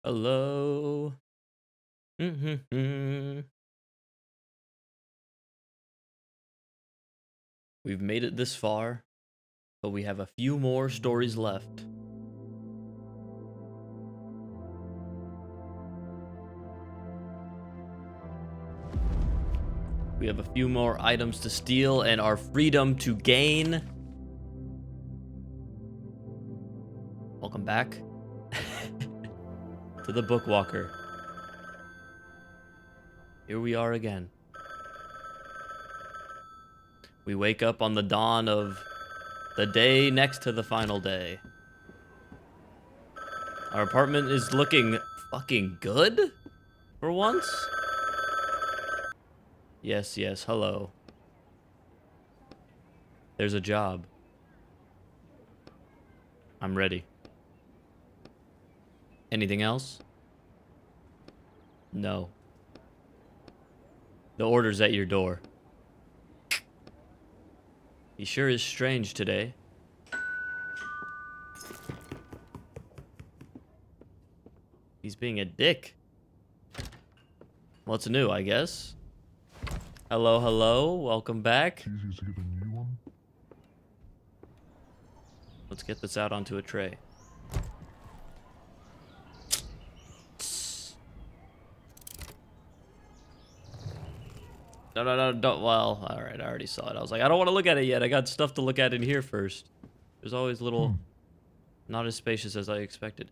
Hello. We've made it this far, but we have a few more stories left. We have a few more items to steal and our freedom to gain. Welcome back to the Bookwalker. Here we are again. We wake up on the dawn of the day next to the final day. Our apartment is looking fucking good for once. Yes, hello. There's a job. I'm ready. Anything else? No. The order's at your door. He sure is strange today. He's being a dick. What's new, I guess? Hello, welcome back. Easy to get a new one. Let's get this out onto a tray. No, don't. Well, alright, I already saw it. I was like, I don't want to look at it yet. I got stuff to look at in here first. There's always little... Not as spacious as I expected.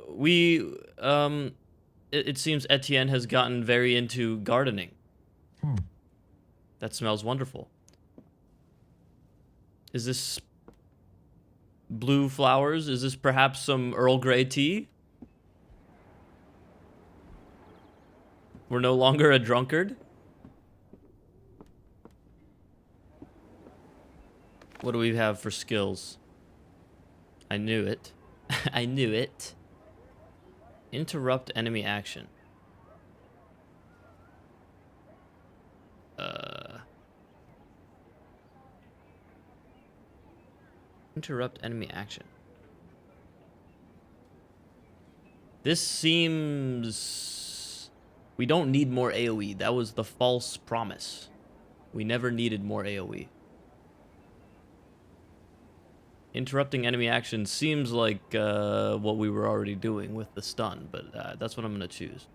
It seems Etienne has gotten very into gardening. That smells wonderful. Is this blue flowers? Is this perhaps some Earl Grey tea? We're no longer a drunkard? What do we have for skills? I knew it. I knew it. Interrupt enemy action. Interrupt enemy action. This seems... We don't need more AoE. That was the false promise. We never needed more AoE. Interrupting enemy action seems like what we were already doing with the stun, but that's what I'm going to choose.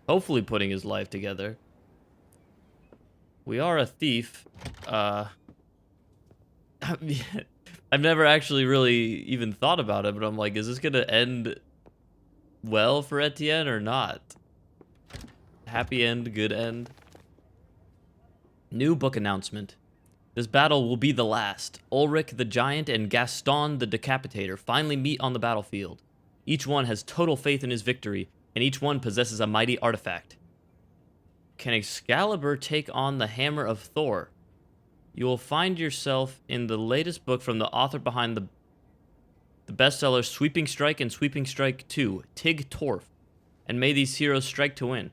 Hopefully putting his life together. We are a thief. I've never actually really even thought about it, but I'm like, is this going to end well for Etienne or not? Happy end, good end. New book announcement. This battle will be the last. Ulrich the Giant and Gaston the Decapitator finally meet on the battlefield. Each one has total faith in his victory, and each one possesses a mighty artifact. Can Excalibur take on the Hammer of Thor? You will find yourself in the latest book from the author behind the bestseller Sweeping Strike and Sweeping Strike 2, Tig Torf. And may these heroes strike to win.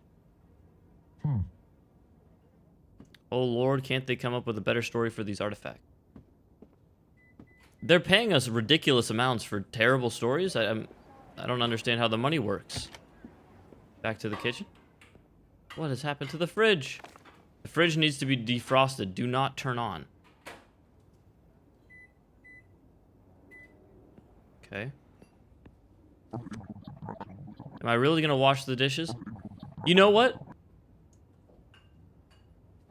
Oh lord, can't they come up with a better story for these artifacts? They're paying us ridiculous amounts for terrible stories. I don't understand how the money works. Back to the kitchen. What has happened to the fridge? The fridge needs to be defrosted. Do not turn on. Okay. Am I really gonna wash the dishes? You know what?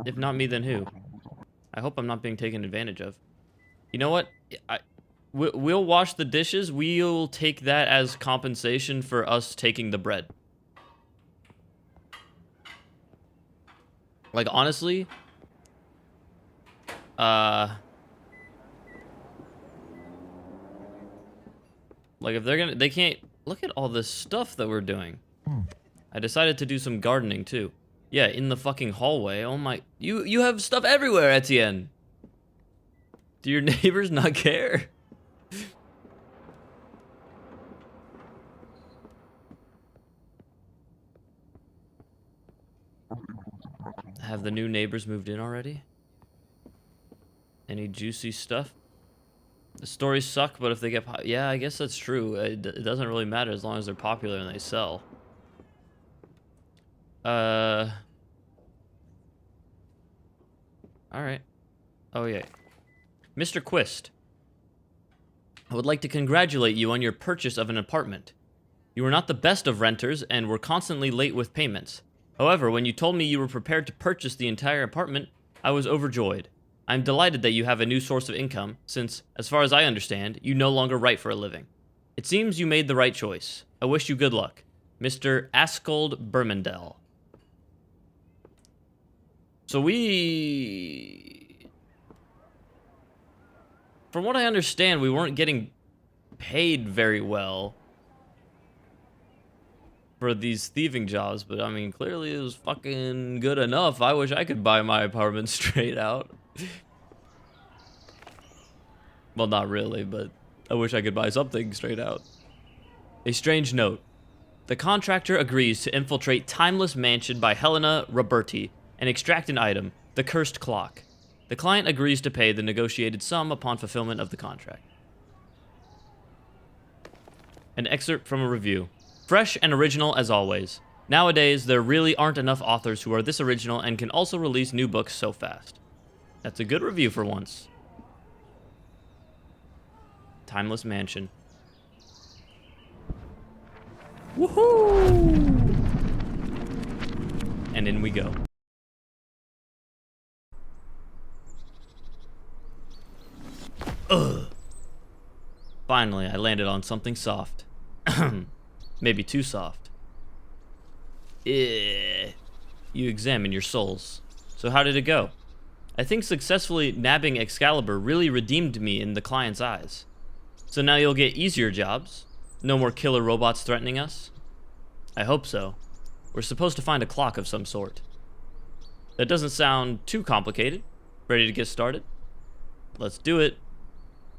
If not me, then who? I hope I'm not being taken advantage of. You know what? We'll wash the dishes. We'll take that as compensation for us taking the bread. Like, honestly... Like, if they're gonna... They can't... Look at all this stuff that we're doing. I decided to do some gardening, too. Yeah, in the fucking hallway. Oh my... You have stuff everywhere, Etienne! Do your neighbors not care? Have the new neighbors moved in already? Any juicy stuff? The stories suck, but if they get yeah, I guess that's true. It doesn't really matter as long as they're popular and they sell. All right. Oh yeah. Mr. Quist, I would like to congratulate you on your purchase of an apartment. You were not the best of renters and were constantly late with payments. However, when you told me you were prepared to purchase the entire apartment, I was overjoyed. I am delighted that you have a new source of income, since, as far as I understand, you no longer write for a living. It seems you made the right choice. I wish you good luck. Mr. Askold Bermendel. So from what I understand, we weren't getting paid very well for these thieving jobs, but I mean, clearly it was fucking good enough. I wish I could buy my apartment straight out. Well, not really, but I wish I could buy something straight out. A strange note. The contractor agrees to infiltrate Timeless Mansion by Helena Roberti and extract an item, the cursed clock. The client agrees to pay the negotiated sum upon fulfillment of the contract. An excerpt from a review. Fresh and original as always. Nowadays, there really aren't enough authors who are this original and can also release new books so fast. That's a good review for once. Timeless Mansion. Woohoo! And in we go. Ugh. Finally, I landed on something soft. Maybe too soft. You examine your souls. So how did it go? I think successfully nabbing Excalibur really redeemed me in the client's eyes. So now you'll get easier jobs? No more killer robots threatening us? I hope so. We're supposed to find a clock of some sort. That doesn't sound too complicated. Ready to get started? Let's do it.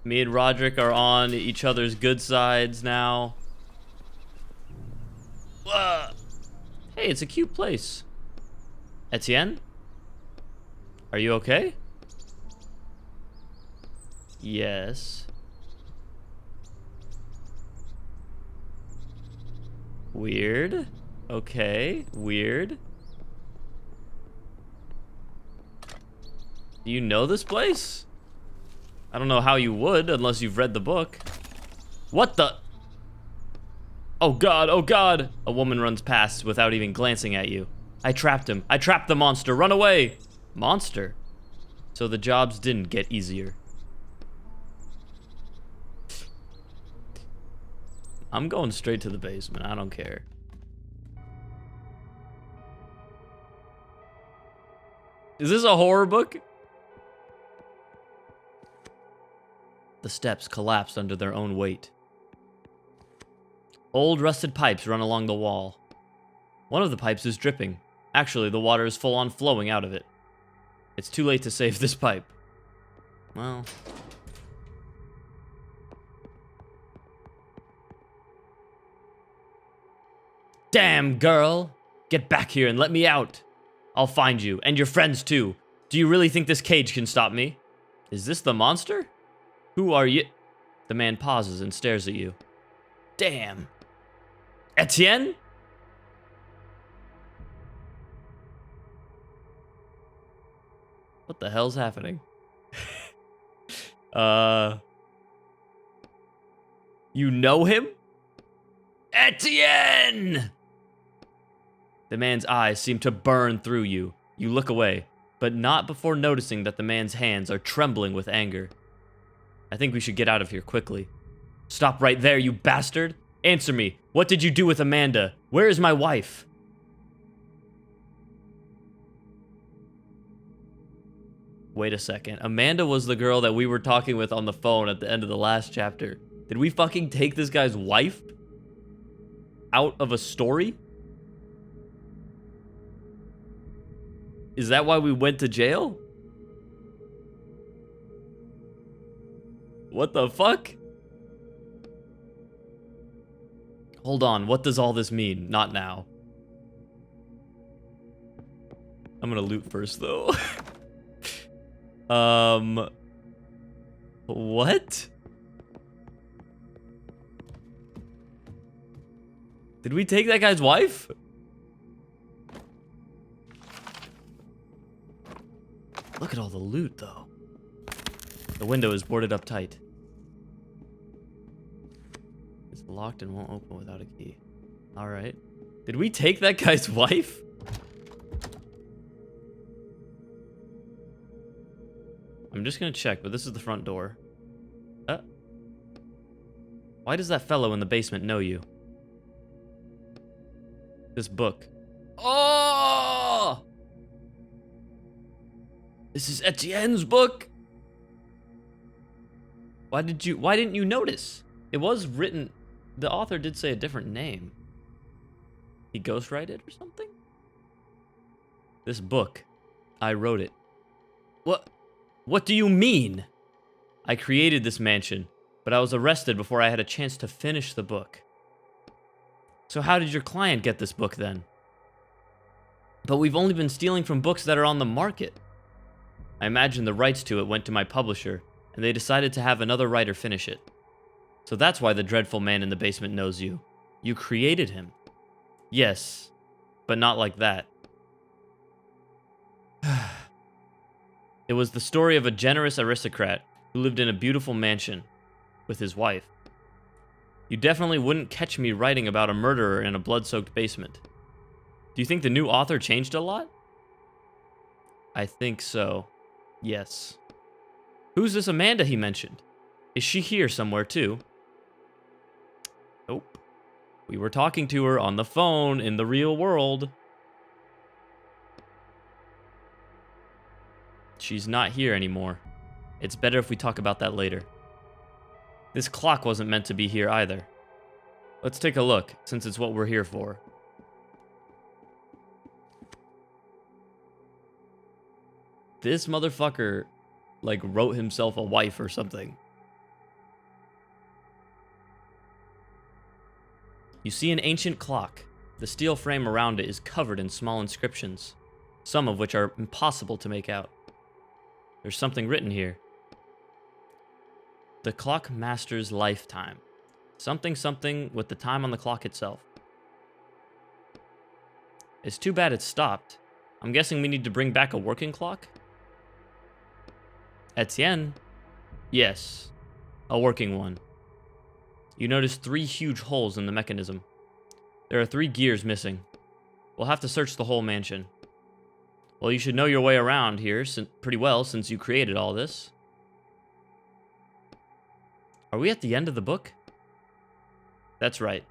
Me and Roderick are on each other's good sides now. Hey, it's a cute place. Etienne? Are you okay? Yes. Weird. Okay, weird. Do you know this place? I don't know how you would unless you've read the book. What the? Oh god, oh god! A woman runs past without even glancing at you. I trapped him. I trapped the monster. Run away! Monster? So the jobs didn't get easier. I'm going straight to the basement. I don't care. Is this a horror book? The steps collapsed under their own weight. Old rusted pipes run along the wall. One of the pipes is dripping. Actually, the water is full on flowing out of it. It's too late to save this pipe. Well... Damn, girl! Get back here and let me out! I'll find you, and your friends too. Do you really think this cage can stop me? Is this the monster? Who are you? The man pauses and stares at you. Damn. Etienne? What the hell's happening? You know him? Etienne! The man's eyes seem to burn through you. You look away, but not before noticing that the man's hands are trembling with anger. I think we should get out of here quickly. Stop right there, you bastard! Answer me. What did you do with Amanda? Where is my wife? Wait a second. Amanda was the girl that we were talking with on the phone at the end of the last chapter. Did we fucking take this guy's wife out of a story? Is that why we went to jail? What the fuck? Hold on, what does all this mean? Not now. I'm gonna loot first, though. What? Did we take that guy's wife? Look at all the loot, though. The window is boarded up tight. It's locked and won't open without a key. All right. Did we take that guy's wife? I'm just gonna check, but this is the front door. Why does that fellow in the basement know you? This book. Oh! This is Etienne's book. Why didn't you notice? It was written, the author did say a different name. He ghostwrote or something? This book, I wrote it. What do you mean? I created this mansion, but I was arrested before I had a chance to finish the book. So how did your client get this book then? But we've only been stealing from books that are on the market. I imagine the rights to it went to my publisher, and they decided to have another writer finish it. So that's why the dreadful man in the basement knows you. You created him. Yes, but not like that. It was the story of a generous aristocrat who lived in a beautiful mansion with his wife. You definitely wouldn't catch me writing about a murderer in a blood-soaked basement. Do you think the new author changed a lot? I think so. Yes. Who's this Amanda he mentioned? Is she here somewhere too? Nope. We were talking to her on the phone in the real world. She's not here anymore. It's better if we talk about that later. This clock wasn't meant to be here either. Let's take a look, since it's what we're here for. This motherfucker, like, wrote himself a wife or something. You see an ancient clock. The steel frame around it is covered in small inscriptions, some of which are impossible to make out. There's something written here. The clock master's lifetime. Something something with the time on the clock itself. It's too bad it stopped. I'm guessing we need to bring back a working clock? Etienne? Yes, a working one. You notice 3 huge holes in the mechanism. There are 3 gears missing. We'll have to search the whole mansion. Well, you should know your way around here pretty well since you created all this. Are we at the end of the book? That's right.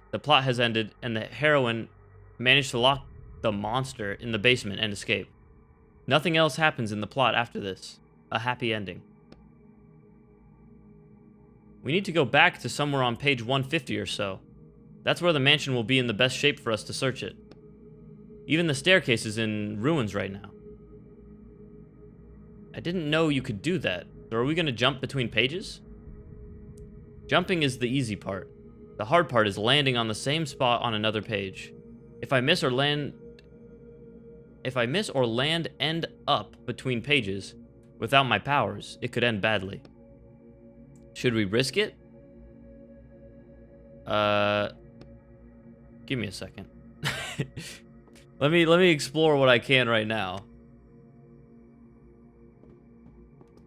The plot has ended, and the heroine managed to lock the monster in the basement and escape. Nothing else happens in the plot after this. A happy ending. We need to go back to somewhere on page 150 or so. That's where the mansion will be in the best shape for us to search it. Even the staircase is in ruins right now. I didn't know you could do that. So are we going to jump between pages? Jumping is the easy part. The hard part is landing on the same spot on another page. If I miss or land end up between pages without my powers, it could end badly. Should we risk it? Give me a second. Let me explore what I can right now.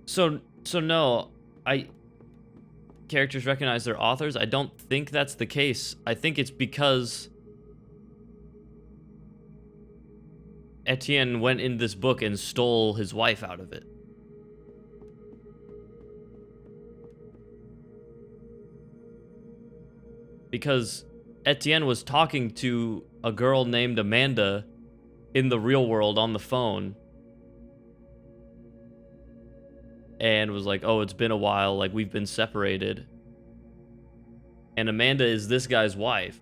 So no, characters recognize their authors. I don't think that's the case. I think it's because Etienne went in this book and stole his wife out of it. Because Etienne was talking to a girl named Amanda in the real world on the phone. And was like, oh, it's been a while, like, we've been separated. And Amanda is this guy's wife.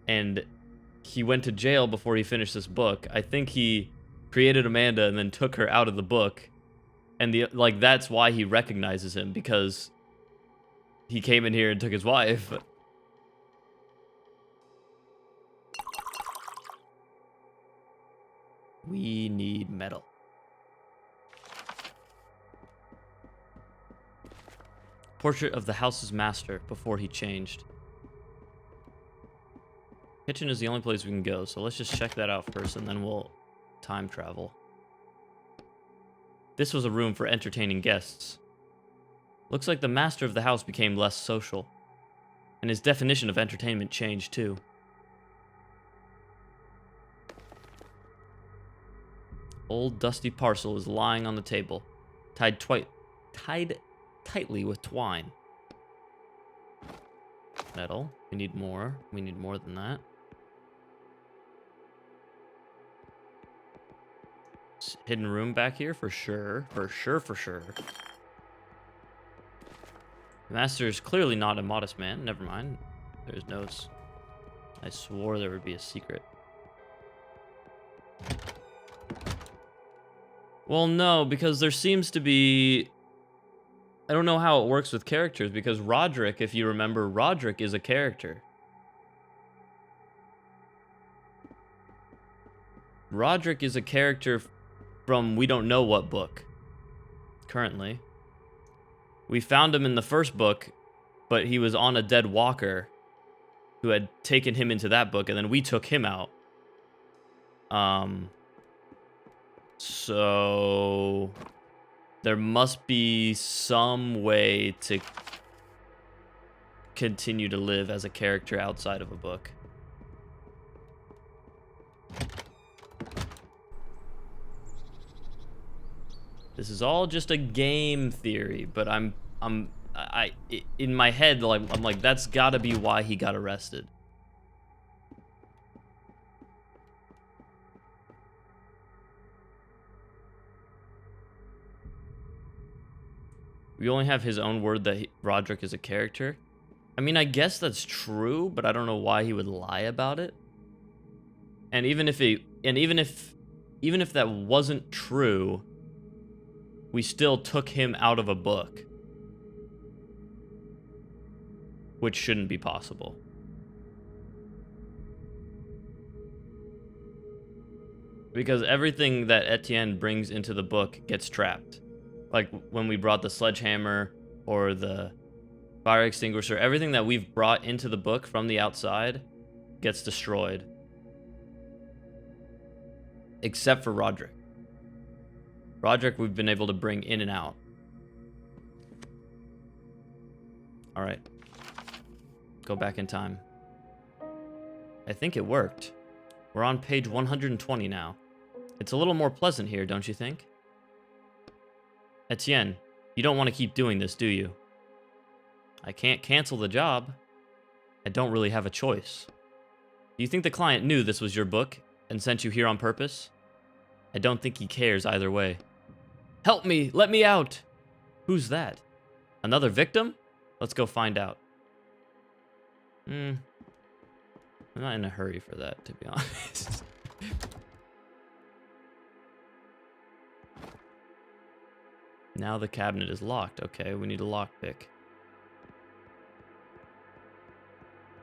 And he went to jail before he finished this book. I think he created Amanda and then took her out of the book. And that's why he recognizes him, because he came in here and took his wife. We need metal. Portrait of the house's master before he changed. Kitchen is the only place we can go, so let's just check that out first, and then we'll time travel. This was a room for entertaining guests. Looks like the master of the house became less social, and his definition of entertainment changed too. Old dusty parcel is lying on the table, tied tightly with twine. Metal. We need more. We need more than that. Hidden room back here for sure. For sure. The master is clearly not a modest man. Never mind. There's notes. I swore there would be a secret. Well, no, because there seems to be... I don't know how it works with characters, because Roderick, if you remember, Roderick is a character. Roderick is a character from we don't know what book, currently. We found him in the first book, but he was on a dead walker who had taken him into that book, and then we took him out. So there must be some way to continue to live as a character outside of a book. This is all just a game theory, but in my head, I'm like, that's gotta be why he got arrested. We only have his own word that Roderick is a character. I mean, I guess that's true, but I don't know why he would lie about it. And even if that wasn't true, we still took him out of a book, which shouldn't be possible. Because everything that Etienne brings into the book gets trapped. Like when we brought the sledgehammer or the fire extinguisher, everything that we've brought into the book from the outside gets destroyed. Except for Roderick. Roderick we've been able to bring in and out. Alright. Go back in time. I think it worked. We're on page 120 now. It's a little more pleasant here, don't you think? Etienne, you don't want to keep doing this, do you? I can't cancel the job. I don't really have a choice. Do you think the client knew this was your book and sent you here on purpose? I don't think he cares either way. Help me! Let me out! Who's that? Another victim? Let's go find out. I'm not in a hurry for that, to be honest. Now the cabinet is locked. Okay, we need a lockpick.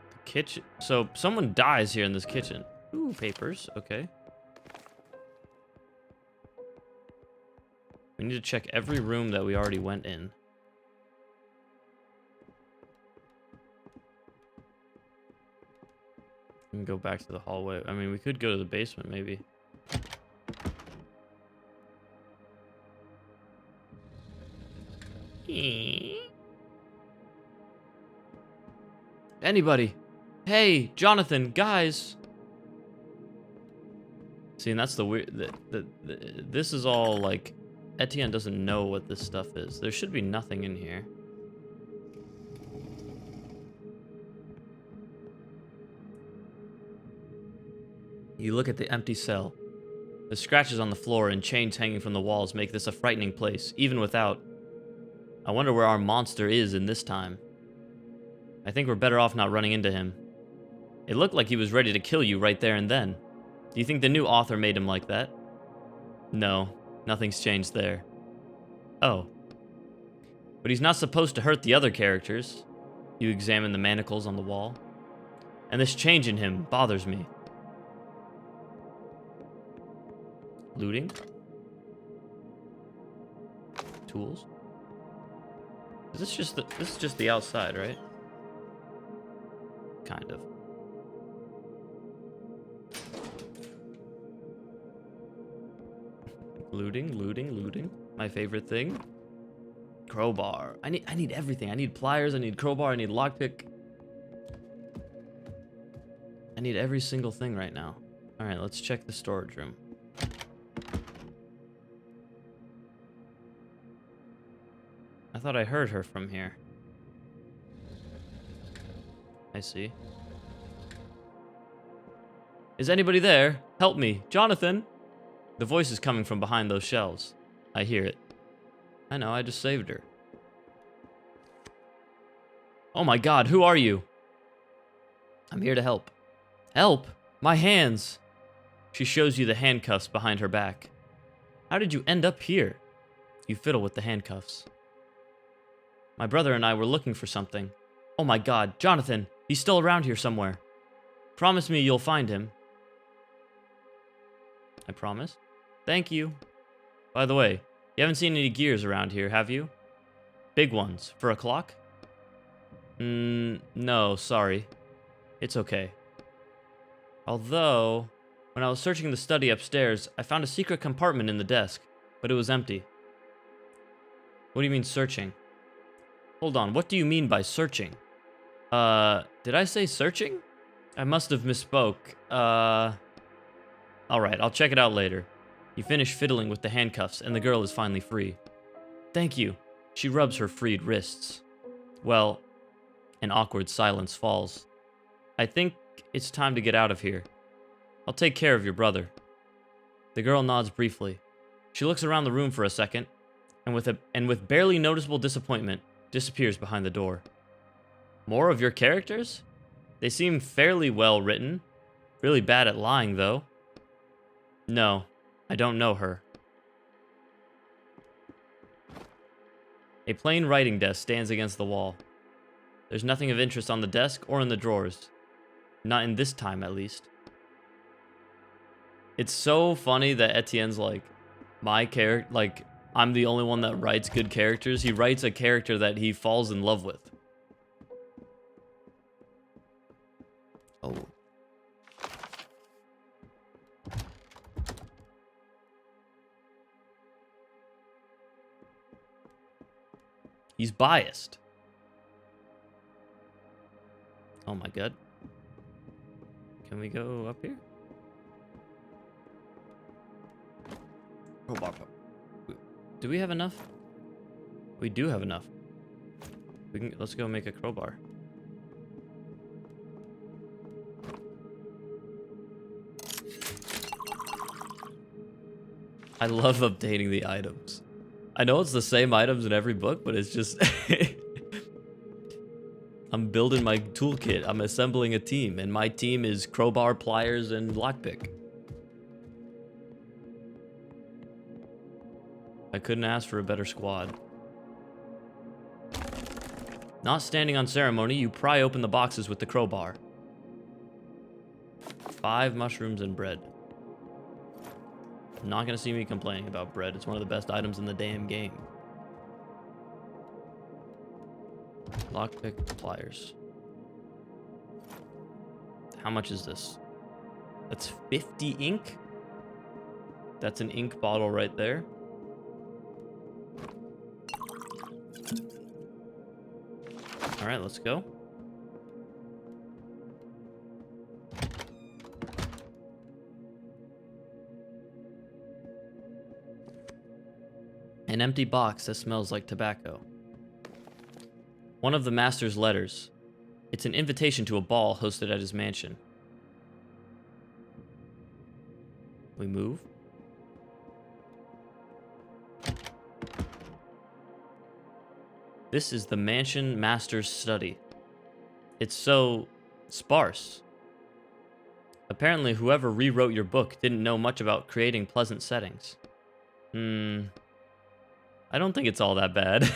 The kitchen. So someone dies here in this kitchen. Ooh, papers. Okay. We need to check every room that we already went in. We can go back to the hallway. I mean, we could go to the basement, maybe. Anybody? Hey, Jonathan, guys. See, and that's the weird... this is all, like... Etienne doesn't know what this stuff is. There should be nothing in here. You look at the empty cell. The scratches on the floor and chains hanging from the walls make this a frightening place, even without... I wonder where our monster is in this time. I think we're better off not running into him. It looked like he was ready to kill you right there and then. Do you think the new author made him like that? No, nothing's changed there. Oh. But he's not supposed to hurt the other characters. You examine the manacles on the wall. And this change in him bothers me. Looting. Tools. This is just the outside, right? Kind of. Looting, looting, looting. My favorite thing. Crowbar. I need everything. I need pliers, I need crowbar, I need lockpick. I need every single thing right now. Alright, let's check the storage room. I thought I heard her from here. I see. Is anybody there? Help me. Jonathan! The voice is coming from behind those shelves. I hear it. I know, I just saved her. Oh my god, who are you? I'm here to help. Help? My hands! She shows you the handcuffs behind her back. How did you end up here? You fiddle with the handcuffs. My brother and I were looking for something. Oh my god, Jonathan! He's still around here somewhere. Promise me you'll find him. I promise. Thank you. By the way, you haven't seen any gears around here, have you? Big ones. For a clock? No, sorry. It's okay. Although, when I was searching the study upstairs, I found a secret compartment in the desk, but it was empty. What do you mean searching? Hold on, what do you mean by searching? Did I say searching? I must have misspoke. Alright, I'll check it out later. You finish fiddling with the handcuffs, and the girl is finally free. Thank you. She rubs her freed wrists. Well, an awkward silence falls. I think it's time to get out of here. I'll take care of your brother. The girl nods briefly. She looks around the room for a second, and with barely noticeable disappointment, disappears behind the door. More of your characters? They seem fairly well written. Really bad at lying, though. No, I don't know her. A plain writing desk stands against the wall. There's nothing of interest on the desk or in the drawers. Not in this time, at least. It's so funny that Etienne's like, my character, like, I'm the only one that writes good characters. He writes a character that he falls in love with. Oh. He's biased. Oh my god. Can we go up here? Crowbar. Do we have enough? We do have enough. Let's go make a crowbar. I love updating the items. I know it's the same items in every book, but it's just... I'm building my toolkit. I'm assembling a team, and my team is crowbar, pliers, and lockpick. I couldn't ask for a better squad. Not standing on ceremony, you pry open the boxes with the crowbar. 5 mushrooms and bread. Not gonna see me complaining about bread. It's one of the best items in the damn game. Lockpick, pliers. How much is this? That's 50 ink? That's an ink bottle right there. Alright, let's go. An empty box that smells like tobacco. One of the master's letters. It's an invitation to a ball hosted at his mansion. We move. This is the mansion master's study. It's so sparse. Apparently, whoever rewrote your book didn't know much about creating pleasant settings. I don't think it's all that bad.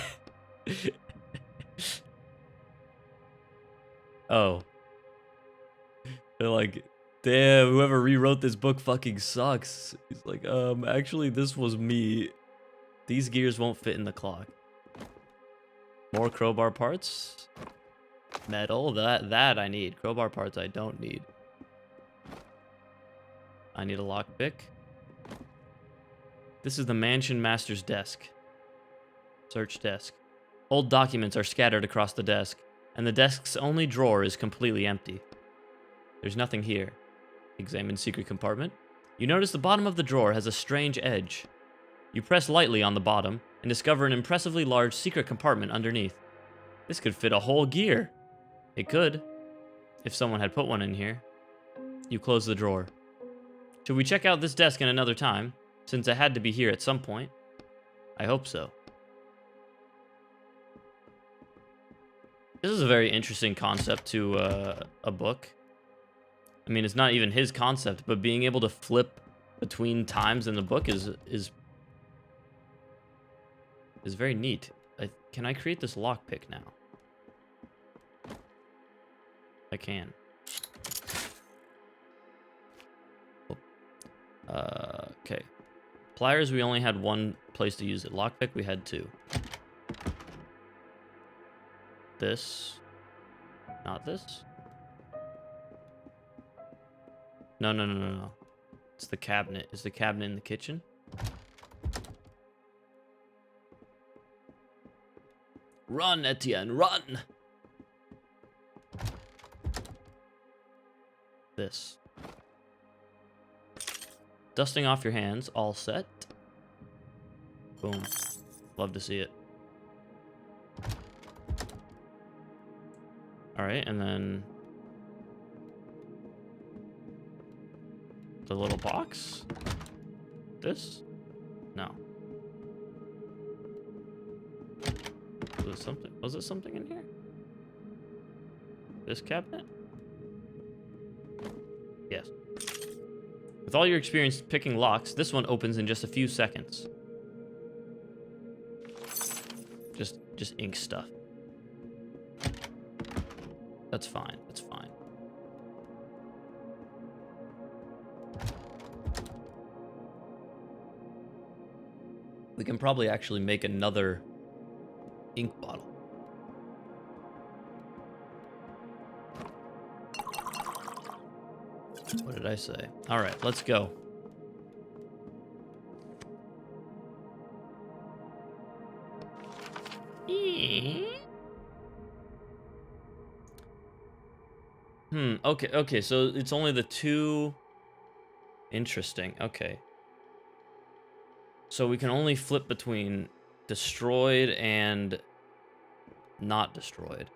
Oh. They're like, Damn, whoever rewrote this book fucking sucks. He's like, actually, this was me. These gears won't fit in the clock. More crowbar parts. Metal, that I need. Crowbar parts I don't need. I need a lockpick. This is the mansion master's desk. Search desk. Old documents are scattered across the desk, and the desk's only drawer is completely empty. There's nothing here. Examine secret compartment. You notice the bottom of the drawer has a strange edge. You press lightly on the bottom and discover an impressively large secret compartment underneath. This could fit a whole gear. It could, if someone had put one in here. You close the drawer. Should we check out this desk in another time, since it had to be here at some point? I hope so. This is a very interesting concept to a book. I mean, it's not even his concept, but being able to flip between times in the book is very neat. Can I create this lockpick now? I can. Okay. Pliers, we only had one place to use it. Lockpick, we had two. This. Not this. No. It's the cabinet. Is the cabinet in the kitchen? Run, Etienne, run! This. Dusting off your hands, all set. Boom. Love to see it. Alright, and then the little box? This? No. Was it something in here? This cabinet? Yes. With all your experience picking locks, this one opens in just a few seconds. Just ink stuff. That's fine. That's fine. We can probably actually make another ink bottle. What did I say? All right, let's go. Okay, so it's only the two. Interesting, okay. So we can only flip between destroyed and not destroyed.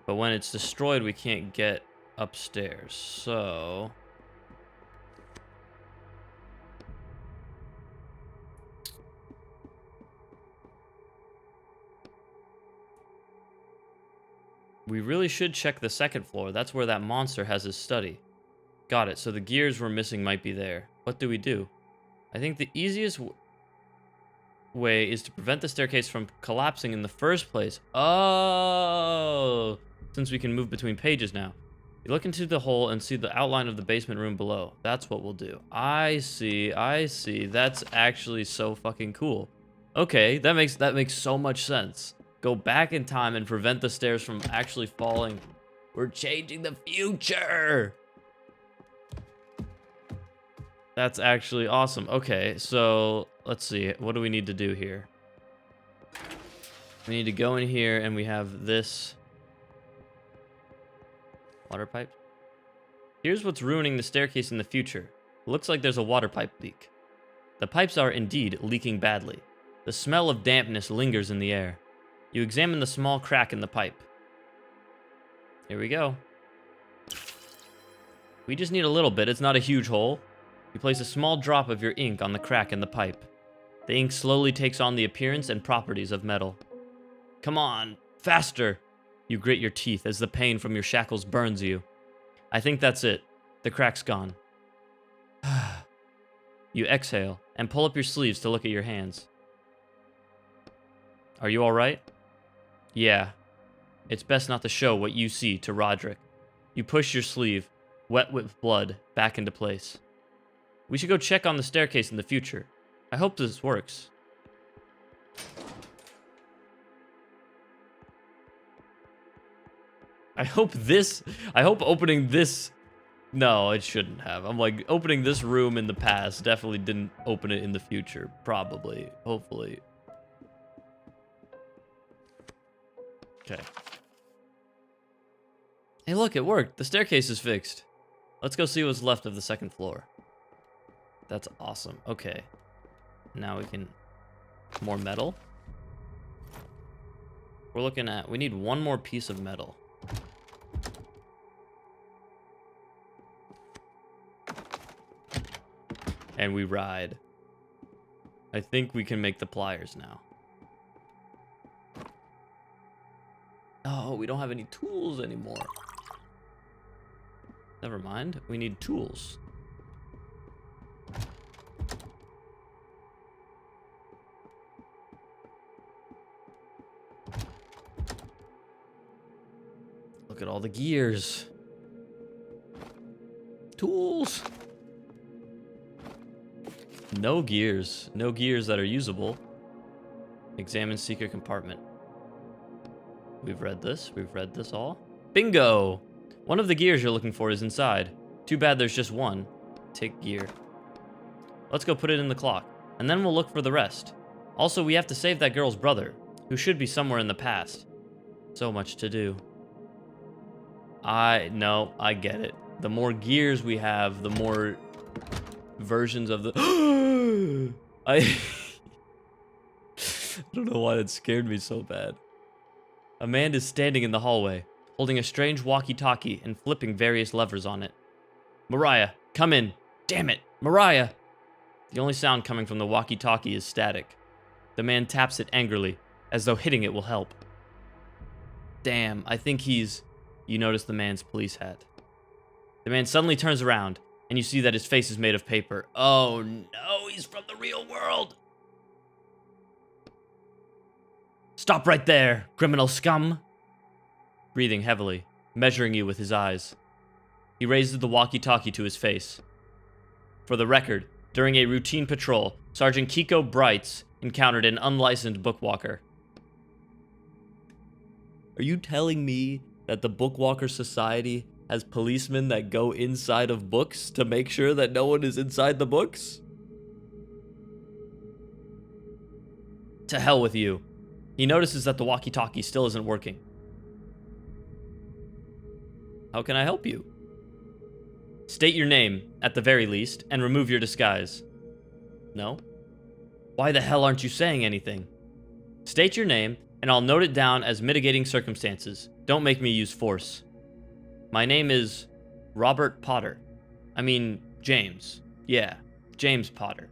But when it's destroyed, we can't get upstairs, so... we really should check the second floor. That's where that monster has his study. Got it, so the gears we're missing might be there. What do we do? I think the easiest way is to prevent the staircase from collapsing in the first place. Oh! Since we can move between pages now. You look into the hole and see the outline of the basement room below. That's what we'll do. I see. That's actually so fucking cool. Okay, that makes so much sense. Go back in time and prevent the stairs from actually falling. We're changing the future! That's actually awesome. Okay, so let's see. What do we need to do here? We need to go in here and we have this water pipe. Here's what's ruining the staircase in the future. Looks like there's a water pipe leak. The pipes are indeed leaking badly. The smell of dampness lingers in the air. You examine the small crack in the pipe. Here we go. We just need a little bit. It's not a huge hole. You place a small drop of your ink on the crack in the pipe. The ink slowly takes on the appearance and properties of metal. Come on, faster! You grit your teeth as the pain from your shackles burns you. I think that's it. The crack's gone. You exhale and pull up your sleeves to look at your hands. Are you alright? Yeah. It's best not to show what you see to Roderick. You push your sleeve. wet with blood, back into place. We should go check on the staircase in the future. I hope this works. I hope opening this... No, it shouldn't have. I'm like, opening this room in the past definitely didn't open it in the future. Probably. Hopefully. Okay. Hey, look, it worked. The staircase is fixed. Let's go see what's left of the second floor. That's awesome. Okay. Now we can... More metal. We're looking at... We need one more piece of metal. And we ride. I think we can make the pliers now. Oh, we don't have any tools anymore. Never mind. We need tools. Look at all the gears. Tools. No gears. No gears that are usable. Examine secret compartment. We've read this. We've read this all. Bingo! One of the gears you're looking for is inside. Too bad there's just one. Take gear. Let's go put it in the clock, and then we'll look for the rest. Also, we have to save that girl's brother, who should be somewhere in the past. So much to do. I get it. The more gears we have, the more versions of the... I don't know why that scared me so bad. A man is standing in the hallway, holding a strange walkie-talkie and flipping various levers on it. Mariah, come in. Damn it, Mariah! The only sound coming from the walkie-talkie is static. The man taps it angrily, as though hitting it will help. Damn, I think he's... You notice the man's police hat. The man suddenly turns around, and you see that his face is made of paper. Oh no, he's from the real world! Stop right there, criminal scum! Breathing heavily, measuring you with his eyes. He raises the walkie-talkie to his face. For the record, during a routine patrol, Sergeant Kiko Brights encountered an unlicensed bookwalker. Are you telling me that the Bookwalker Society has policemen that go inside of books to make sure that no one is inside the books? To hell with you. He notices that the walkie-talkie still isn't working. How can I help you? State your name, at the very least, and remove your disguise. No? Why the hell aren't you saying anything? State your name, and I'll note it down as mitigating circumstances. Don't make me use force. My name is Robert Potter. I mean, James. Yeah, James Potter.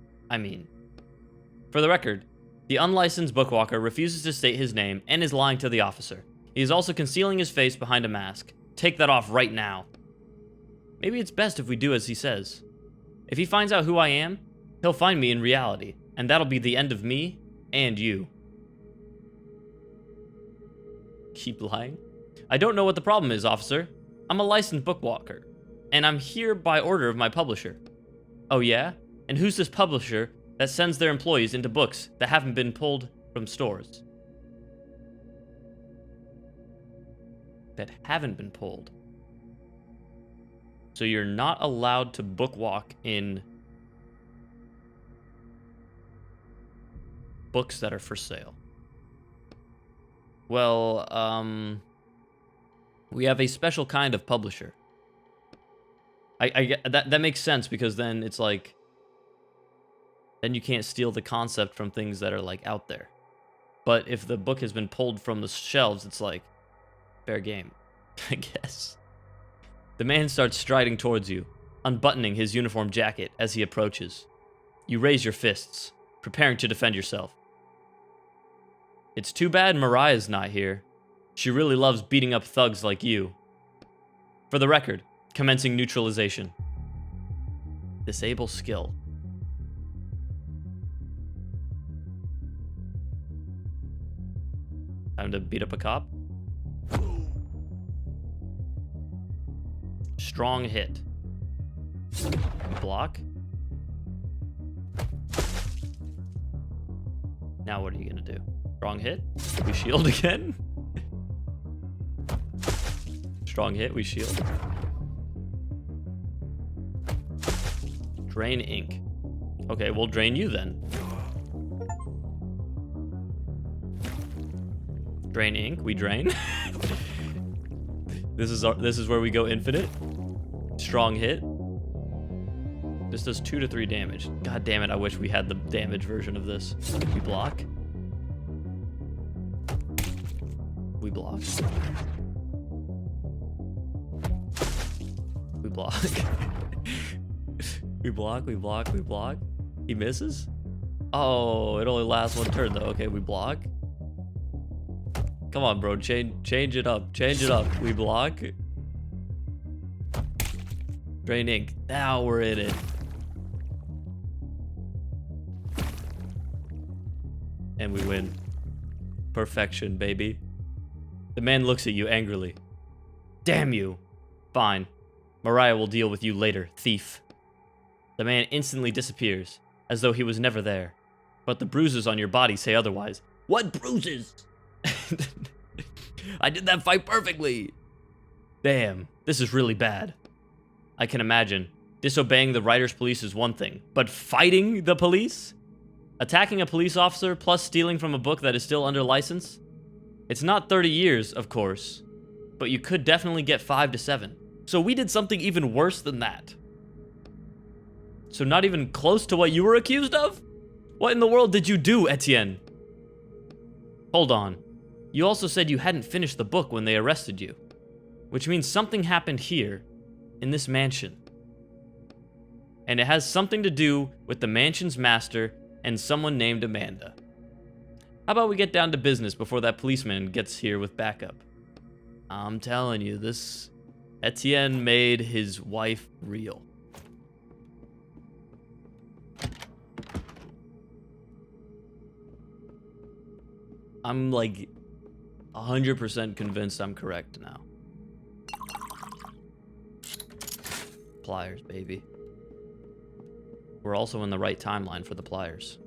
For the record, the unlicensed bookwalker refuses to state his name and is lying to the officer. He is also concealing his face behind a mask. Take that off right now. Maybe it's best if we do as he says. If he finds out who I am, he'll find me in reality, and that'll be the end of me and you. Keep lying? I don't know what the problem is, officer. I'm a licensed bookwalker, and I'm here by order of my publisher. Oh yeah? And who's this publisher that sends their employees into books that haven't been pulled from stores? That haven't been pulled. So you're not allowed to bookwalk in books that are for sale. Well, we have a special kind of publisher. I get that makes sense, because then it's like, then you can't steal the concept from things that are like out there. But if the book has been pulled from the shelves, it's like fair game, I guess. The man starts striding towards you, unbuttoning his uniform jacket as he approaches. You raise your fists, preparing to defend yourself. It's too bad Mariah's not here. She really loves beating up thugs like you. For the record, commencing neutralization. Disable skill. Time to beat up a cop. Strong hit. Block. Now what are you gonna do? Strong hit? We shield again? Strong hit, we shield. Drain ink. Okay, we'll drain you then. Drain ink, we drain. This is where we go infinite. Strong hit. This does 2 to 3 damage. God damn it, I wish we had the damage version of this. We block. We block. We block. We block, we block, we block. He misses? Oh, it only lasts 1 turn though. Okay, we block. Come on, bro. Change it up. Change it up. We block. Drain ink. Now we're in it. And we win. Perfection, baby. The man looks at you angrily. Damn you. Fine. Mariah will deal with you later, thief. The man instantly disappears, as though he was never there. But the bruises on your body say otherwise. What bruises? I did that fight perfectly. Damn, this is really bad. I can imagine. Disobeying the Riders Police is one thing, but fighting the police? Attacking a police officer plus stealing from a book that is still under license? It's not 30 years, of course, but you could definitely get 5 to 7. So we did something even worse than that. So not even close to what you were accused of? What in the world did you do, Etienne? Hold on. You also said you hadn't finished the book when they arrested you, which means something happened here, in this mansion. And it has something to do with the mansion's master and someone named Amanda. How about we get down to business before that policeman gets here with backup? I'm telling you, this Etienne made his wife real. I'm like 100% convinced I'm correct now. Pliers, baby. We're also in the right timeline for the pliers.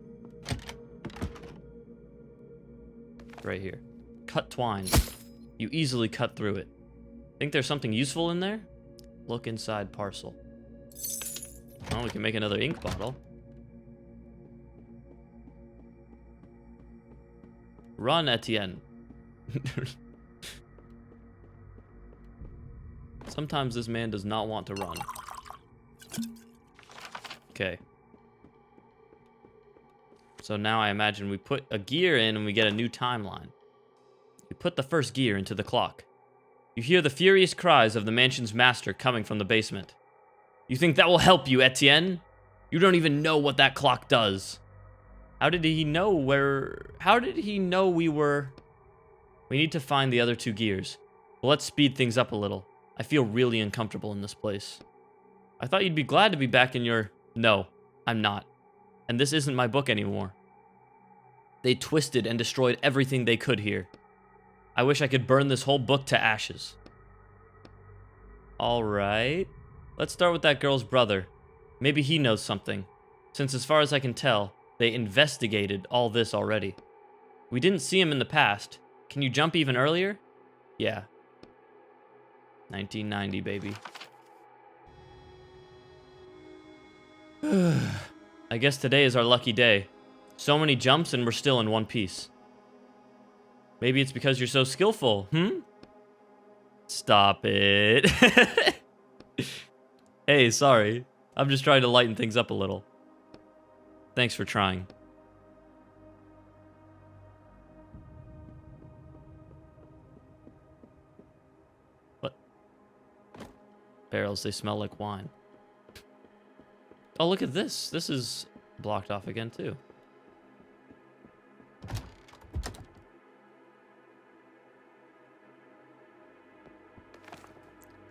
Right here. Cut twine. You easily cut through it. Think there's something useful in there? Look inside parcel. Well, we can make another ink bottle. Run, Etienne. Sometimes this man does not want to run. Okay. So now I imagine we put a gear in and we get a new timeline. We put the first gear into the clock. You hear the furious cries of the mansion's master coming from the basement. You think that will help you, Etienne? You don't even know what that clock does. How did he know we were... We need to find the other 2 gears. Well, let's speed things up a little. I feel really uncomfortable in this place. I thought you'd be glad to be back in your... No, I'm not. And this isn't my book anymore. They twisted and destroyed everything they could here. I wish I could burn this whole book to ashes. Alright. Let's start with that girl's brother. Maybe he knows something. Since as far as I can tell, they investigated all this already. We didn't see him in the past. Can you jump even earlier? Yeah. 1990, baby. I guess today is our lucky day. So many jumps and we're still in one piece. Maybe it's because you're so skillful, Stop it. Hey, sorry. I'm just trying to lighten things up a little. Thanks for trying. What? Barrels, they smell like wine. Oh, look at this. This is blocked off again, too.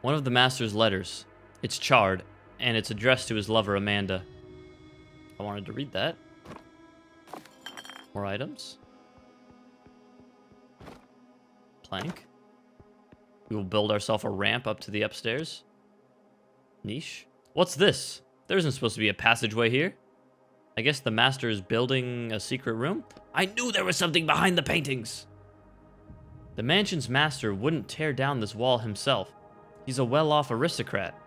One of the master's letters. It's charred, and it's addressed to his lover, Amanda. I wanted to read that. More items. Plank. We will build ourselves a ramp up to the upstairs. Niche. What's this? There isn't supposed to be a passageway here. I guess the master is building a secret room? I knew there was something behind the paintings! The mansion's master wouldn't tear down this wall himself. He's a well-off aristocrat.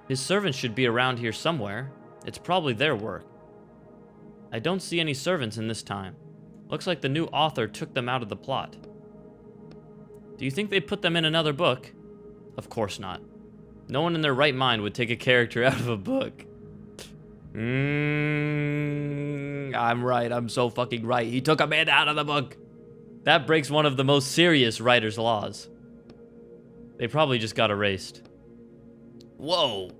His servants should be around here somewhere. It's probably their work. I don't see any servants in this time. Looks like the new author took them out of the plot. Do you think they put them in another book? Of course not. No one in their right mind would take a character out of a book. I'm right. I'm so fucking right. He took a man out of the book. That breaks one of the most serious writer's laws. They probably just got erased. Whoa.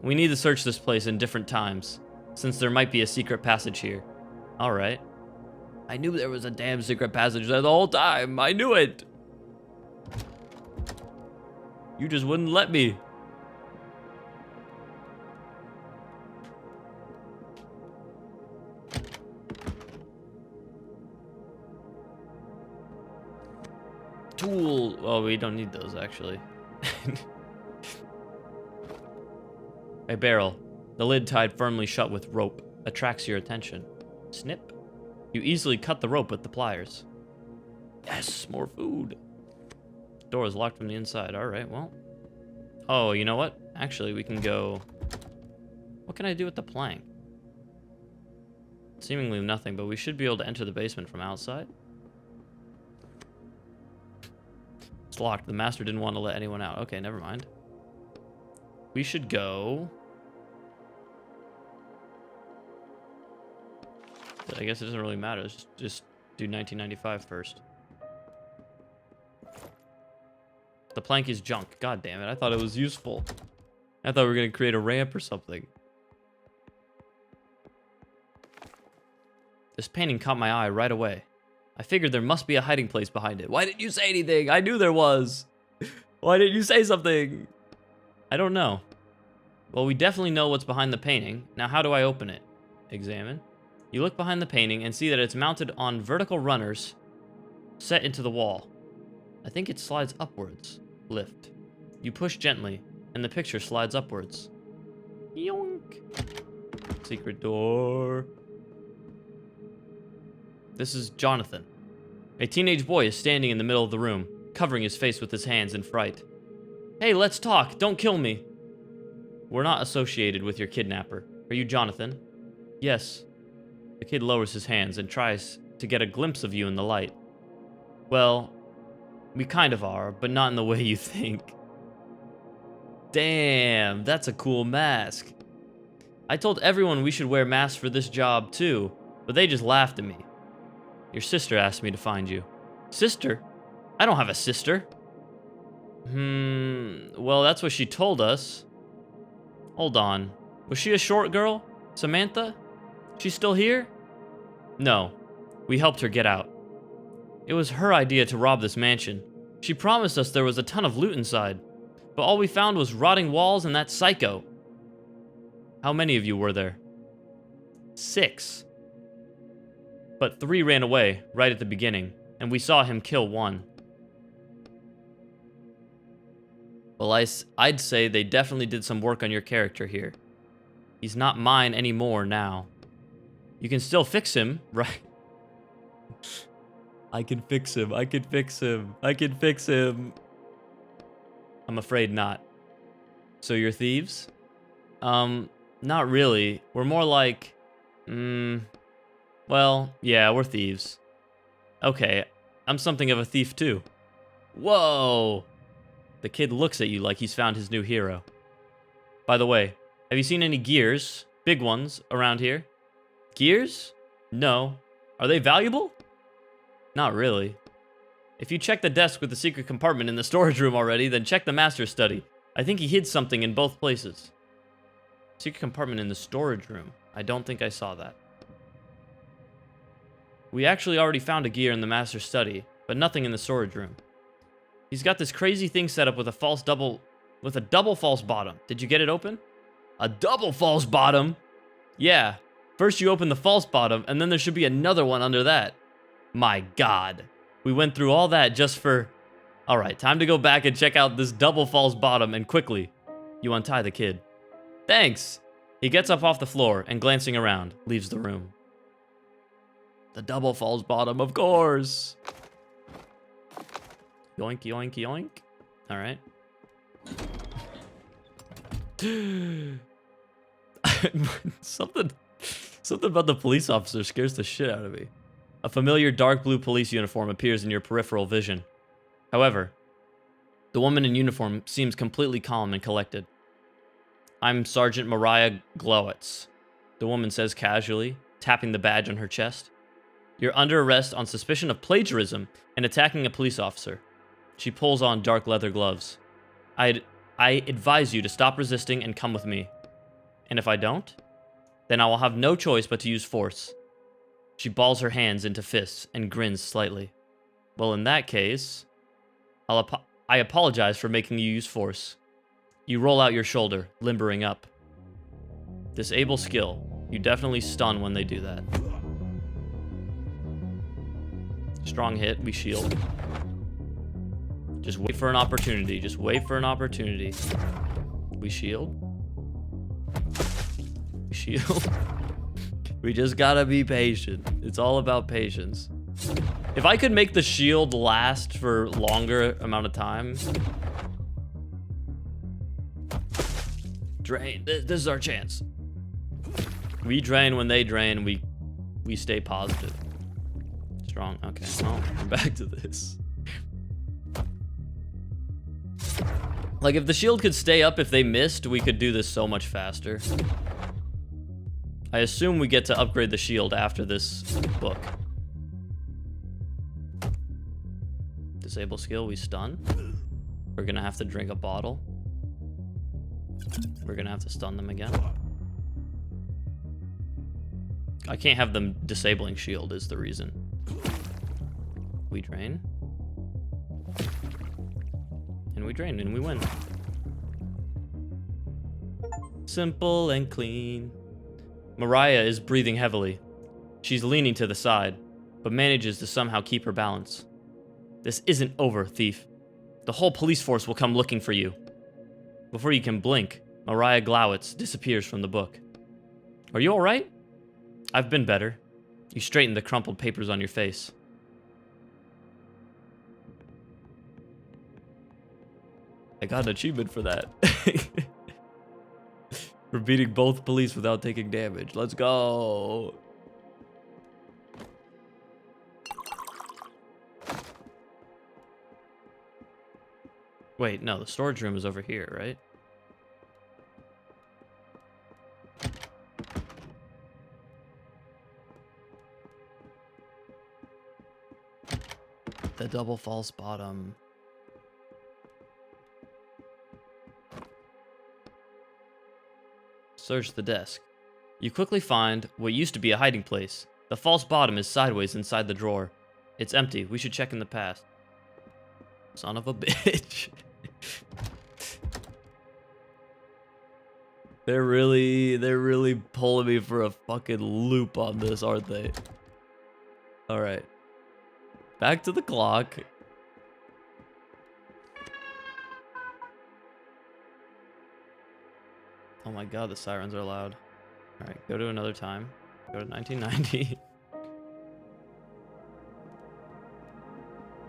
We need to search this place in different times, since there might be a secret passage here. Alright. I knew there was a damn secret passage there the whole time. I knew it. You just wouldn't let me. Tool. Oh, we don't need those, actually. A barrel. The lid tied firmly shut with rope attracts your attention. Snip. You easily cut the rope with the pliers. Yes, more food. Door is locked from the inside. Alright, well. Oh, you know what? Actually, we can go... What can I do with the plank? Seemingly nothing, but we should be able to enter the basement from outside. It's locked. The master didn't want to let anyone out. Okay, never mind. We should go... I guess it doesn't really matter. Let's just do 1995 first. The plank is junk. God damn it. I thought it was useful. I thought we were going to create a ramp or something. This painting caught my eye right away. I figured there must be a hiding place behind it. Why didn't you say anything? I knew there was. Why didn't you say something? I don't know. Well, we definitely know what's behind the painting. Now, how do I open it? Examine. You look behind the painting and see that it's mounted on vertical runners set into the wall. I think it slides upwards. Lift. You push gently, and the picture slides upwards. Yoink. Secret door. This is Jonathan. A teenage boy is standing in the middle of the room, covering his face with his hands in fright. Hey, let's talk. Don't kill me. We're not associated with your kidnapper. Are you Jonathan? Yes. The kid lowers his hands and tries to get a glimpse of you in the light. Well, we kind of are, but not in the way you think. Damn, that's a cool mask. I told everyone we should wear masks for this job too, but they just laughed at me. Your sister asked me to find you. Sister? I don't have a sister. Well, that's what she told us. Hold on. Was she a short girl? Samantha? She's still here? No. We helped her get out. It was her idea to rob this mansion. She promised us there was a ton of loot inside, but all we found was rotting walls and that psycho. How many of you were there? 6. But 3 ran away right at the beginning, and we saw him kill 1. Well, I'd say they definitely did some work on your character here. He's not mine anymore now. You can still fix him, right? I can fix him. I can fix him. I can fix him. I'm afraid not. So you're thieves? Not really. We're more like... Well, yeah, we're thieves. Okay, I'm something of a thief too. Whoa! The kid looks at you like he's found his new hero. By the way, have you seen any gears, big ones, around here? Gears? No. Are they valuable? Not really. If you check the desk with the secret compartment in the storage room already, then check the master's study. I think he hid something in both places. Secret compartment in the storage room. I don't think I saw that. We actually already found a gear in the master's study, but nothing in the storage room. He's got this crazy thing set up with a double false bottom. Did you get it open? A double false bottom? Yeah. First you open the false bottom, and then there should be another one under that. My God. We went through all that just for... Alright, time to go back and check out this double false bottom, and quickly. You untie the kid. Thanks! He gets up off the floor and, glancing around, leaves the room. The double falls bottom, of course! Yoink, yoink, yoink. Alright. Something about the police officer scares the shit out of me. A familiar dark blue police uniform appears in your peripheral vision. However, the woman in uniform seems completely calm and collected. I'm Sergeant Mariah Glowitz, the woman says casually, tapping the badge on her chest. You're under arrest on suspicion of plagiarism and attacking a police officer. She pulls on dark leather gloves. I advise you to stop resisting and come with me. And if I don't, then I will have no choice but to use force. She balls her hands into fists and grins slightly. Well, in that case, I apologize for making you use force. You roll out your shoulder, limbering up. Disable skill. You definitely stun when they do that. Strong hit, we shield. Just wait for an opportunity. Just wait for an opportunity. We shield. We shield. We just gotta be patient. It's all about patience. If I could make the shield last for longer amount of time. Drain. This is our chance. We drain when they drain. We stay positive. Strong. Okay. Well, we're back to this. Like, if the shield could stay up if they missed, we could do this so much faster. I assume we get to upgrade the shield after this book. Disable skill, we stun. We're gonna have to drink a bottle. We're gonna have to stun them again. I can't have them disabling shield is the reason. We drain. And we drain, and we win. Simple and clean. Mariah is breathing heavily. She's leaning to the side, but manages to somehow keep her balance. This isn't over, thief. The whole police force will come looking for you. Before you can blink, Mariah Glowitz disappears from the book. Are you alright? I've been better. You straighten the crumpled papers on your face. I got an achievement for that. For beating both police without taking damage. Let's go. Wait, no, the storage room is over here, right? The double false bottom. Search the desk. You quickly find what used to be a hiding place. The false bottom is sideways inside the drawer. It's empty. We should check in the past. Son of a bitch. They're really pulling me for a fucking loop on this, aren't they? Alright. Back to the clock. Oh my god, the sirens are loud. Alright, go to another time. Go to 1990.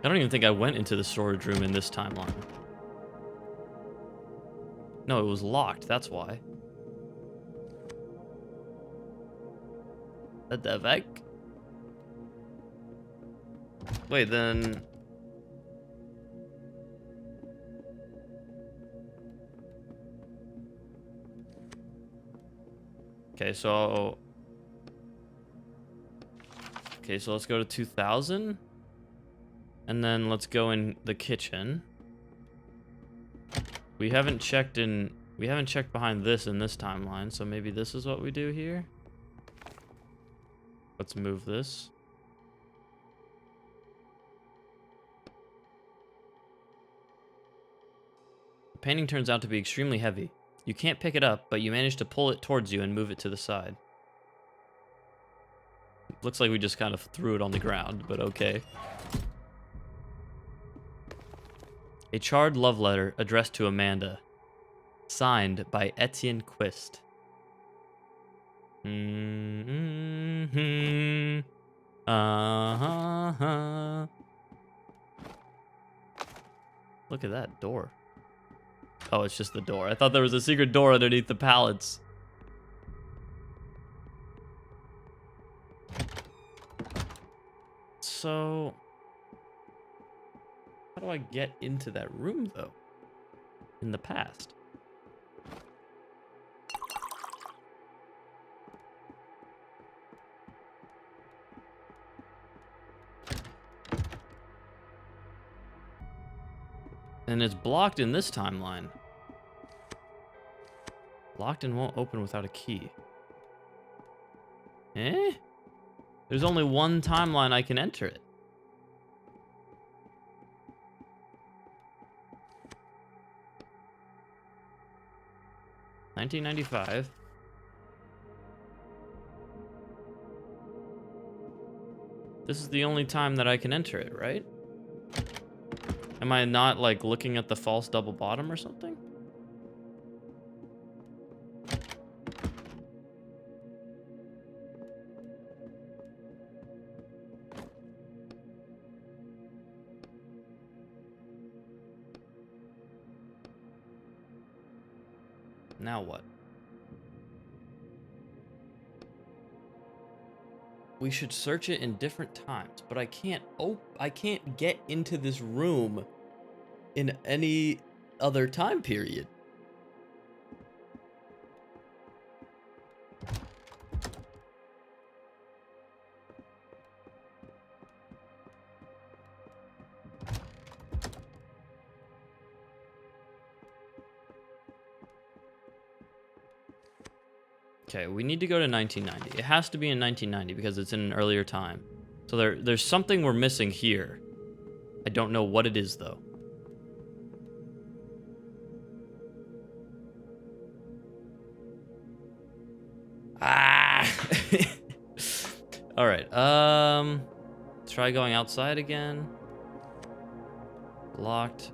I don't even think I went into the storage room in this timeline. No, it was locked, that's why. What the heck? Wait, then... Okay, so let's go to 2000. And then let's go in the kitchen. We haven't checked behind this in this timeline, so maybe this is what we do here. Let's move this. The painting turns out to be extremely heavy. You can't pick it up, but you manage to pull it towards you and move it to the side. Looks like we just kind of threw it on the ground, but okay. A charred love letter addressed to Amanda. Signed by Etienne Quist. Mm-hmm. Uh-huh. Look at that door. Oh, it's just the door. I thought there was a secret door underneath the pallets. So, how do I get into that room, though? In the past. And it's blocked in this timeline. Locked and won't open without a key. Eh? There's only one timeline I can enter it. $1995. This is the only time that I can enter it, right? Am I not, like, looking at the false double bottom or something? Now what? We should search it in different times, but I can't get into this room in any other time period. Okay, we need to go to 1990. It has to be in 1990 because it's in an earlier time. So there's something we're missing here. I don't know what it is, though. Ah! All right. Try going outside again. Locked.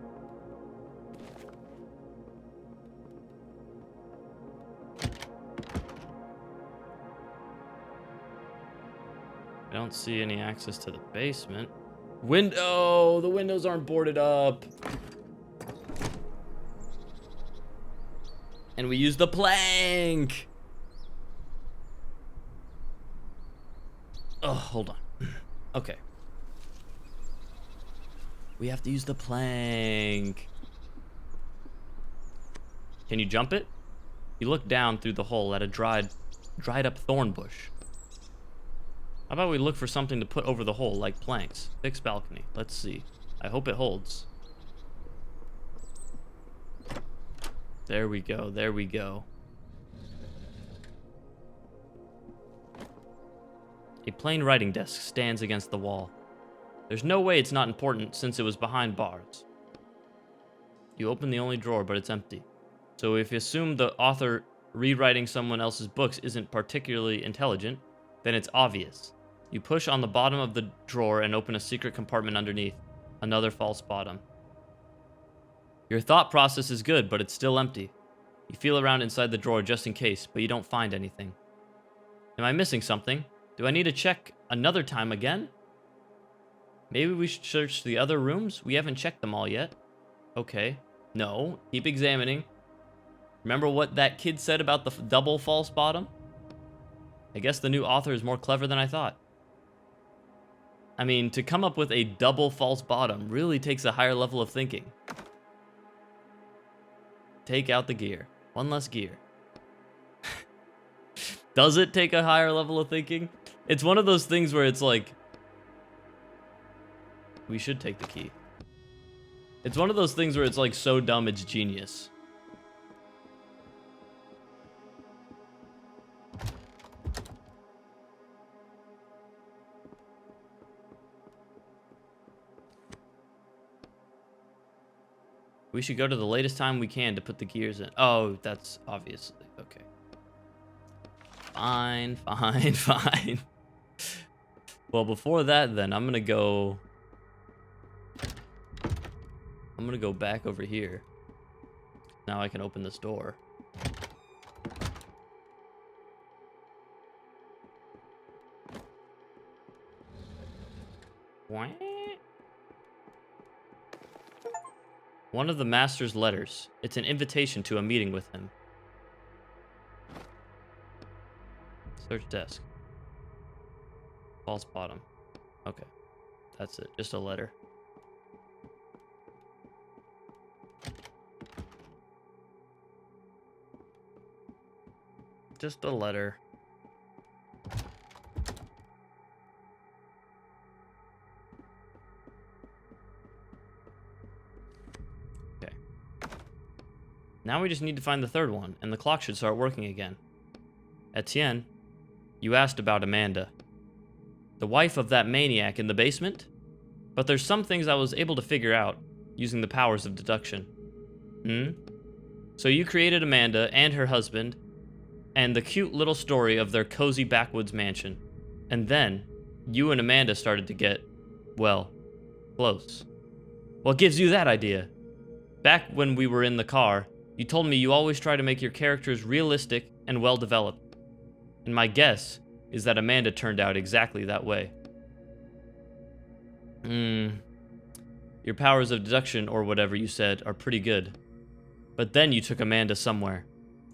I don't see any access to the basement. Window! The windows aren't boarded up. And we use the plank! Oh, hold on. Okay. We have to use the plank. Can you jump it? You look down through the hole at a dried up thorn bush. How about we look for something to put over the hole, like planks? Fixed balcony. Let's see. I hope it holds. There we go. There we go. A plain writing desk stands against the wall. There's no way it's not important since it was behind bars. You open the only drawer, but it's empty. So if you assume the author rewriting someone else's books isn't particularly intelligent, then it's obvious. You push on the bottom of the drawer and open a secret compartment underneath. Another false bottom. Your thought process is good, but it's still empty. You feel around inside the drawer just in case, but you don't find anything. Am I missing something? Do I need to check another time again? Maybe we should search the other rooms? We haven't checked them all yet. Okay. No. Keep examining. Remember what that kid said about the double false bottom? I guess the new author is more clever than I thought. I mean, to come up with a double false bottom really takes a higher level of thinking. Take out the gear. One less gear. Does it take a higher level of thinking? It's one of those things where it's like, we should take the key. It's one of those things where it's like so dumb it's genius. We should go to the latest time we can to put the gears in. Oh, that's obviously okay. Fine, fine, fine. Well, before that, then I'm gonna go back over here. Now I can open this door. One of the master's letters. It's an invitation to a meeting with him. Search desk. False bottom. Okay. That's it. Just a letter. Just a letter. Okay. Now we just need to find the third one, and the clock should start working again. Etienne, you asked about Amanda. The wife of that maniac in the basement? But there's some things I was able to figure out using the powers of deduction. So you created Amanda and her husband, and the cute little story of their cozy backwoods mansion. And then, you and Amanda started to get, well, close. What gives you that idea? Back when we were in the car, you told me you always try to make your characters realistic and well-developed. And my guess is that Amanda turned out exactly that way. Your powers of deduction, or whatever you said, are pretty good. But then you took Amanda somewhere.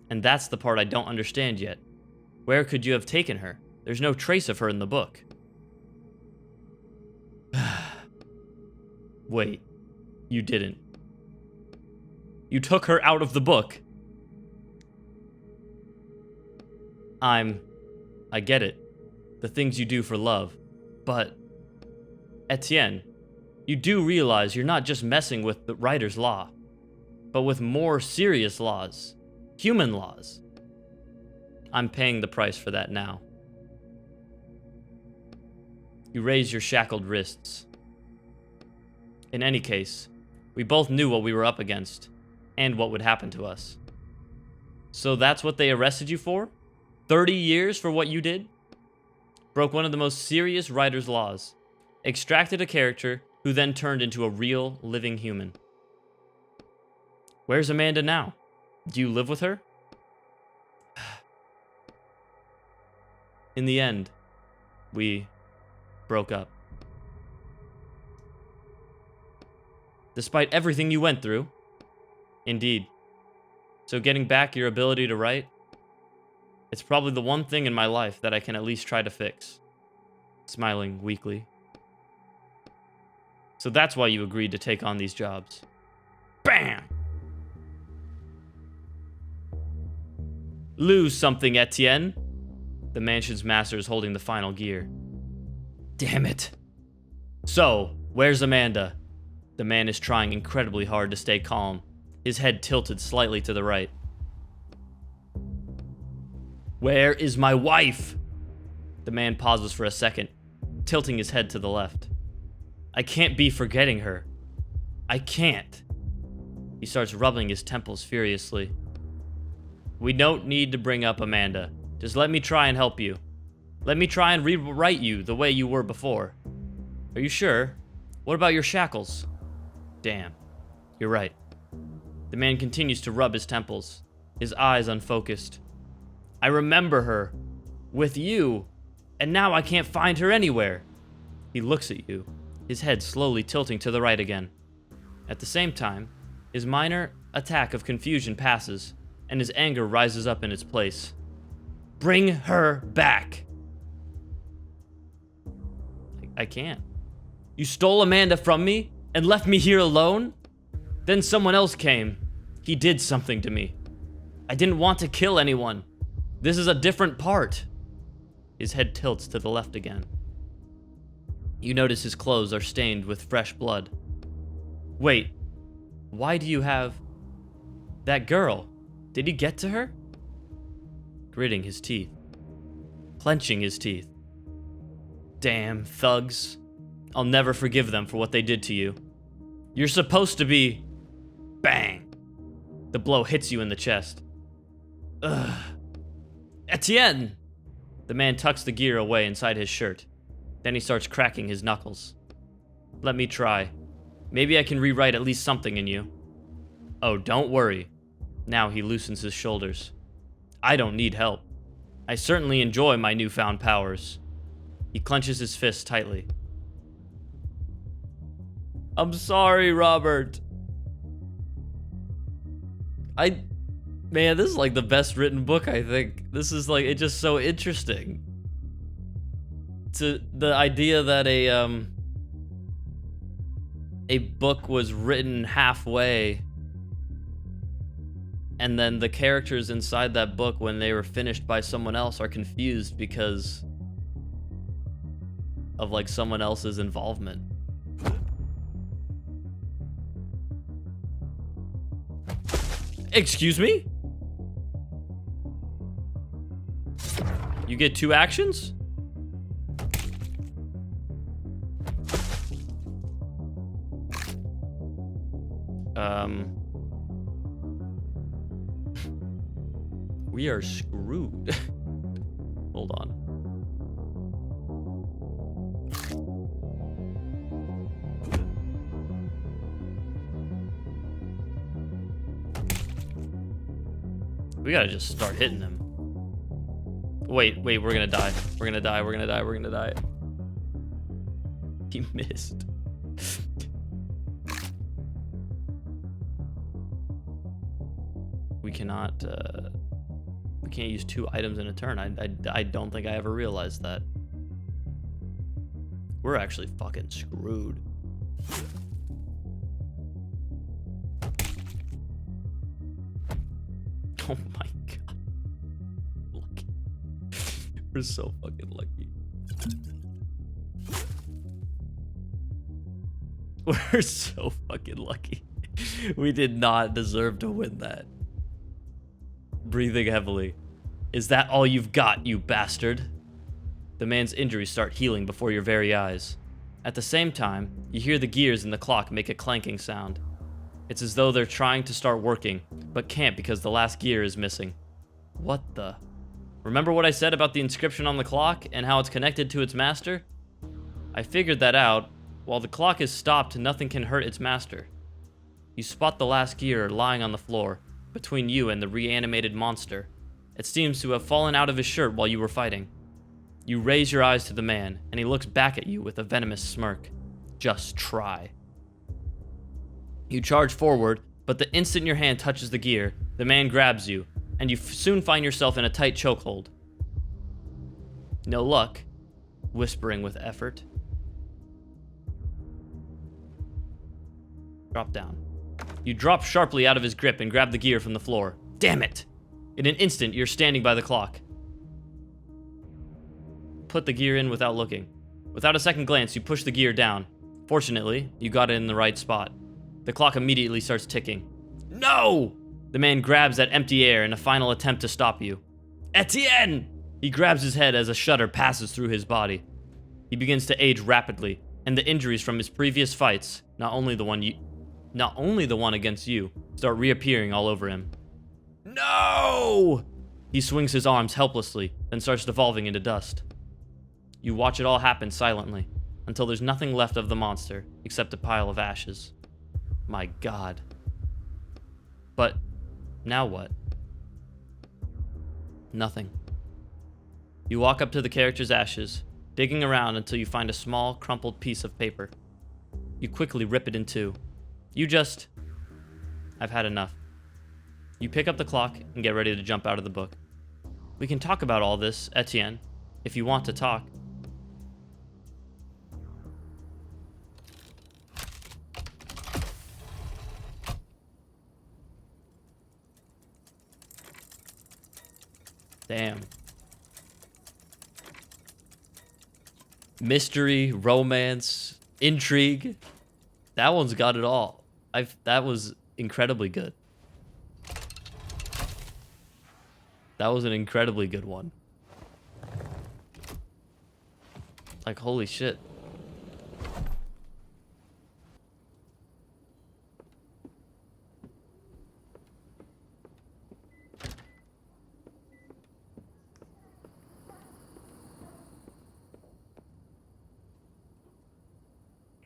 And that's the part I don't understand yet. Where could you have taken her? There's no trace of her in the book. Wait, you didn't. You took her out of the book. I get it. The things you do for love. But, Etienne, you do realize you're not just messing with the writer's law, but with more serious laws. Human laws. I'm paying the price for that now. You raise your shackled wrists. In any case, we both knew what we were up against, and what would happen to us. So that's what they arrested you for? 30 years for what you did? Broke one of the most serious writer's laws. Extracted a character who then turned into a real, living human. Where's Amanda now? Do you live with her? In the end, we broke up. Despite everything you went through. Indeed. So getting back your ability to write, it's probably the one thing in my life that I can at least try to fix. Smiling weakly. So that's why you agreed to take on these jobs. Bam! Lose something, Etienne. The mansion's master is holding the final gear. Damn it. So, where's Amanda? The man is trying incredibly hard to stay calm, his head tilted slightly to the right. Where is my wife? The man pauses for a second, tilting his head to the left. I can't be forgetting her. I can't. He starts rubbing his temples furiously. We don't need to bring up Amanda. Just let me try and help you. Let me try and rewrite you the way you were before. Are you sure? What about your shackles? Damn. You're right. The man continues to rub his temples, his eyes unfocused. I remember her. With you. And now I can't find her anywhere. He looks at you, his head slowly tilting to the right again. At the same time, his minor attack of confusion passes, and his anger rises up in its place. Bring her back. I can't. You stole Amanda from me and left me here alone? Then someone else came. He did something to me. I didn't want to kill anyone. This is a different part. His head tilts to the left again. You notice his clothes are stained with fresh blood. Wait, why do you have... that girl? Did he get to her? Gritting his teeth. Clenching his teeth. Damn thugs. I'll never forgive them for what they did to you. You're supposed to be... Bang! The blow hits you in the chest. Ugh. Etienne! The man tucks the gear away inside his shirt. Then he starts cracking his knuckles. Let me try. Maybe I can rewrite at least something in you. Oh, don't worry. Now he loosens his shoulders. I don't need help. I certainly enjoy my newfound powers. He clenches his fist tightly. I'm sorry, Robert. Man, this is like the best written book, I think. This is like, it's just so interesting. To the idea that a book was written halfway, and then the characters inside that book, when they were finished by someone else, are confused because of like someone else's involvement. Excuse me? You get 2 actions? We are screwed. Hold on. We gotta just start hitting him. Wait, we're gonna die. We're gonna die. He missed. We cannot, we can't use 2 items in a turn. I don't think I ever realized that. We're actually fucking screwed. Oh my god. Lucky. We're so fucking lucky. We're so fucking lucky. We did not deserve to win that. Breathing heavily. Is that all you've got, you bastard? The man's injuries start healing before your very eyes. At the same time, you hear the gears in the clock make a clanking sound. It's as though they're trying to start working, but can't because the last gear is missing. What the? Remember what I said about the inscription on the clock and how it's connected to its master? I figured that out. While the clock is stopped, nothing can hurt its master. You spot the last gear lying on the floor, between you and the reanimated monster. It seems to have fallen out of his shirt while you were fighting. You raise your eyes to the man, and he looks back at you with a venomous smirk. Just try. You charge forward, but the instant your hand touches the gear, the man grabs you, and you soon find yourself in a tight chokehold. No luck, whispering with effort. Drop down. You drop sharply out of his grip and grab the gear from the floor. Damn it! In an instant, you're standing by the clock. Put the gear in without looking. Without a second glance, you push the gear down. Fortunately, you got it in the right spot. The clock immediately starts ticking. No! The man grabs at empty air in a final attempt to stop you. Etienne! He grabs his head as a shudder passes through his body. He begins to age rapidly, and the injuries from his previous fights, not only the one against you, start reappearing all over him. No! He swings his arms helplessly, then starts devolving into dust. You watch it all happen silently, until there's nothing left of the monster, except a pile of ashes. My god. But, now what? Nothing. You walk up to the character's ashes, digging around until you find a small, crumpled piece of paper. You quickly rip it in 2. I've had enough. You pick up the clock and get ready to jump out of the book. We can talk about all this, Etienne, if you want to talk. Damn. Mystery, romance, intrigue. That one's got it all. That was incredibly good. That was an incredibly good one. Like, holy shit.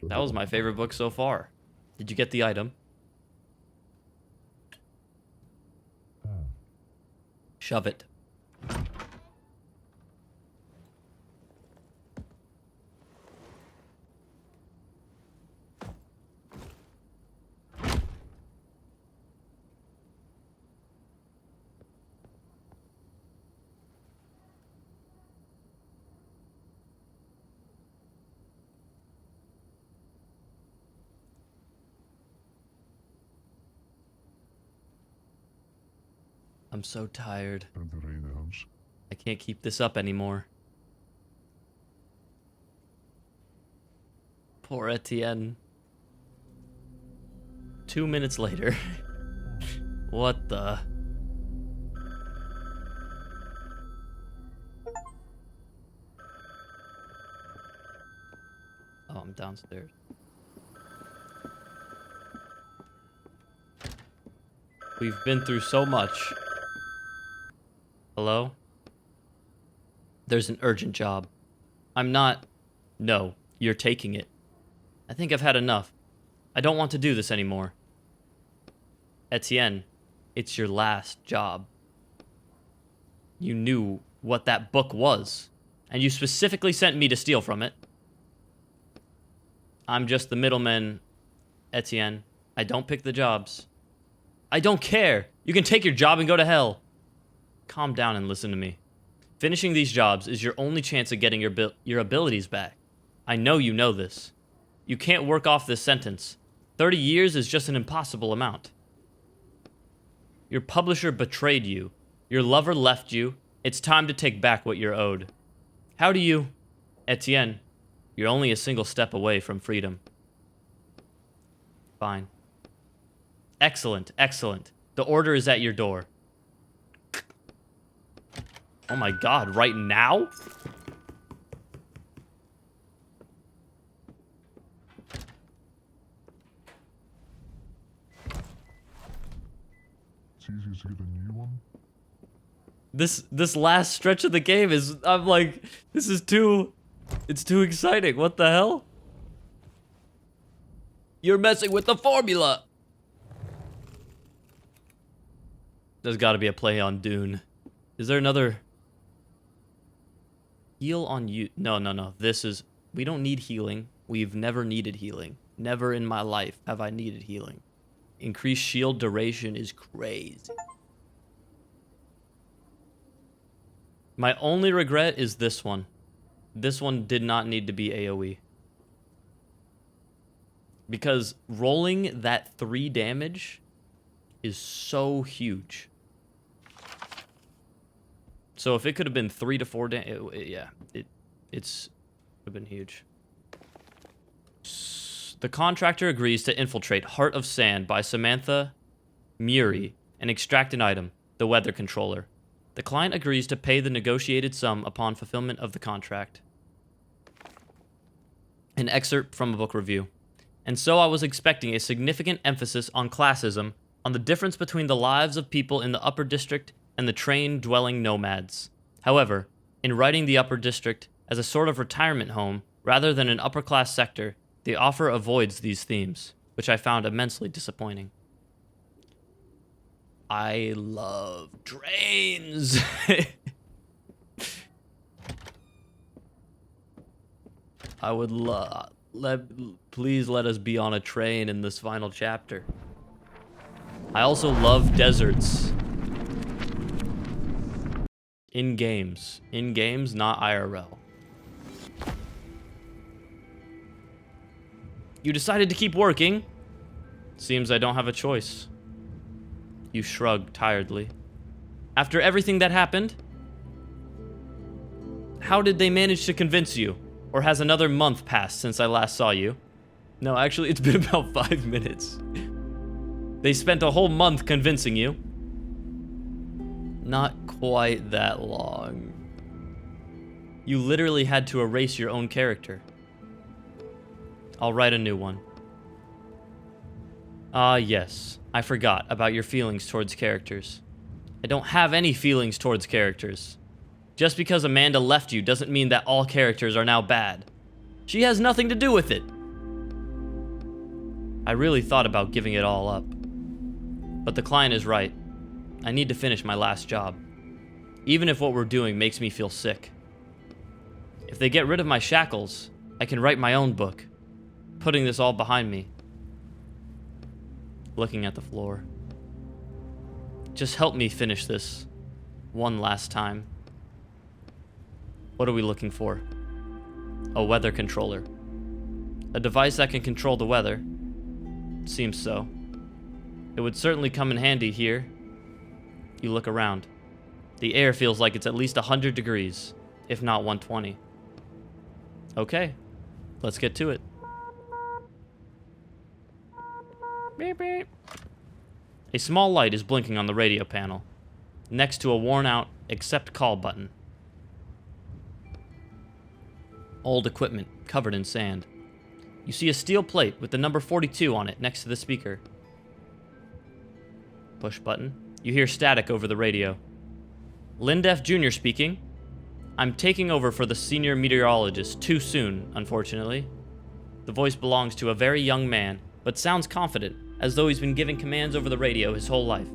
That was my favorite book so far. Did you get the item? Shove it. I'm so tired. I can't keep this up anymore. Poor Etienne. 2 minutes later. What the? Oh, I'm downstairs. We've been through so much. Hello? There's an urgent job. I'm not... No, you're taking it. I think I've had enough. I don't want to do this anymore. Etienne, it's your last job. You knew what that book was, and you specifically sent me to steal from it. I'm just the middleman, Etienne. I don't pick the jobs. I don't care. You can take your job and go to hell. Calm down and listen to me. Finishing these jobs is your only chance of getting your abilities back. I know you know this. You can't work off this sentence. 30 years is just an impossible amount. Your publisher betrayed you. Your lover left you. It's time to take back what you're owed. How do you... Etienne, you're only a single step away from freedom. Fine. Excellent, excellent. The order is at your door. Oh my god, right now? It's easier to get a new one. This last stretch of the game is... I'm like, this is too... It's too exciting. What the hell? You're messing with the formula! There's gotta be a play on Dune. Is there another... Heal on you... No. This is... We don't need healing. We've never needed healing. Never in my life have I needed healing. Increased shield duration is crazy. My only regret is this one. This one did not need to be AoE. Because rolling that 3 damage is so huge. So if it could have been 3 to 4 damage, yeah, it's would have been huge. The contractor agrees to infiltrate Heart of Sand by Samantha Muri and extract an item, the weather controller. The client agrees to pay the negotiated sum upon fulfillment of the contract. An excerpt from a book review. And so I was expecting a significant emphasis on classism, on the difference between the lives of people in the Upper District and the train-dwelling nomads. However, in writing the Upper District as a sort of retirement home, rather than an upper-class sector, the offer avoids these themes, which I found immensely disappointing. I love trains! I would love... Please let us be on a train in this final chapter. I also love deserts. In games. In games, not IRL. You decided to keep working? Seems I don't have a choice. You shrug tiredly. After everything that happened? How did they manage to convince you? Or has another month passed since I last saw you? No, actually, it's been about 5 minutes. They spent a whole month convincing you. Not quite that long. You literally had to erase your own character. I'll write a new one. Yes. I forgot about your feelings towards characters. I don't have any feelings towards characters. Just because Amanda left you doesn't mean that all characters are now bad. She has nothing to do with it. I really thought about giving it all up. But the client is right. I need to finish my last job. Even if what we're doing makes me feel sick. If they get rid of my shackles, I can write my own book, putting this all behind me. Looking at the floor. Just help me finish this one last time. What are we looking for? A weather controller. A device that can control the weather. Seems so. It would certainly come in handy here. You look around. The air feels like it's at least 100 degrees, if not 120. Okay, let's get to it. Beep, beep. A small light is blinking on the radio panel, next to a worn-out accept call button. Old equipment covered in sand. You see a steel plate with the number 42 on it next to the speaker. Push button. You hear static over the radio. Lindef Jr. speaking. I'm taking over for the senior meteorologist too soon, unfortunately. The voice belongs to a very young man, but sounds confident, as though he's been giving commands over the radio his whole life.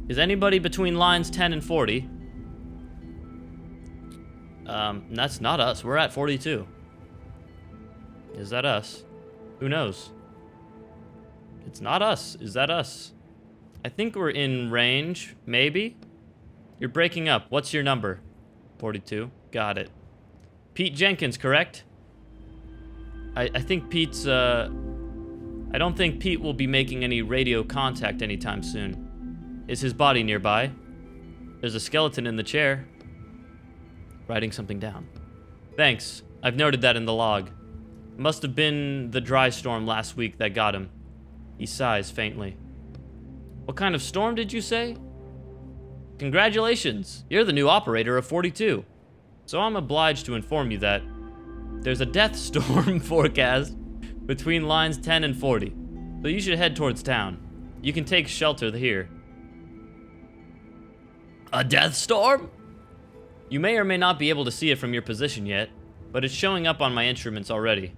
Is anybody between lines 10 and 40? That's not us. We're at 42. Is that us? Who knows? It's not us. Is that us? I think we're in range, maybe? You're breaking up. What's your number? 42. Got it. Pete Jenkins, correct? I think Pete's, I don't think Pete will be making any radio contact anytime soon. Is his body nearby? There's a skeleton in the chair. Writing something down. Thanks. I've noted that in the log. Must have been the dry storm last week that got him. He sighs faintly. What kind of storm did you say? Congratulations. You're the new operator of 42. So I'm obliged to inform you that there's a death storm forecast between lines 10 and 40. So you should head towards town. You can take shelter here. A death storm? You may or may not be able to see it from your position yet, but it's showing up on my instruments already.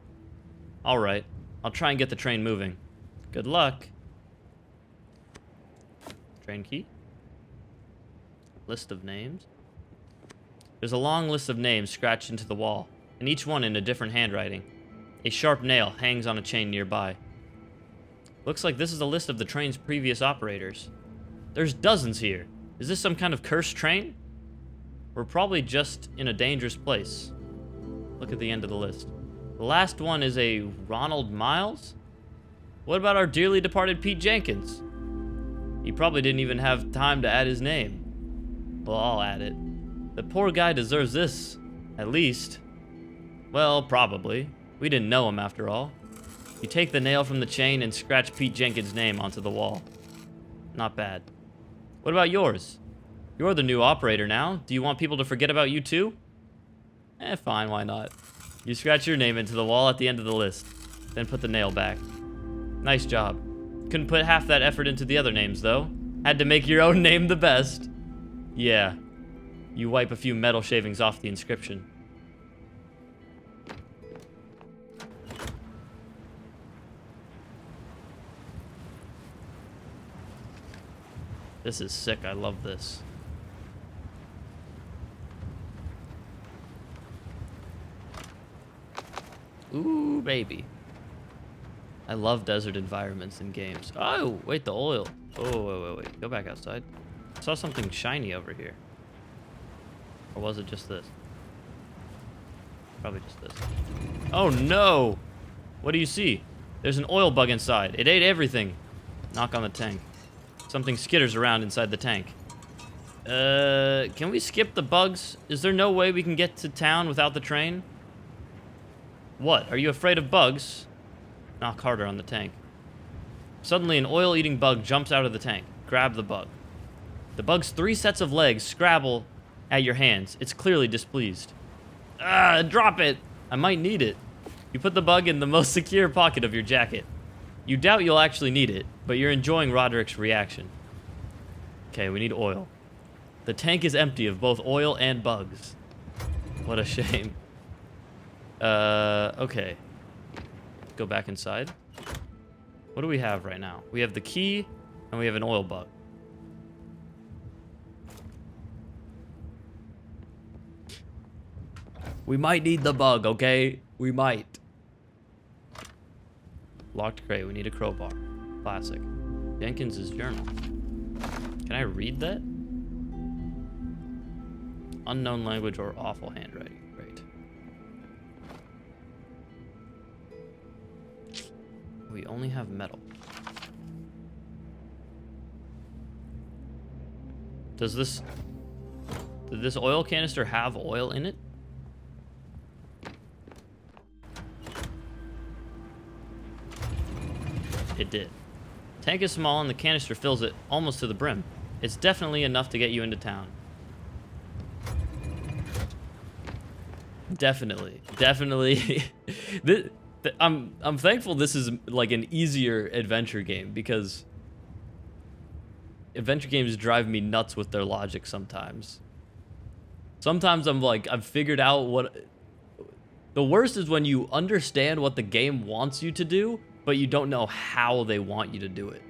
Alright, I'll try and get the train moving. Good luck. Train key. List of names. There's a long list of names scratched into the wall, and each one in a different handwriting. A sharp nail hangs on a chain nearby. Looks like this is a list of the train's previous operators. There's dozens here. Is this some kind of cursed train? We're probably just in a dangerous place. Look at the end of the list. The last one is a Ronald Miles? What about our dearly departed Pete Jenkins? He probably didn't even have time to add his name. Well, I'll add it. The poor guy deserves this, at least. Well, probably. We didn't know him after all. You take the nail from the chain and scratch Pete Jenkins' name onto the wall. Not bad. What about yours? You're the new operator now. Do you want people to forget about you too? Fine, why not? You scratch your name into the wall at the end of the list, then put the nail back. Nice job. Couldn't put half that effort into the other names, though. Had to make your own name the best. Yeah. You wipe a few metal shavings off the inscription. This is sick. I love this. Ooh, baby. I love desert environments in games. Oh, wait, the oil. Oh, wait. Go back outside. I saw something shiny over here. Or was it just this? Probably just this. Oh, no! What do you see? There's an oil bug inside. It ate everything. Knock on the tank. Something skitters around inside the tank. Can we skip the bugs? Is there no way we can get to town without the train? What? Are you afraid of bugs? Knock harder on the tank. Suddenly, an oil-eating bug jumps out of the tank. Grab the bug. The bug's 3 sets of legs scrabble at your hands. It's clearly displeased. Drop it! I might need it. You put the bug in the most secure pocket of your jacket. You doubt you'll actually need it, but you're enjoying Roderick's reaction. Okay, we need oil. The tank is empty of both oil and bugs. What a shame. Okay. Go back inside. What do we have right now? We have the key, and we have an oil bug. We might need the bug, okay? We might. Locked crate. We need a crowbar. Classic. Jenkins's journal. Can I read that? Unknown language or awful handwriting. Great. We only have metal. Did this oil canister have oil in it? It did. Tank is small and the canister fills it almost to the brim. It's definitely enough to get you into town. Definitely. I'm thankful this is like an easier adventure game, because adventure games drive me nuts with their logic sometimes. Sometimes I'm like, I've figured out what... The worst is when you understand what the game wants you to do, but you don't know how they want you to do it.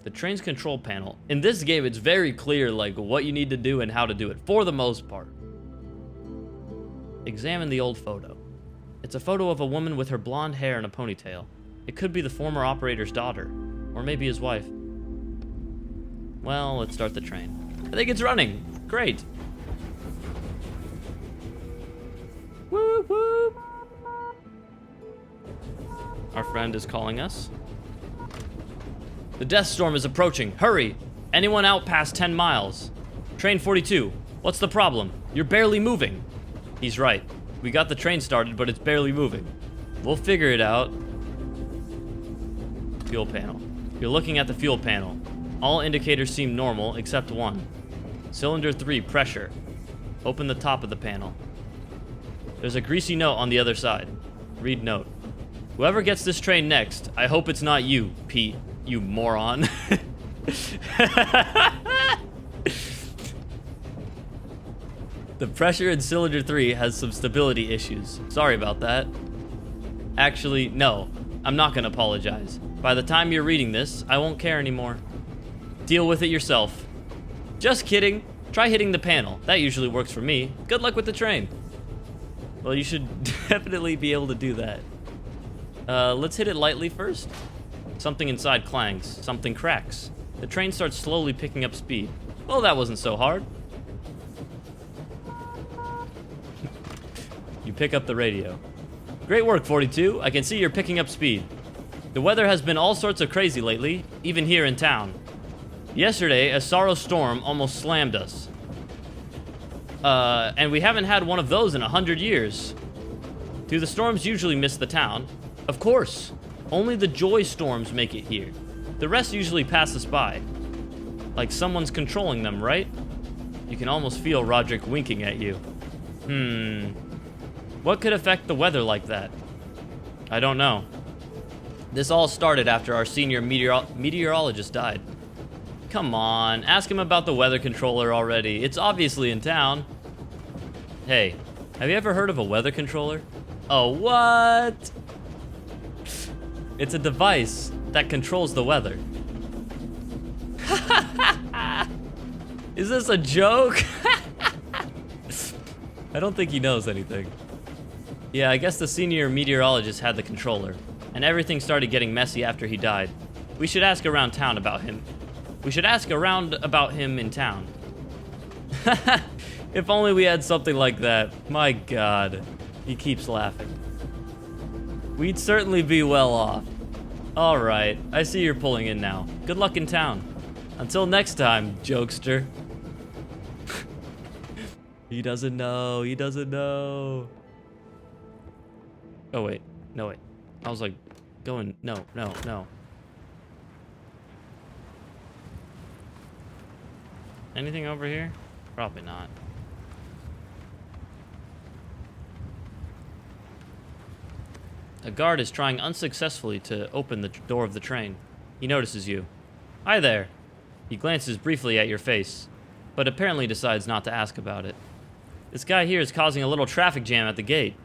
The train's control panel. In this game, it's very clear like what you need to do and how to do it, for the most part. Examine the old photo. It's a photo of a woman with her blonde hair and a ponytail. It could be the former operator's daughter, or maybe his wife. Well, let's start the train. I think it's running. Great. Woo woo. Our friend is calling us. The death storm is approaching. Hurry! Anyone out past 10 miles? Train 42. What's the problem? You're barely moving. He's right. We got the train started, but it's barely moving. We'll figure it out. Fuel panel. You're looking at the fuel panel. All indicators seem normal, except one. Cylinder 3, pressure. Open the top of the panel. There's a greasy note on the other side. Read note. Whoever gets this train next, I hope it's not you, Pete. You moron. The pressure in cylinder 3 has some stability issues. Sorry about that. Actually, no. I'm not gonna apologize. By the time you're reading this, I won't care anymore. Deal with it yourself. Just kidding. Try hitting the panel. That usually works for me. Good luck with the train. Well, you should definitely be able to do that. Let's hit it lightly first. Something inside clangs. Something cracks. The train starts slowly picking up speed. Well, that wasn't so hard. You pick up the radio. Great work, 42. I can see you're picking up speed. The weather has been all sorts of crazy lately, even here in town. Yesterday, a sorrow storm almost slammed us. And we haven't had one of those in 100 years. Do the storms usually miss the town? Of course. Only the joy storms make it here. The rest usually pass us by. Like someone's controlling them, right? You can almost feel Roderick winking at you. What could affect the weather like that? I don't know. This all started after our senior meteorologist died. Come on, ask him about the weather controller already. It's obviously in town. Hey, have you ever heard of a weather controller? Oh, what? It's a device that controls the weather. Is this a joke? I don't think he knows anything. Yeah, I guess the senior meteorologist had the controller, and everything started getting messy after he died. We should ask around town about him. We should ask around about him in town. If only we had something like that. My God. He keeps laughing. We'd certainly be well off. Alright, I see you're pulling in now. Good luck in town. Until next time, jokester. He doesn't know. He doesn't know. Oh, wait. No, wait. I was like, going... No. Anything over here? Probably not. A guard is trying unsuccessfully to open the door of the train. He notices you. Hi there. He glances briefly at your face, but apparently decides not to ask about it. This guy here is causing a little traffic jam at the gate.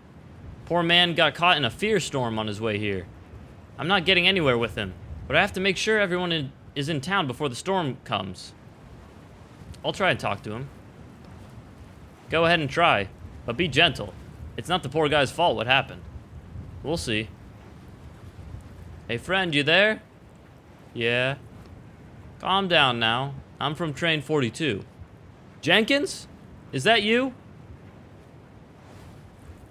Poor man got caught in a fear storm on his way here. I'm not getting anywhere with him, but I have to make sure everyone is in town before the storm comes. I'll try and talk to him. Go ahead and try, but be gentle. It's not the poor guy's fault what happened. We'll see. Hey friend, you there? Yeah. Calm down now. I'm from train 42. Jenkins? Is that you?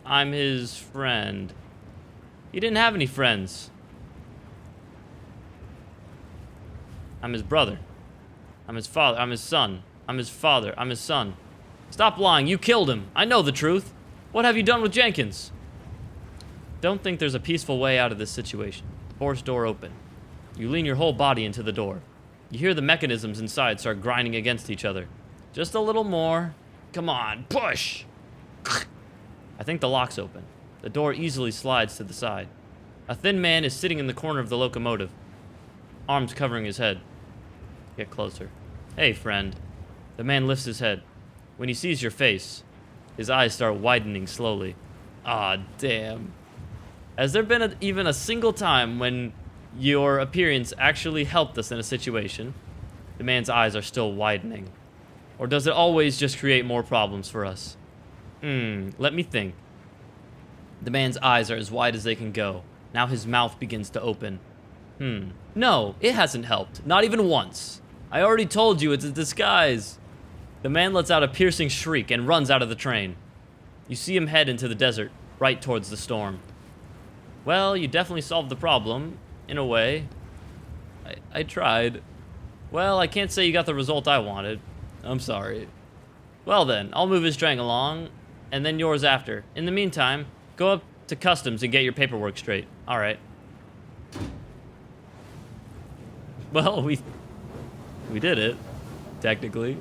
I'm his friend. He didn't have any friends. I'm his brother. I'm his father. I'm his son. I'm his father. I'm his son. Stop lying. You killed him. I know the truth. What have you done with Jenkins? Don't think there's a peaceful way out of this situation. Force door open. You lean your whole body into the door. You hear the mechanisms inside start grinding against each other. Just a little more. Come on, push! I think the lock's open. The door easily slides to the side. A thin man is sitting in the corner of the locomotive, arms covering his head. Get closer. Hey, friend. The man lifts his head. When he sees your face, his eyes start widening slowly. Ah, damn. Has there been even a single time when your appearance actually helped us in a situation? The man's eyes are still widening. Or does it always just create more problems for us? Let me think. The man's eyes are as wide as they can go. Now his mouth begins to open. No, it hasn't helped. Not even once. I already told you it's a disguise. The man lets out a piercing shriek and runs out of the train. You see him head into the desert, right towards the storm. Well, you definitely solved the problem, in a way. I tried. Well, I can't say you got the result I wanted. I'm sorry. Well then, I'll move his train along, and then yours after. In the meantime, go up to customs and get your paperwork straight. Alright. Well, we did it, technically.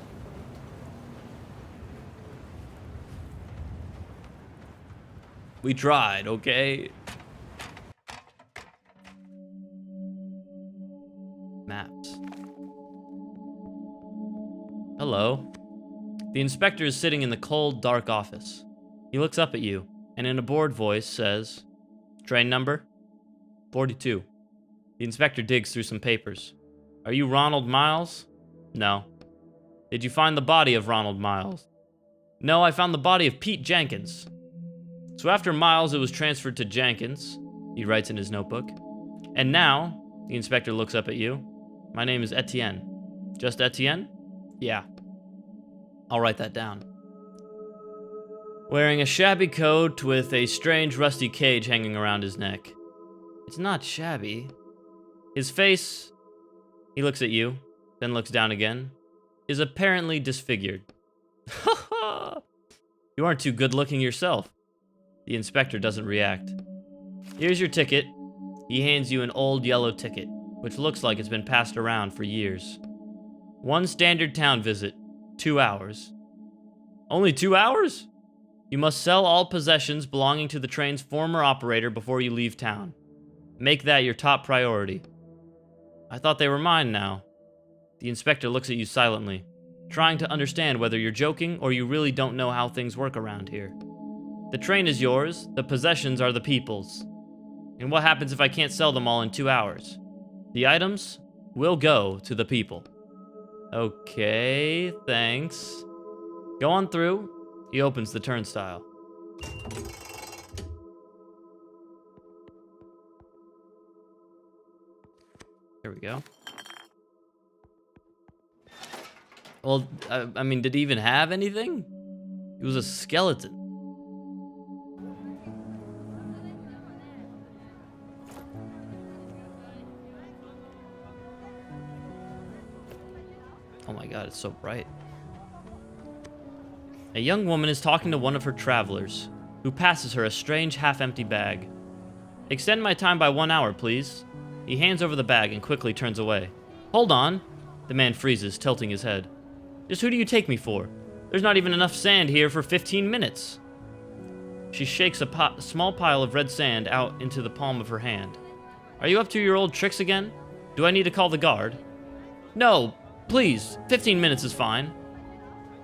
We tried, okay? Maps. Hello. The inspector is sitting in the cold, dark office. He looks up at you, and in a bored voice says, "Train number? 42. The inspector digs through some papers. Are you Ronald Miles? No. Did you find the body of Ronald Miles? No, I found the body of Pete Jenkins. So after Miles, it was transferred to Jenkins, he writes in his notebook. And now, the inspector looks up at you. My name is Etienne. Just Etienne? Yeah. I'll write that down. Wearing a shabby coat with a strange rusty cage hanging around his neck. It's not shabby. His face, he looks at you, then looks down again, is apparently disfigured. You aren't too good looking yourself. The inspector doesn't react. Here's your ticket. He hands you an old yellow ticket, which looks like it's been passed around for years. One standard town visit, 2 hours. Only 2 hours? You must sell all possessions belonging to the train's former operator before you leave town. Make that your top priority. I thought they were mine now. The inspector looks at you silently, trying to understand whether you're joking or you really don't know how things work around here. The train is yours, the possessions are the people's. And what happens if I can't sell them all in 2 hours? The items will go to the people. Okay, thanks. Go on through. He opens the turnstile. Here we go. Well, I mean, did he even have anything? He was a skeleton. Oh my god, it's so bright. A young woman is talking to one of her travelers, who passes her a strange half-empty bag. Extend my time by 1 hour, please. He hands over the bag and quickly turns away. Hold on. The man freezes, tilting his head. Just who do you take me for? There's not even enough sand here for 15 minutes. She shakes a small pile of red sand out into the palm of her hand. Are you up to your old tricks again? Do I need to call the guard? No, please. 15 minutes is fine.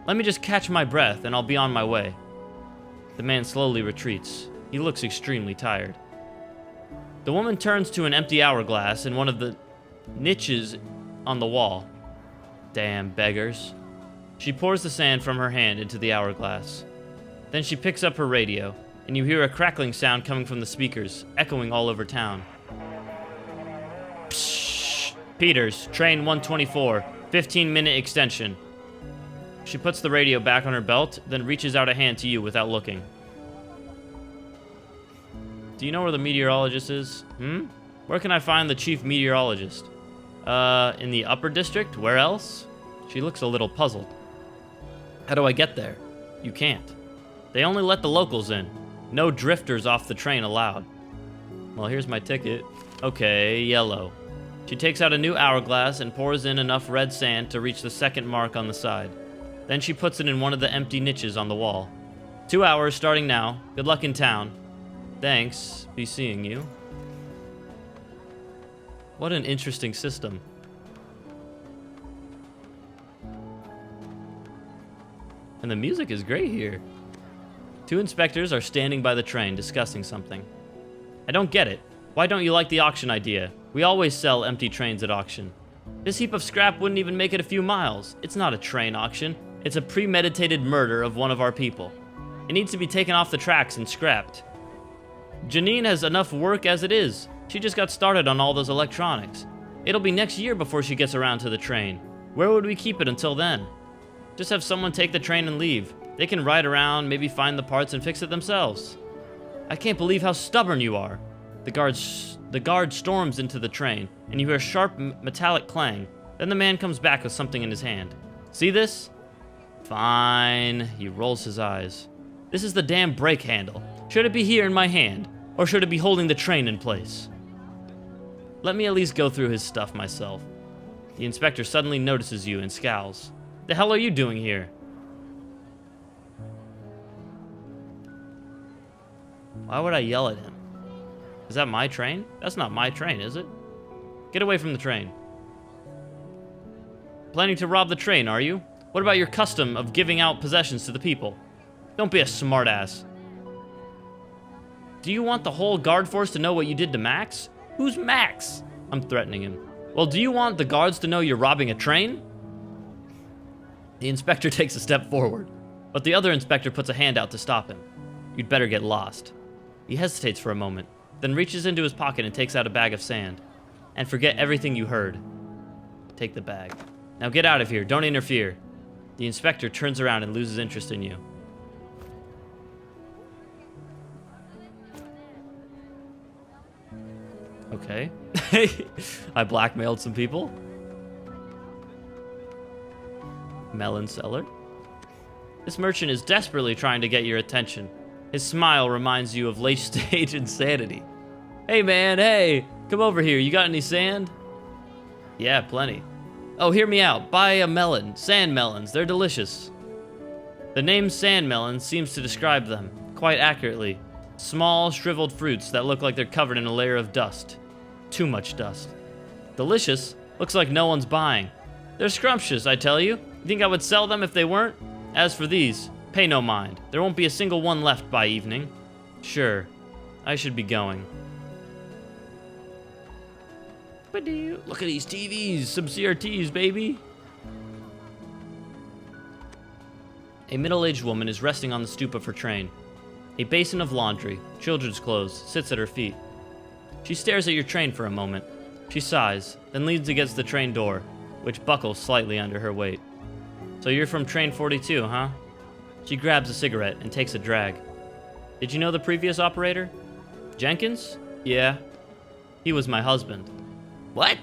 Let me just catch my breath and I'll be on my way. The man slowly retreats. He looks extremely tired. The woman turns to an empty hourglass in one of the niches on the wall. Damn beggars. She pours the sand from her hand into the hourglass. Then she picks up her radio, and you hear a crackling sound coming from the speakers, echoing all over town. Psst. Peters, train 124, 15-minute extension. She puts the radio back on her belt, then reaches out a hand to you without looking. Do you know where the meteorologist is? Where can I find the chief meteorologist? In the upper district? Where else? She looks a little puzzled. How do I get there? You can't. They only let the locals in. No drifters off the train allowed. Well, here's my ticket. Okay, yellow. She takes out a new hourglass and pours in enough red sand to reach the second mark on the side. Then she puts it in one of the empty niches on the wall. 2 hours starting now. Good luck in town. Thanks. Be seeing you. What an interesting system. And the music is great here. 2 inspectors are standing by the train discussing something. I don't get it. Why don't you like the auction idea? We always sell empty trains at auction. This heap of scrap wouldn't even make it a few miles. It's not a train auction. It's a premeditated murder of one of our people. It needs to be taken off the tracks and scrapped. Janine has enough work as it is. She just got started on all those electronics. It'll be next year before she gets around to the train. Where would we keep it until then? Just have someone take the train and leave. They can ride around, maybe find the parts and fix it themselves. I can't believe how stubborn you are. The guard storms into the train, and you hear a sharp metallic clang. Then the man comes back with something in his hand. See this? Fine. He rolls his eyes. This is the damn brake handle. Should it be here in my hand, or should it be holding the train in place? Let me at least go through his stuff myself. The inspector suddenly notices you and scowls. The hell are you doing here? Why would I yell at him? Is that my train? That's not my train, is it? Get away from the train. Planning to rob the train, are you? What about your custom of giving out possessions to the people? Don't be a smartass. Do you want the whole guard force to know what you did to Max? Who's Max? I'm threatening him. Well, do you want the guards to know you're robbing a train? The inspector takes a step forward, but the other inspector puts a hand out to stop him. You'd better get lost. He hesitates for a moment, then reaches into his pocket and takes out a bag of sand. And forget everything you heard. Take the bag. Now get out of here, don't interfere. The inspector turns around and loses interest in you. Okay. I blackmailed some people. Melon seller. This merchant is desperately trying to get your attention. His smile reminds you of late-stage insanity. Hey man, hey! Come over here, you got any sand? Yeah, plenty. Oh, hear me out. Buy a melon. Sand melons, they're delicious. The name sand melon seems to describe them, quite accurately. Small, shriveled fruits that look like they're covered in a layer of dust. Too much dust. Delicious? Looks like no one's buying. They're scrumptious, I tell you. You think I would sell them if they weren't? As for these, pay no mind. There won't be a single one left by evening. Sure. I should be going. Look at these TVs. Some CRTs, baby. A middle-aged woman is resting on the stoop of her train. A basin of laundry, children's clothes, sits at her feet. She stares at your train for a moment. She sighs, then leans against the train door, which buckles slightly under her weight. So you're from train 42, huh? She grabs a cigarette and takes a drag. Did you know the previous operator? Jenkins? Yeah. He was my husband. What?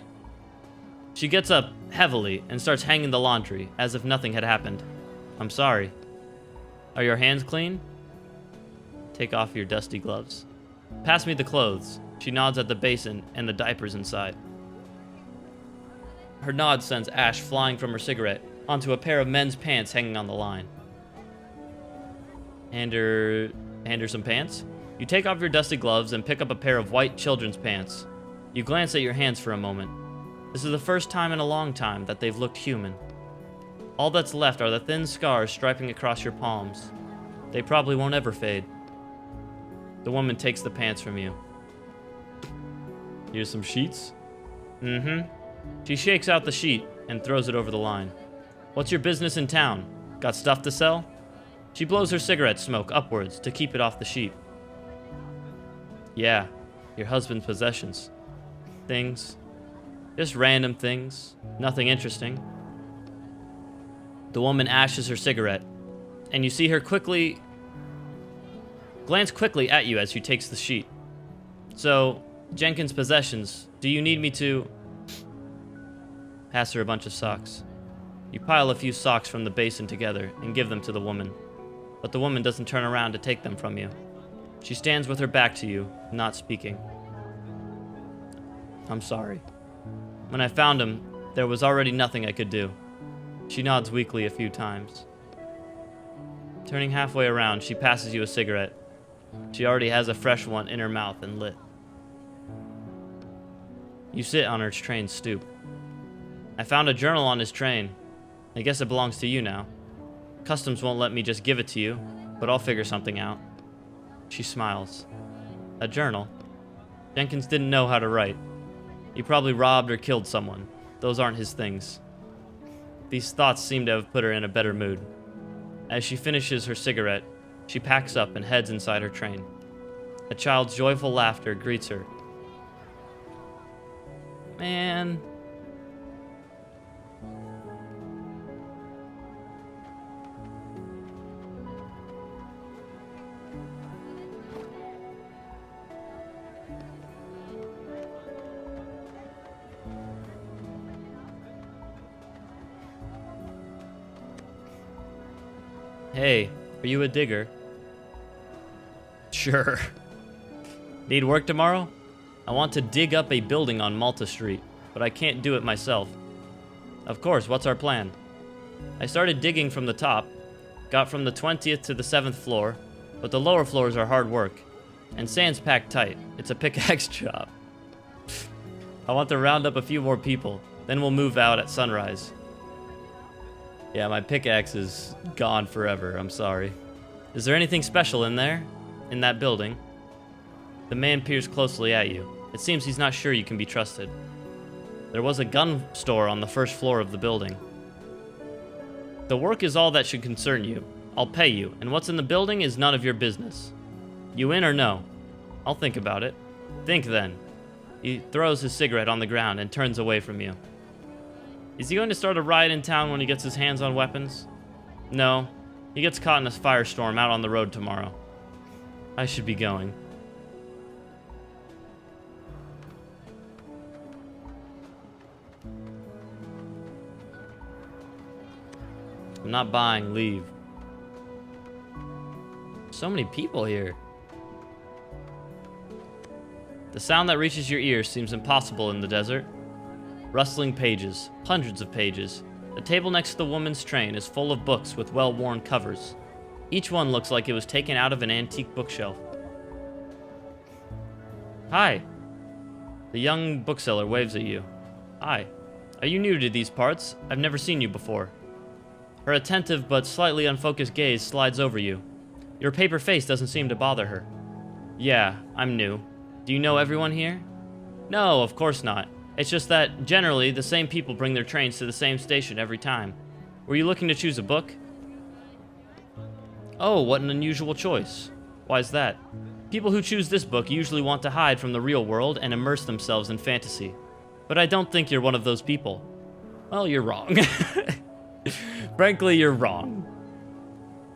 She gets up heavily and starts hanging the laundry as if nothing had happened. I'm sorry. Are your hands clean? Take off your dusty gloves. Pass me the clothes. She nods at the basin and the diapers inside. Her nod sends ash flying from her cigarette onto a pair of men's pants hanging on the line. Hand her some pants. You take off your dusty gloves and pick up a pair of white children's pants. You glance at your hands for a moment. This is the first time in a long time that they've looked human. All that's left are the thin scars striping across your palms. They probably won't ever fade. The woman takes the pants from you. Here's some sheets. Mm-hmm. She shakes out the sheet and throws it over the line. What's your business in town? Got stuff to sell? She blows her cigarette smoke upwards to keep it off the sheet. Yeah, your husband's possessions. Things. Just random things. Nothing interesting. The woman ashes her cigarette, and you see her glance quickly at you as she takes the sheet. So, Jenkins' possessions, do you need me to... Pass her a bunch of socks. You pile a few socks from the basin together and give them to the woman, but the woman doesn't turn around to take them from you. She stands with her back to you, not speaking. I'm sorry. When I found him, there was already nothing I could do. She nods weakly a few times. Turning halfway around, she passes you a cigarette. She already has a fresh one in her mouth and lit. You sit on her train stoop. I found a journal on his train. I guess it belongs to you now. Customs won't let me just give it to you, but I'll figure something out. She smiles. A journal? Jenkins didn't know how to write. He probably robbed or killed someone. Those aren't his things. These thoughts seem to have put her in a better mood. As she finishes her cigarette, she packs up and heads inside her train. A child's joyful laughter greets her. Man. Hey, are you a digger? Sure. Need work tomorrow? I want to dig up a building on Malta Street, but I can't do it myself. Of course, what's our plan? I started digging from the top, got from the 20th to the 7th floor, but the lower floors are hard work, and sand's packed tight. It's a pickaxe job. I want to round up a few more people, then we'll move out at sunrise. Yeah, my pickaxe is gone forever, I'm sorry. Is there anything special in there? In that building? The man peers closely at you. It seems he's not sure you can be trusted. There was a gun store on the first floor of the building. The work is all that should concern you. I'll pay you, and what's in the building is none of your business. You in or no? I'll think about it. Think then. He throws his cigarette on the ground and turns away from you. Is he going to start a riot in town when he gets his hands on weapons? No. He gets caught in a firestorm out on the road tomorrow. I should be going. I'm not buying, leave. So many people here. The sound that reaches your ears seems impossible in the desert. Rustling pages, hundreds of pages. The table next to the woman's train is full of books with well-worn covers. Each one looks like it was taken out of an antique bookshelf. Hi. The young bookseller waves at you. Hi. Are you new to these parts? I've never seen you before. Her attentive but slightly unfocused gaze slides over you. Your paper face doesn't seem to bother her. Yeah, I'm new. Do you know everyone here? No, of course not. It's just that, generally, the same people bring their trains to the same station every time. Were you looking to choose a book? Oh, what an unusual choice. Why's that? People who choose this book usually want to hide from the real world and immerse themselves in fantasy. But I don't think you're one of those people. Well, you're wrong. Frankly, you're wrong.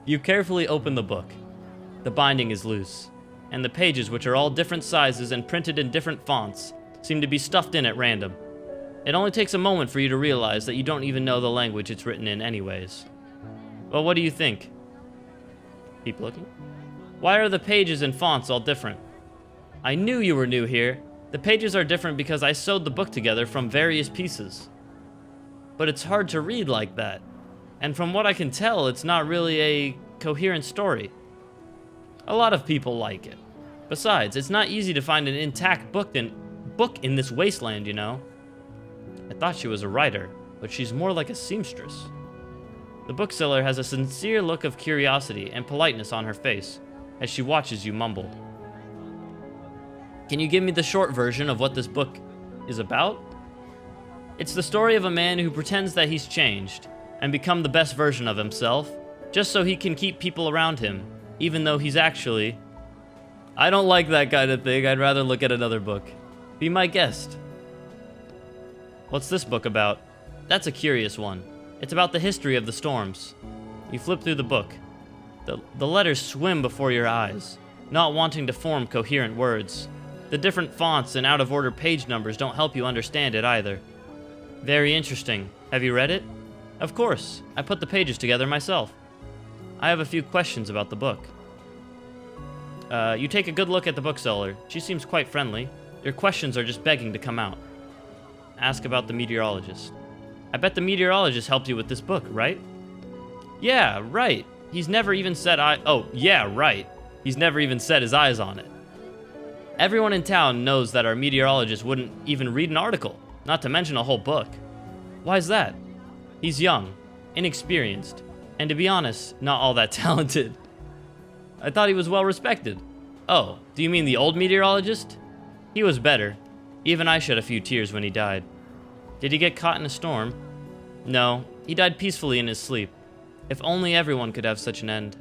You carefully open the book. The binding is loose, and the pages, which are all different sizes and printed in different fonts, seem to be stuffed in at random. It only takes a moment for you to realize that you don't even know the language it's written in anyways. Well, what do you think? Keep looking. Why are the pages and fonts all different? I knew you were new here. The pages are different because I sewed the book together from various pieces. But it's hard to read like that. And from what I can tell, it's not really a coherent story. A lot of people like it. Besides, it's not easy to find an intact book in this wasteland, you know. I thought she was a writer, but she's more like a seamstress. The bookseller has a sincere look of curiosity and politeness on her face as she watches you mumble. Can you give me the short version of what this book is about? It's the story of a man who pretends that he's changed, and become the best version of himself, just so he can keep people around him, even though he's actually... I don't like that kind of thing. I'd rather look at another book. Be my guest. What's this book about? That's a curious one. It's about the history of the storms. You flip through the book. The letters swim before your eyes, not wanting to form coherent words. The different fonts and out-of-order page numbers don't help you understand it either. Very interesting. Have you read it? Of course. I put the pages together myself. I have a few questions about the book. You take a good look at the bookseller. She seems quite friendly. Your questions are just begging to come out. Ask about the meteorologist. I bet the meteorologist helped you with this book, right? Yeah, right. He's never even set He's never even set his eyes on it. Everyone in town knows that our meteorologist wouldn't even read an article, not to mention a whole book. Why's that? He's young, inexperienced, and to be honest, not all that talented. I thought he was well respected. Oh, do you mean the old meteorologist? He was better. Even I shed a few tears when he died. Did he get caught in a storm? No, he died peacefully in his sleep. If only everyone could have such an end.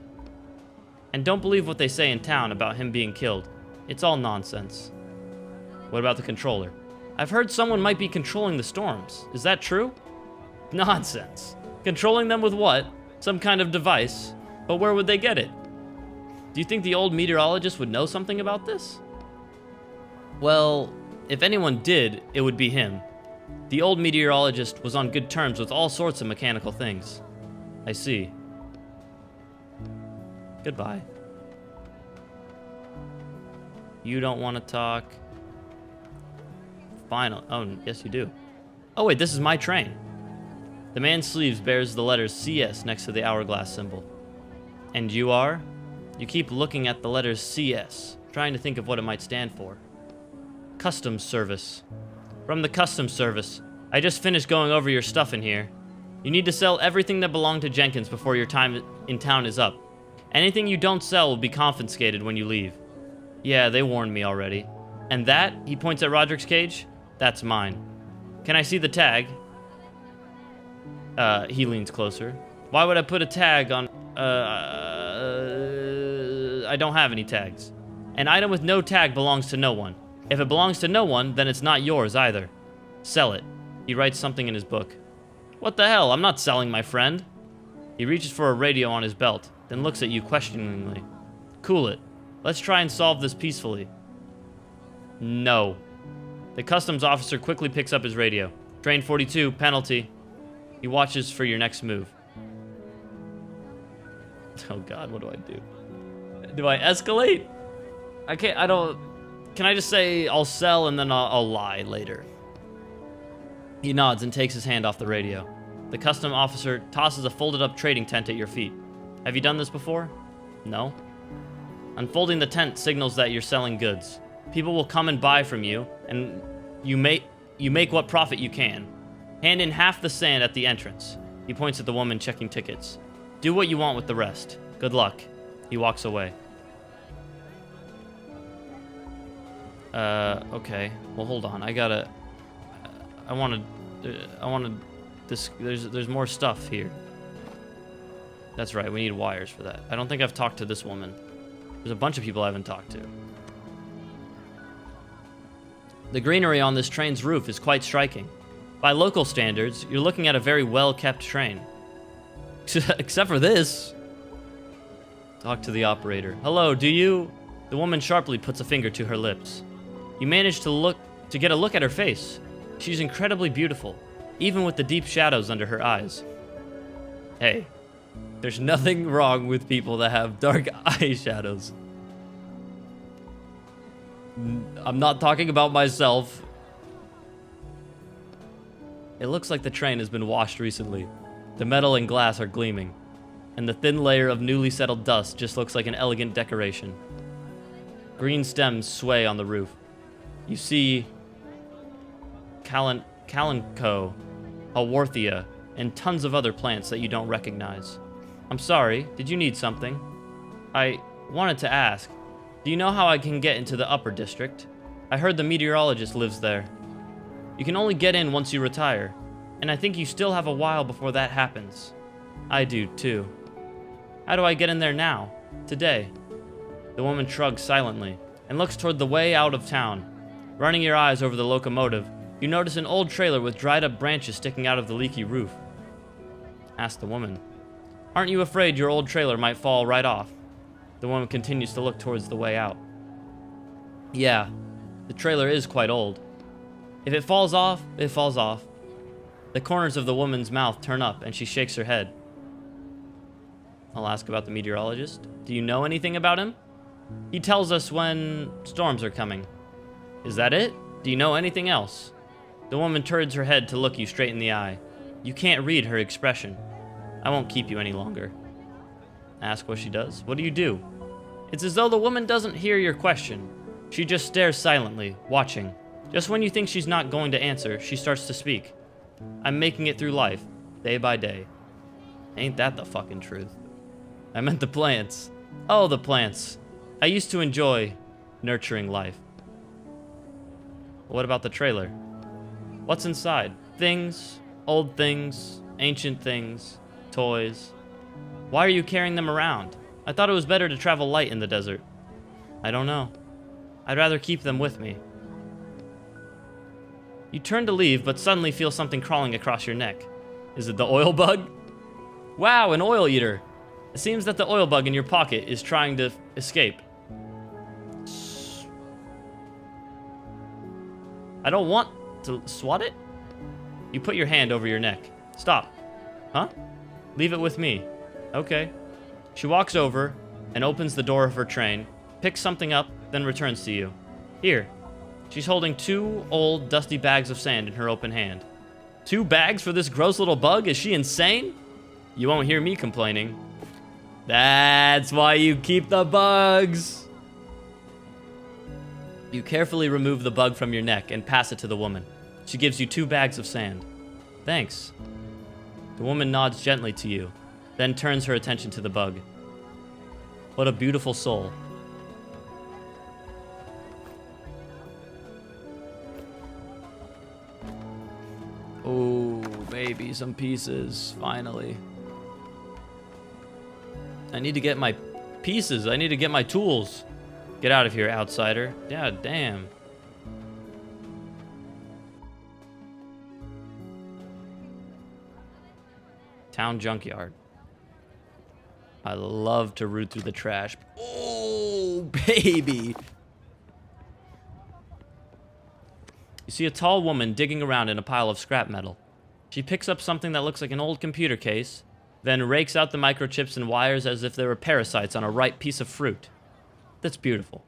And don't believe what they say in town about him being killed. It's all nonsense. What about the controller? I've heard someone might be controlling the storms. Is that true? Nonsense. Controlling them with what? Some kind of device? But where would they get it? Do you think the old meteorologist would know something about this? Well, if anyone did, it would be him. The old meteorologist was on good terms with all sorts of mechanical things. I see. Goodbye. You don't want to talk. Final. Oh, yes you do. Oh wait, this is my train. The man's sleeves bears the letters CS next to the hourglass symbol. And you are? You keep looking at the letters CS, trying to think of what it might stand for. Customs Service. From the Customs Service. I just finished going over your stuff in here. You need to sell everything that belonged to Jenkins before your time in town is up. Anything you don't sell will be confiscated when you leave. Yeah, they warned me already. And that, he points at Roderick's cage, that's mine. Can I see the tag? He leans closer. Why would I put a tag on, I don't have any tags. An item with no tag belongs to no one. If it belongs to no one, then it's not yours either. Sell it. He writes something in his book. What the hell? I'm not selling, my friend. He reaches for a radio on his belt, then looks at you questioningly. Cool it. Let's try and solve this peacefully. No. The customs officer quickly picks up his radio. Train 42, penalty. He watches for your next move. Oh god, what do I do? Do I escalate? Can I just say I'll sell and then I'll lie later? He nods and takes his hand off the radio. The custom officer tosses a folded up trading tent at your feet. Have you done this before? No. Unfolding the tent signals that you're selling goods. People will come and buy from you, and you make what profit you can. Hand in half the sand at the entrance. He points at the woman checking tickets. Do what you want with the rest. Good luck. He walks away. Okay. Well, hold on. There's more stuff here. That's right, we need wires for that. I don't think I've talked to this woman. There's a bunch of people I haven't talked to. The greenery on this train's roof is quite striking. By local standards, you're looking at a very well-kept train. Except for this. Talk to the operator. Hello, do you... The woman sharply puts a finger to her lips. You manage to get a look at her face. She's incredibly beautiful, even with the deep shadows under her eyes. Hey, there's nothing wrong with people that have dark eye shadows. I'm not talking about myself. It looks like the train has been washed recently. The metal and glass are gleaming, and the thin layer of newly settled dust just looks like an elegant decoration. Green stems sway on the roof. You see Kalanchoe, Haworthia, and tons of other plants that you don't recognize. I'm sorry, did you need something? I wanted to ask, do you know how I can get into the upper district? I heard the meteorologist lives there. You can only get in once you retire. And I think you still have a while before that happens. I do, too. How do I get in there now? Today? The woman shrugs silently and looks toward the way out of town. Running your eyes over the locomotive, you notice an old trailer with dried up branches sticking out of the leaky roof. Ask the woman. Aren't you afraid your old trailer might fall right off? The woman continues to look towards the way out. Yeah, the trailer is quite old. If it falls off, it falls off. The corners of the woman's mouth turn up and she shakes her head. I'll ask about the meteorologist. Do you know anything about him? He tells us when storms are coming. Is that it? Do you know anything else? The woman turns her head to look you straight in the eye. You can't read her expression. I won't keep you any longer. Ask what she does. What do you do? It's as though the woman doesn't hear your question. She just stares silently, watching. Just when you think she's not going to answer, she starts to speak. I'm making it through life, day by day. Ain't that the fucking truth? I meant the plants. Oh, the plants. I used to enjoy nurturing life. What about the trailer? What's inside? Things, old things, ancient things, toys. Why are you carrying them around? I thought it was better to travel light in the desert. I don't know. I'd rather keep them with me. You turn to leave, but suddenly feel something crawling across your neck. Is it the oil bug? Wow, an oil eater. It seems that the oil bug in your pocket is trying to escape. I don't want to swat it? You put your hand over your neck. Stop. Huh? Leave it with me. Okay. She walks over and opens the door of her train, picks something up, then returns to you. Here. She's holding 2 old, dusty bags of sand in her open hand. 2 bags for this gross little bug? Is she insane? You won't hear me complaining. That's why you keep the bugs. You carefully remove the bug from your neck and pass it to the woman. She gives you 2 bags of sand. Thanks. The woman nods gently to you, then turns her attention to the bug. What a beautiful soul. Oh, baby, some pieces, finally. I need to get my pieces. I need to get my tools. Get out of here, outsider. Yeah, damn. Town junkyard. I love to root through the trash. Oh, baby. You see a tall woman digging around in a pile of scrap metal. She picks up something that looks like an old computer case, then rakes out the microchips and wires as if they were parasites on a ripe piece of fruit. That's beautiful.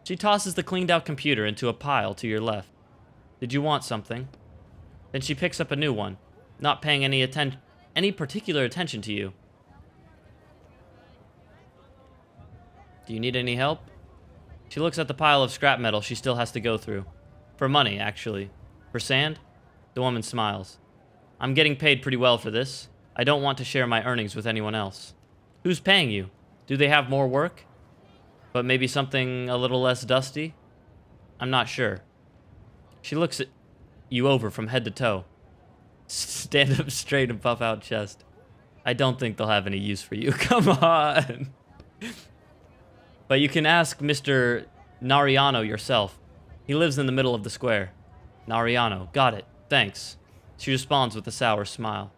She tosses the cleaned out computer into a pile to your left. Did you want something? Then she picks up a new one, not paying any particular attention to you. Do you need any help? She looks at the pile of scrap metal she still has to go through. For money, actually. For sand? The woman smiles. I'm getting paid pretty well for this. I don't want to share my earnings with anyone else. Who's paying you? Do they have more work? But maybe something a little less dusty? I'm not sure. She looks at you over from head to toe. Stand up straight and puff out chest. I don't think they'll have any use for you. Come on. But you can ask Mr. Nariano yourself. He lives in the middle of the square. Nariano. Got it. Thanks. She responds with a sour smile.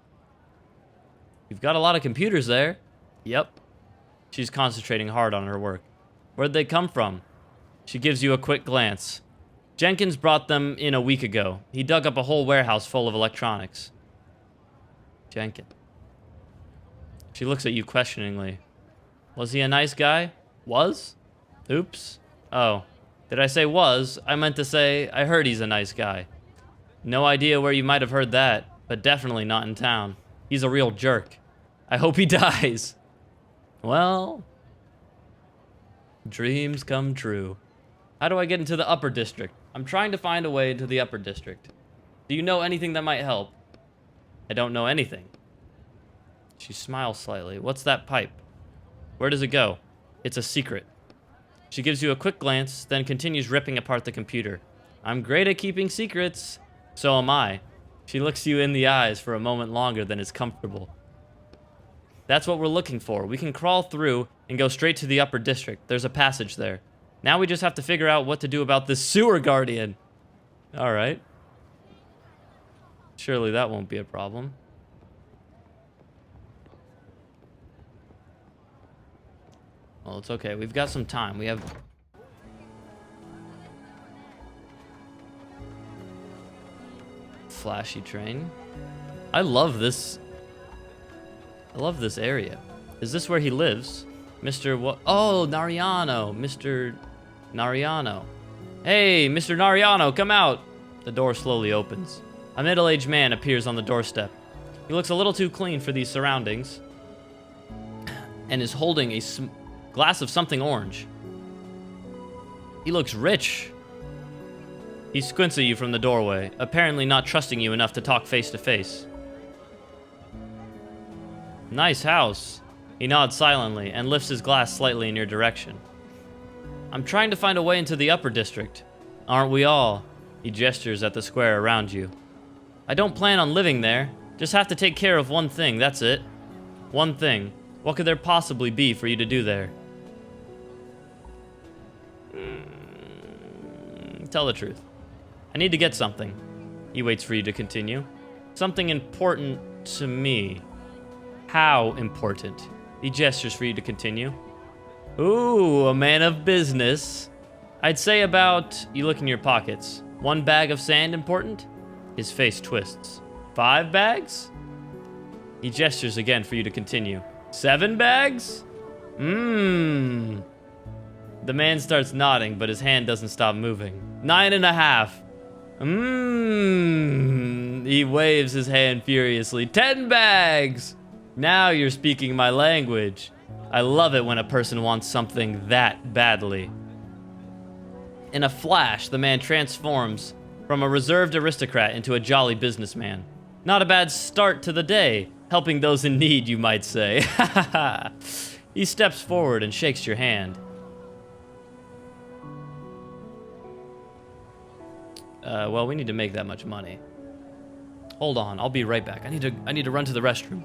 You've got a lot of computers there. Yep. She's concentrating hard on her work. Where'd they come from? She gives you a quick glance. Jenkins brought them in a week ago. He dug up a whole warehouse full of electronics. Jenkins. She looks at you questioningly. Was he a nice guy? Was? Oops. Oh. Did I say was? I meant to say I heard he's a nice guy. No idea where you might have heard that, but definitely not in town. He's a real jerk. I hope he dies. Well, dreams come true. How do I get into the upper district? I'm trying to find a way to the upper district. Do you know anything that might help? I don't know anything. She smiles slightly. What's that pipe? Where does it go? It's a secret. She gives you a quick glance, then continues ripping apart the computer. I'm great at keeping secrets. So am I. She looks you in the eyes for a moment longer than is comfortable. That's what we're looking for. We can crawl through and go straight to the upper district. There's a passage there. Now we just have to figure out what to do about this sewer guardian. Alright. Surely that won't be a problem. Well, it's okay. We've got some time. We have... Flashy train. I love this area. Is this where he lives? Mr. what? Oh, Nariano. Mr. Nariano. Hey, Mr. Nariano, come out. The door slowly opens. A middle-aged man appears on the doorstep. He looks a little too clean for these surroundings and is holding a glass of something orange. He looks rich. He squints at you from the doorway, apparently not trusting you enough to talk face to face. Nice house. He nods silently and lifts his glass slightly in your direction. I'm trying to find a way into the upper district. Aren't we all? He gestures at the square around you. I don't plan on living there. Just have to take care of one thing, that's it. One thing. What could there possibly be for you to do there? Tell the truth. I need to get something. He waits for you to continue. Something important to me. How important? He gestures for you to continue. Ooh, a man of business. I'd say about... You look in your pockets. 1 bag of sand important? His face twists. 5 bags? He gestures again for you to continue. 7 bags? The man starts nodding, but his hand doesn't stop moving. 9.5. He waves his hand furiously. 10 bags! Now you're speaking my language. I love it when a person wants something that badly. In a flash, the man transforms from a reserved aristocrat into a jolly businessman. Not a bad start to the day. Helping those in need, you might say. He steps forward and shakes your hand. Well, we need to make that much money. Hold on, I'll be right back. I need to run to the restroom.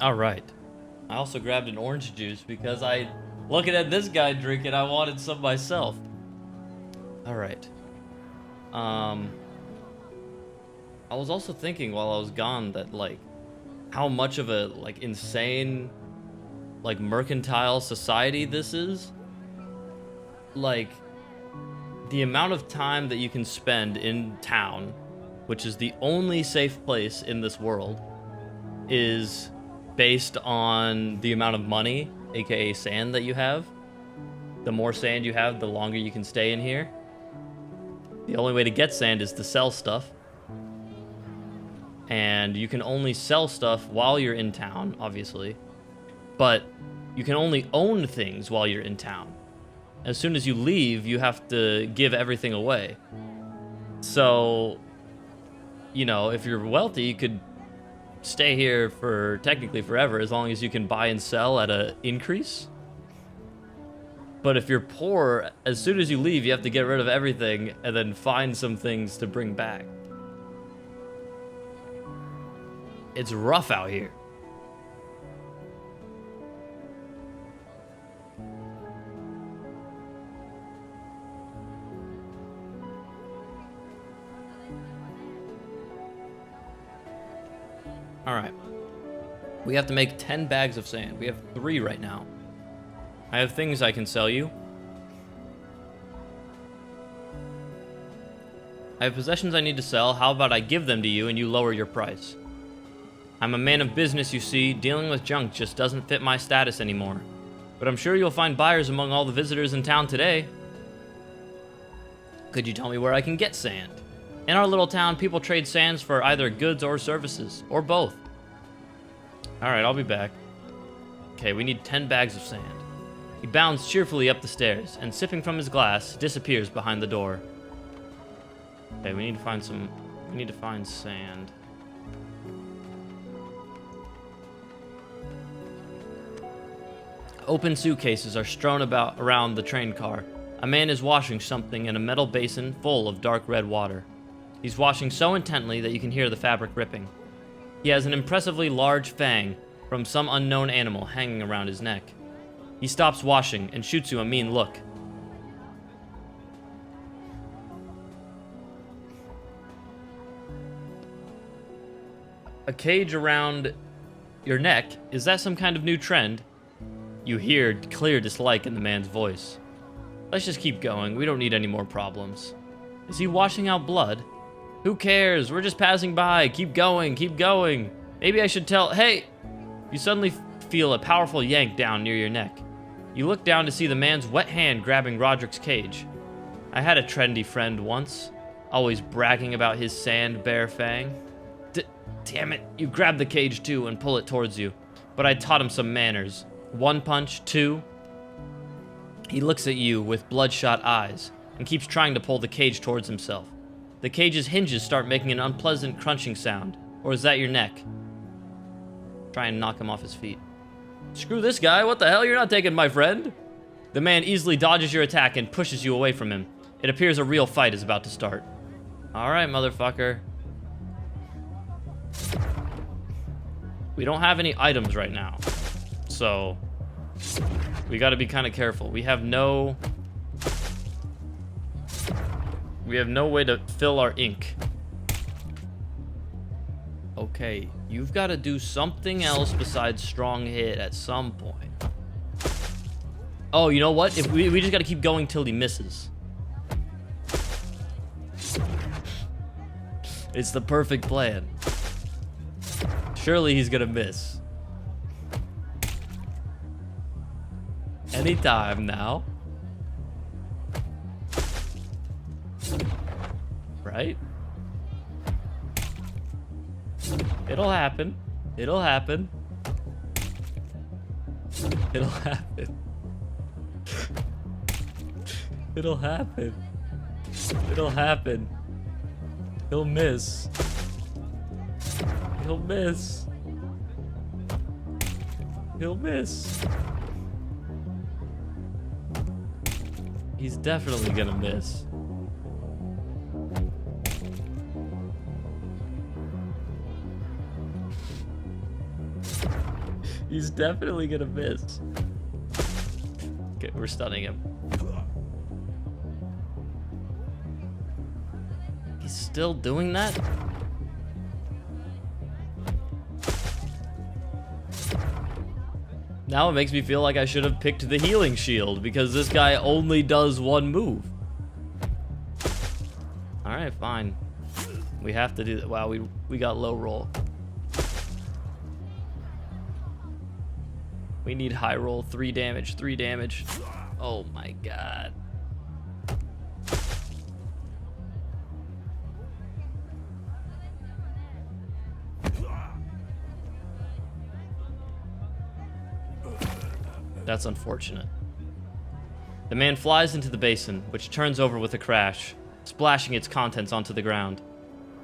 All right. I also grabbed an orange juice because looking at this guy drinking, I wanted some myself. All right. I was also thinking while I was gone that like how much of a like insane like mercantile society this is. Like the amount of time that you can spend in town, which is the only safe place in this world, is based on the amount of money, aka sand, that you have. The more sand you have, the longer you can stay in here. The only way to get sand is to sell stuff. And you can only sell stuff while you're in town, obviously. But you can only own things while you're in town. As soon as you leave, you have to give everything away. So, you know, if you're wealthy, you could stay here for technically forever as long as you can buy and sell at an increase. But if you're poor, as soon as you leave, you have to get rid of everything and then find some things to bring back. It's rough out here. All right. We have to make 10 bags of sand. We have 3 right now. I have things I can sell you. I have possessions I need to sell. How about I give them to you and you lower your price? I'm a man of business, you see. Dealing with junk just doesn't fit my status anymore. But I'm sure you'll find buyers among all the visitors in town today. Could you tell me where I can get sand? In our little town, people trade sands for either goods or services, or both. Alright, I'll be back. Okay, we need 10 bags of sand. He bounds cheerfully up the stairs, and sipping from his glass, disappears behind the door. Okay, we need to find sand. Open suitcases are strewn around the train car. A man is washing something in a metal basin full of dark red water. He's washing so intently that you can hear the fabric ripping. He has an impressively large fang from some unknown animal hanging around his neck. He stops washing and shoots you a mean look. A cage around your neck? Is that some kind of new trend? You hear clear dislike in the man's voice. Let's just keep going. We don't need any more problems. Is he washing out blood? Who cares? We're just passing by. Keep going. Keep going. Maybe I should tell... Hey! You suddenly feel a powerful yank down near your neck. You look down to see the man's wet hand grabbing Roderick's cage. I had a trendy friend once, always bragging about his sand bear fang. Damn it, you grab the cage too and pull it towards you. But I taught him some manners. 1 punch, 2. He looks at you with bloodshot eyes and keeps trying to pull the cage towards himself. The cage's hinges start making an unpleasant crunching sound. Or is that your neck? Try and knock him off his feet. Screw this guy, what the hell? You're not taking my friend. The man easily dodges your attack and pushes you away from him. It appears a real fight is about to start. Alright, motherfucker. We don't have any items right now. So, we gotta be kind of careful. We have no way to fill our ink. Okay, you've got to do something else besides strong hit at some point. Oh, you know what? If we just got to keep going till he misses. It's the perfect plan. Surely he's gonna miss. Anytime now. Right? It'll happen. It'll happen. It'll happen. It'll happen. It'll happen. He'll miss. He'll miss. He'll miss. He's definitely gonna miss. He's definitely gonna miss. Okay, we're stunning him. He's still doing that? Now it makes me feel like I should have picked the healing shield because this guy only does one move. Alright, fine. We have to do that. Wow, we got low roll. We need high roll. 3 damage, 3 damage. Oh my god. That's unfortunate. The man flies into the basin, which turns over with a crash, splashing its contents onto the ground.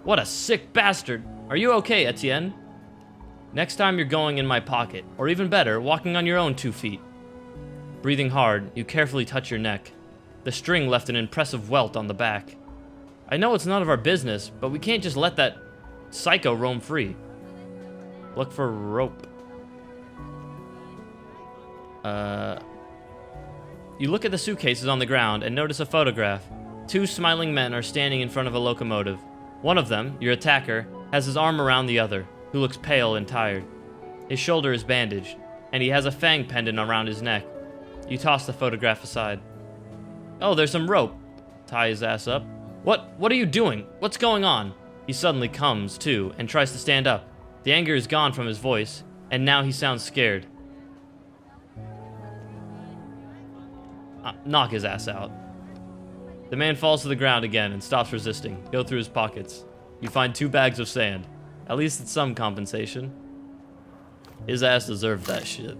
What a sick bastard! Are you okay, Etienne? Next time you're going in my pocket, or even better, walking on your own 2 feet. Breathing hard, you carefully touch your neck. The string left an impressive welt on the back. I know it's none of our business, but we can't just let that psycho roam free. Look for rope. You look at the suitcases on the ground and notice a photograph. 2 smiling men are standing in front of a locomotive. One of them, your attacker, has his arm around the other, who looks pale and tired. His shoulder is bandaged, and he has a fang pendant around his neck. You toss the photograph aside. Oh, there's some rope. Tie his ass up. What are you doing? What's going on? He suddenly comes to and tries to stand up. The anger is gone from his voice, and now he sounds scared. Knock his ass out. The man falls to the ground again and stops resisting. Go through his pockets. You find 2 bags of sand. At least it's some compensation. His ass deserved that shit.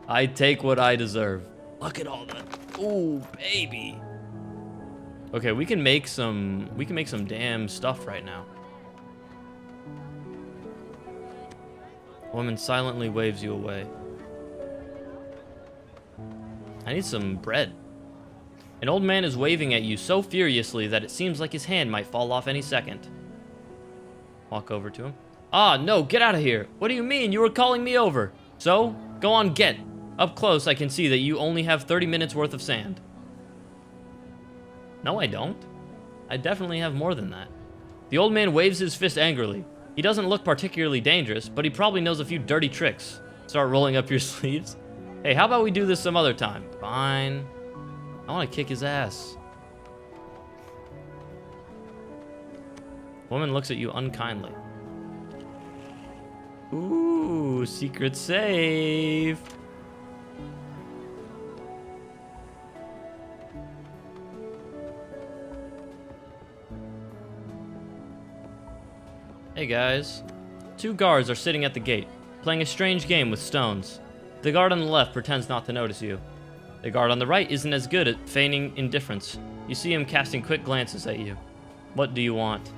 I take what I deserve. Look at all that. Ooh, baby. Okay, we can make some damn stuff right now. Woman silently waves you away. I need some bread. An old man is waving at you so furiously that it seems like his hand might fall off any second. Walk over to him. Ah, no, get out of here. What do you mean? You were calling me over. So, go on, get. Up close, I can see that you only have 30 minutes worth of sand. No, I don't. I definitely have more than that. The old man waves his fist angrily. He doesn't look particularly dangerous, but he probably knows a few dirty tricks. Start rolling up your sleeves. Hey, how about we do this some other time? Fine. I want to kick his ass. Woman looks at you unkindly. Ooh, secret safe. Hey guys. 2 guards are sitting at the gate, playing a strange game with stones. The guard on the left pretends not to notice you. The guard on the right isn't as good at feigning indifference. You see him casting quick glances at you. What do you want?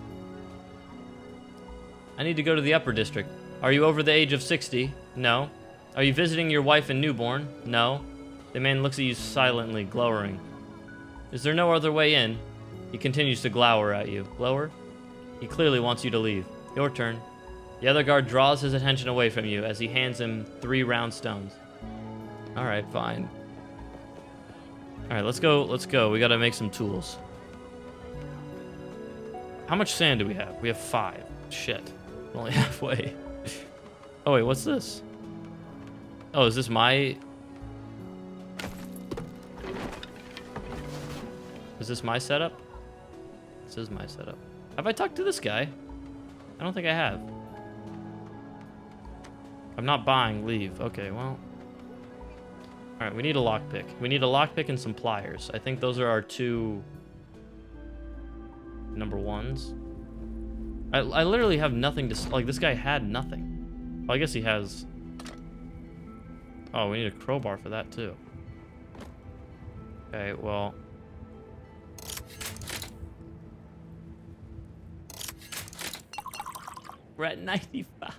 I need to go to the upper district. Are you over the age of 60? No. Are you visiting your wife and newborn? No. The man looks at you silently, glowering. Is there no other way in? He continues to glower at you. Glower? He clearly wants you to leave. Your turn. The other guard draws his attention away from you as he hands him 3 round stones. Alright, fine. Alright, let's go. We gotta make some tools. How much sand do we have? We have 5. Shit. We're only halfway. Oh wait, what's this? Oh, is this my... Is this my setup? This is my setup. Have I talked to this guy? I don't think I have. I'm not buying, leave. Okay, well. Alright, we need a lockpick. We need a lockpick and some pliers. I think those are our 2 number 1s. I literally have nothing to... Like, this guy had nothing. Well, I guess he has... Oh, we need a crowbar for that, too. Okay, well... We're at 95.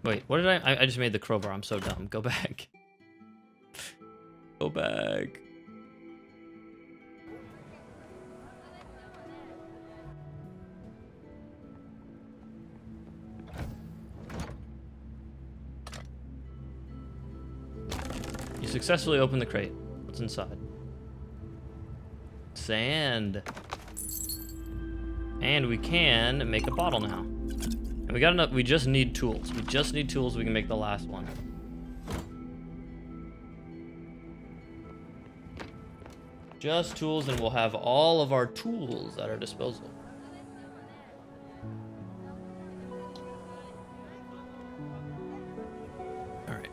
Wait, what did I just made the crowbar. I'm so dumb. Go back. go back. You successfully opened the crate. What's inside? Sand. And we can make a bottle now. And we got enough. We just need tools. We just need tools. We can make the last one. Just tools, and we'll have all of our tools at our disposal. All right.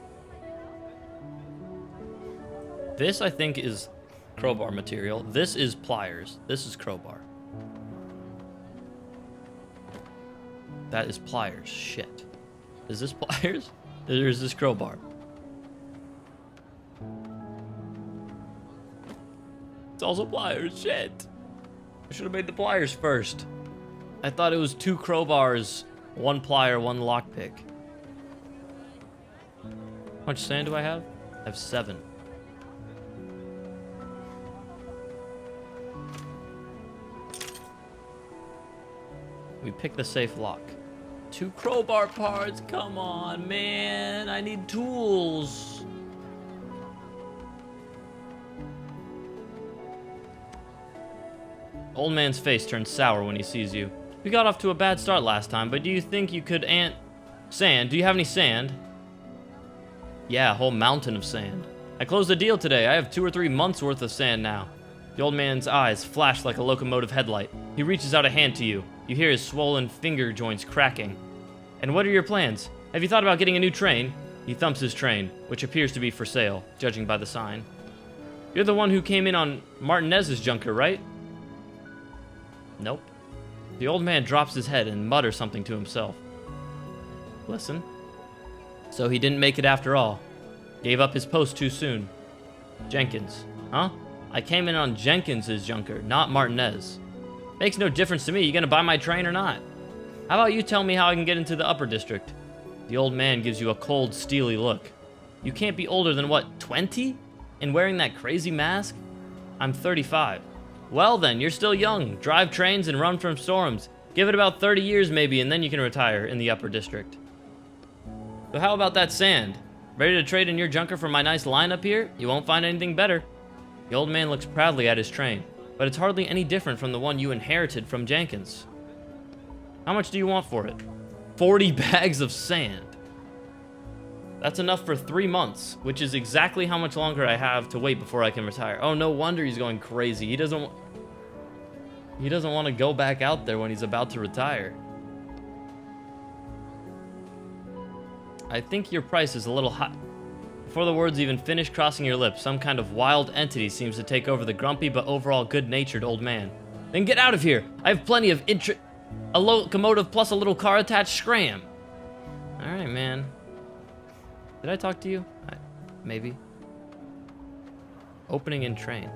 This, I think, is crowbar material. This is pliers. This is crowbar. That is pliers. Shit. Is this pliers? Or is this crowbar? It's also pliers. Shit. I should have made the pliers first. I thought it was 2 crowbars, 1 plier, 1 lockpick. How much sand do I have? I have 7. We pick the safe lock. 2 crowbar parts. Come on, man. I need tools. Old man's face turns sour when he sees you. We got off to a bad start last time, but do you think you could sand? Do you have any sand? Yeah, a whole mountain of sand. I closed the deal today. I have 2 or 3 months worth of sand now. The old man's eyes flash like a locomotive headlight. He reaches out a hand to you. You hear his swollen finger joints cracking. And what are your plans? Have you thought about getting a new train? He thumps his train, which appears to be for sale, judging by the sign. You're the one who came in on Martinez's junker, right? Nope. The old man drops his head and mutters something to himself. Listen. So he didn't make it after all. Gave up his post too soon. Jenkins. Huh? I came in on Jenkins's junker, not Martinez. Makes no difference to me. You gonna buy my train or not? How about you tell me how I can get into the upper district? The old man gives you a cold, steely look. You can't be older than, what, 20? And wearing that crazy mask? I'm 35. Well then, you're still young. Drive trains and run from storms. Give it about 30 years maybe, and then you can retire in the upper district. So how about that sand? Ready to trade in your junker for my nice lineup here? You won't find anything better. The old man looks proudly at his train, but it's hardly any different from the one you inherited from Jenkins. How much do you want for it? 40 bags of sand. That's enough for 3 months, which is exactly how much longer I have to wait before I can retire. Oh, no wonder he's going crazy. He doesn't want to go back out there when he's about to retire. I think your price is a little high. Before the words even finish crossing your lips, some kind of wild entity seems to take over the grumpy but overall good-natured old man. Then get out of here! I have plenty of a locomotive plus a little car attached scram. Alright, man. Did I talk to you? Maybe. Opening in train.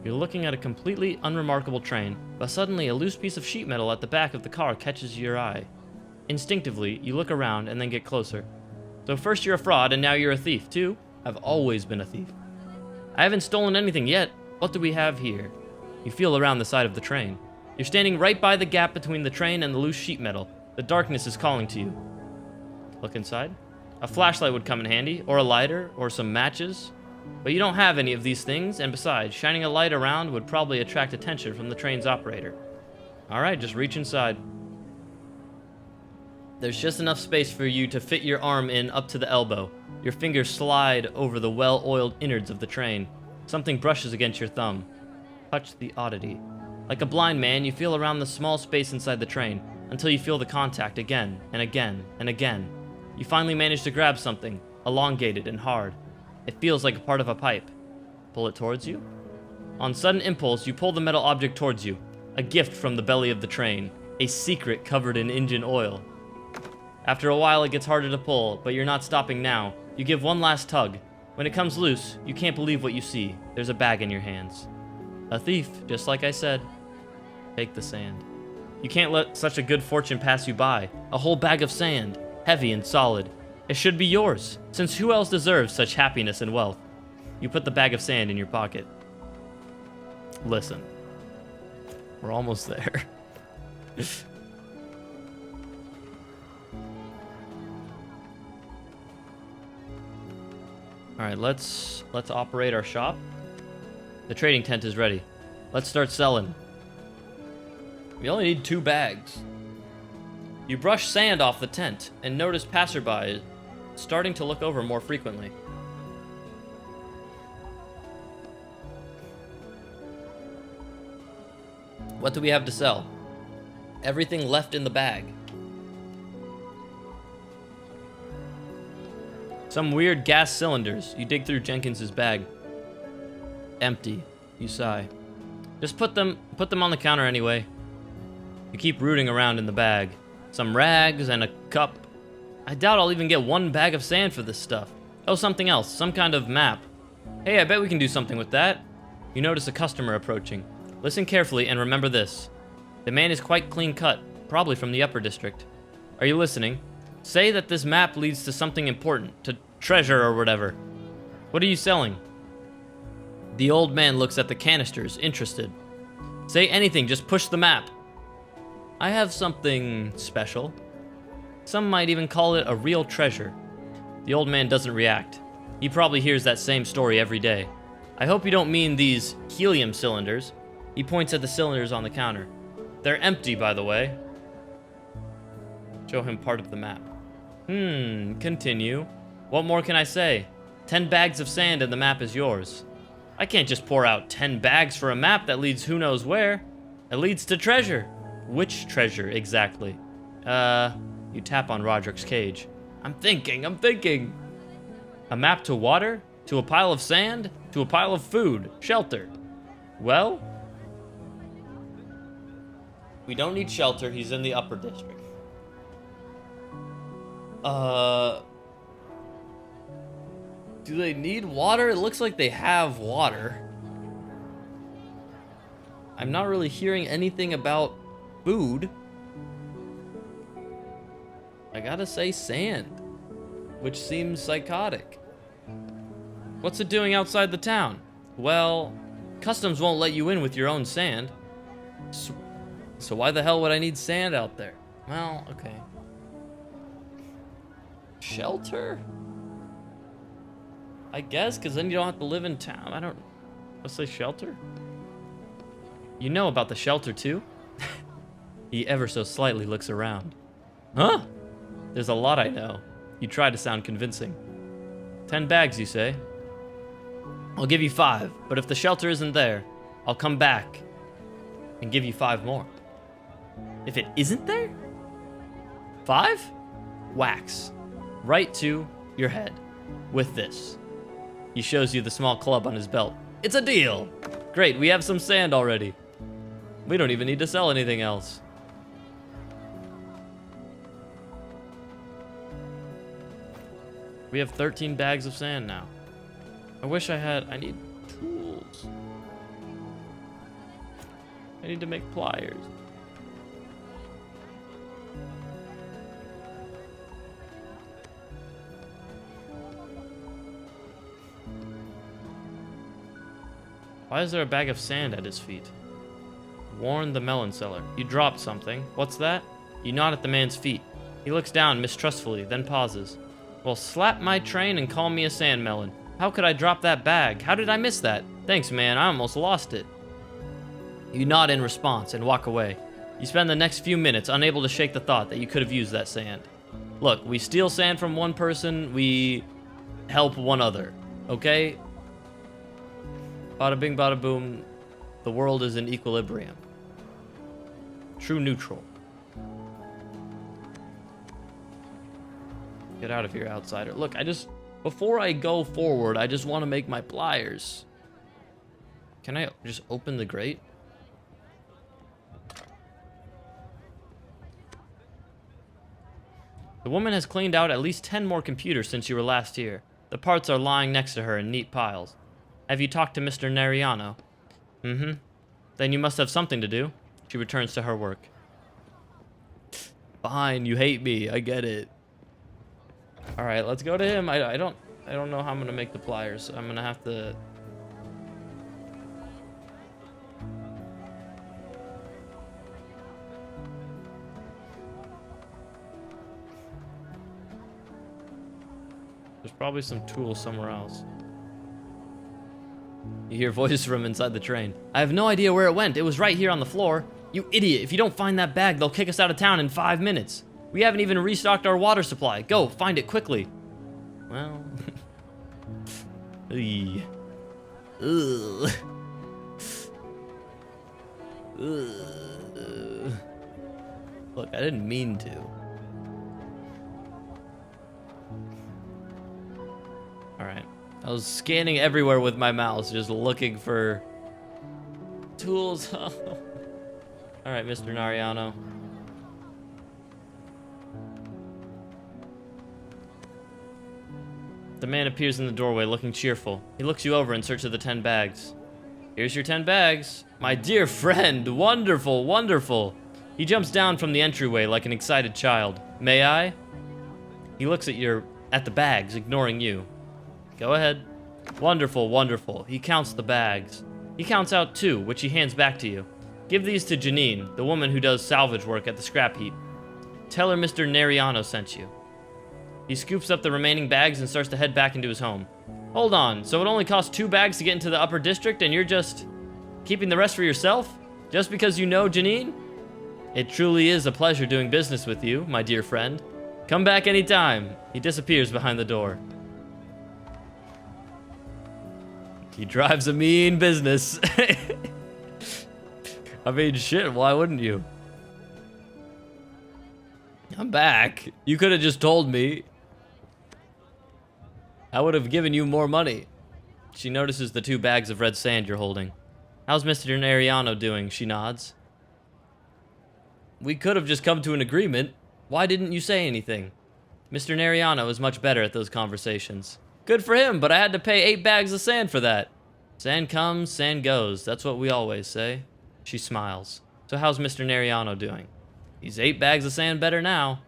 You're looking at a completely unremarkable train, but suddenly a loose piece of sheet metal at the back of the car catches your eye. Instinctively, you look around and then get closer. So first you're a fraud and now you're a thief, too? I've always been a thief. I haven't stolen anything yet. What do we have here? You feel around the side of the train. You're standing right by the gap between the train and the loose sheet metal. The darkness is calling to you. Look inside. A flashlight would come in handy, or a lighter, or some matches. But you don't have any of these things, and besides, shining a light around would probably attract attention from the train's operator. Alright, just reach inside. There's just enough space for you to fit your arm in up to the elbow. Your fingers slide over the well-oiled innards of the train. Something brushes against your thumb. Touch the oddity. Like a blind man, you feel around the small space inside the train, until you feel the contact again, and again, and again. You finally manage to grab something, elongated and hard. It feels like a part of a pipe. Pull it towards you? On sudden impulse, you pull the metal object towards you. A gift from the belly of the train. A secret covered in engine oil. After a while, it gets harder to pull, but you're not stopping now. You give one last tug. When it comes loose, you can't believe what you see. There's a bag in your hands. A thief, just like I said. Take the sand. You can't let such a good fortune pass you by. A whole bag of sand, heavy and solid. It should be yours, since who else deserves such happiness and wealth? You put the bag of sand in your pocket. Listen. We're almost there. Alright, let's operate our shop. The trading tent is ready. Let's start selling. We only need 2 bags. You brush sand off the tent and notice passerby starting to look over more frequently. What do we have to sell? Everything left in the bag. Some weird gas cylinders. You dig through Jenkins's bag. Empty. You sigh. Just put them on the counter anyway. You keep rooting around in the bag. Some rags and a cup. I doubt I'll even get 1 bag of sand for this stuff. Oh, something else. Some kind of map. Hey, I bet we can do something with that. You notice a customer approaching. Listen carefully and remember this. The man is quite clean cut, probably from the upper district. Are you listening? Say that this map leads to something important, to treasure or whatever. What are you selling? The old man looks at the canisters, interested. Say anything, just push the map. I have something special. Some might even call it a real treasure. The old man doesn't react. He probably hears that same story every day. I hope you don't mean these helium cylinders. He points at the cylinders on the counter. They're empty, by the way. Show him part of the map. Continue. What more can I say? 10 bags of sand and the map is yours. I can't just pour out 10 bags for a map that leads who knows where. It leads to treasure. Which treasure, exactly? You tap on Roderick's cage. I'm thinking. A map to water? To a pile of sand? To a pile of food? Shelter? Well? We don't need shelter. He's in the upper district. Do they need water? It looks like they have water. I'm not really hearing anything about food. I gotta say sand, which seems psychotic. What's it doing outside the town? Well, customs won't let you in with your own sand. So why the hell would I need sand out there? Well, okay. Shelter? I guess, because then you don't have to live in town. Let's say shelter? You know about the shelter, too? He ever so slightly looks around. Huh? There's a lot I know. You try to sound convincing. 10 bags, you say? I'll give you 5, but if the shelter isn't there, I'll come back and give you 5 more. If it isn't there? 5? Wax. Right to your head. With this. He shows you the small club on his belt. It's a deal! Great, we have some sand already. We don't even need to sell anything else. We have 13 bags of sand now. I need tools. I need to make pliers. Why is there a bag of sand at his feet? Warn the melon seller. You dropped something. What's that? You nod at the man's feet. He looks down mistrustfully, then pauses. Well, slap my train and call me a sand melon. How could I drop that bag? How did I miss that? Thanks, man. I almost lost it. You nod in response and walk away. You spend the next few minutes unable to shake the thought that you could have used that sand. Look, we steal sand from one person, we help one other. Okay? Bada bing, bada boom. The world is in equilibrium. True neutral. Get out of here, outsider. Look, before I go forward, I just want to make my pliers. Can I just open the grate? The woman has cleaned out at least 10 more computers since you were last here. The parts are lying next to her in neat piles. Have you talked to Mr. Neriano? Mm-hmm. Then you must have something to do. She returns to her work. Fine, you hate me. I get it. All right, let's go to him. I don't know how I'm gonna make the pliers. So I'm gonna have to. There's probably some tools somewhere else. You hear voices from inside the train. I have no idea where it went. It was right here on the floor. You idiot. If you don't find that bag, they'll kick us out of town in 5 minutes. We haven't even restocked our water supply. Go, find it quickly. Well... Ugh. Ugh. Ugh. Look, I didn't mean to. Alright. I was scanning everywhere with my mouse, just looking for tools. Alright, Mr. Nariano. The man appears in the doorway, looking cheerful. He looks you over in search of the 10 bags. Here's your 10 bags. My dear friend, wonderful, wonderful. He jumps down from the entryway like an excited child. May I? He looks at the bags, ignoring you. Go ahead. Wonderful, wonderful. He counts the bags. He counts out 2, which he hands back to you. Give these to Janine, the woman who does salvage work at the scrap heap. Tell her Mr. Nariano sent you. He scoops up the remaining bags and starts to head back into his home. Hold on, so it only costs 2 bags to get into the upper district and you're just keeping the rest for yourself? Just because you know Janine? It truly is a pleasure doing business with you, my dear friend. Come back anytime. He disappears behind the door. He drives a mean business. I mean, shit, why wouldn't you? I'm back. You could have just told me. I would have given you more money. She notices the 2 bags of red sand you're holding. How's Mr. Nariano doing? She nods. We could have just come to an agreement. Why didn't you say anything? Mr. Nariano is much better at those conversations. Good for him, but I had to pay 8 bags of sand for that. Sand comes, sand goes. That's what we always say. She smiles. So how's Mr. Nariano doing? He's 8 bags of sand better now.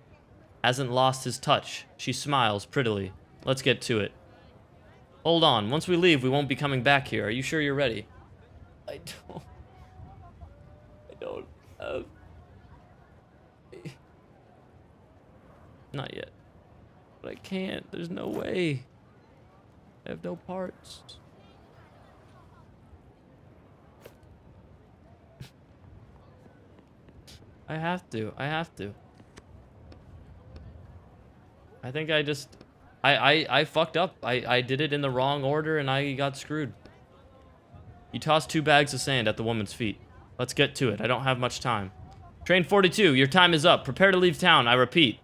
Hasn't lost his touch. She smiles prettily. Let's get to it. Hold on. Once we leave, we won't be coming back here. Are you sure you're ready? I don't have... Not yet. But I can't. There's no way. I have no parts. I have to. I think I just... I fucked up. I did it in the wrong order and I got screwed. You toss 2 bags of sand at the woman's feet. Let's get to it. I don't have much time. Train 42, your time is up. Prepare to leave town, I repeat.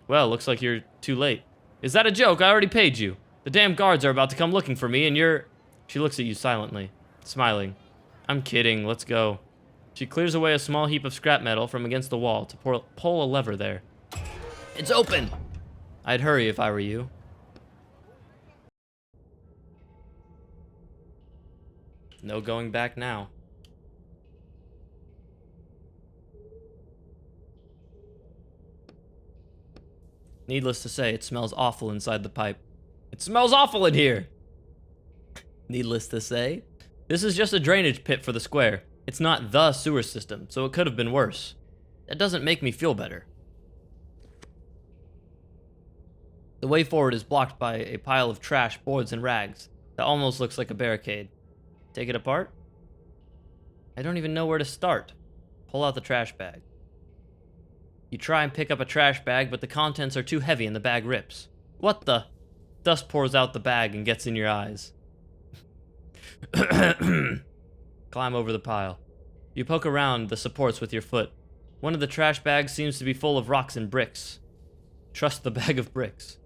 Well, looks like you're too late. Is that a joke? I already paid you. The damn guards are about to come looking for me and you're... She looks at you silently, smiling. I'm kidding, let's go. She clears away a small heap of scrap metal from against the wall to pull a lever there. It's open! I'd hurry if I were you. No going back now. Needless to say, it smells awful inside the pipe. It smells awful in here! Needless to say, this is just a drainage pit for the square. It's not the sewer system, so it could have been worse. That doesn't make me feel better. The way forward is blocked by a pile of trash, boards, and rags that almost looks like a barricade. Take it apart? I don't even know where to start. Pull out the trash bag. You try and pick up a trash bag, but the contents are too heavy and the bag rips. What the? Dust pours out the bag and gets in your eyes. Climb over the pile. You poke around the supports with your foot. One of the trash bags seems to be full of rocks and bricks. Trust the bag of bricks.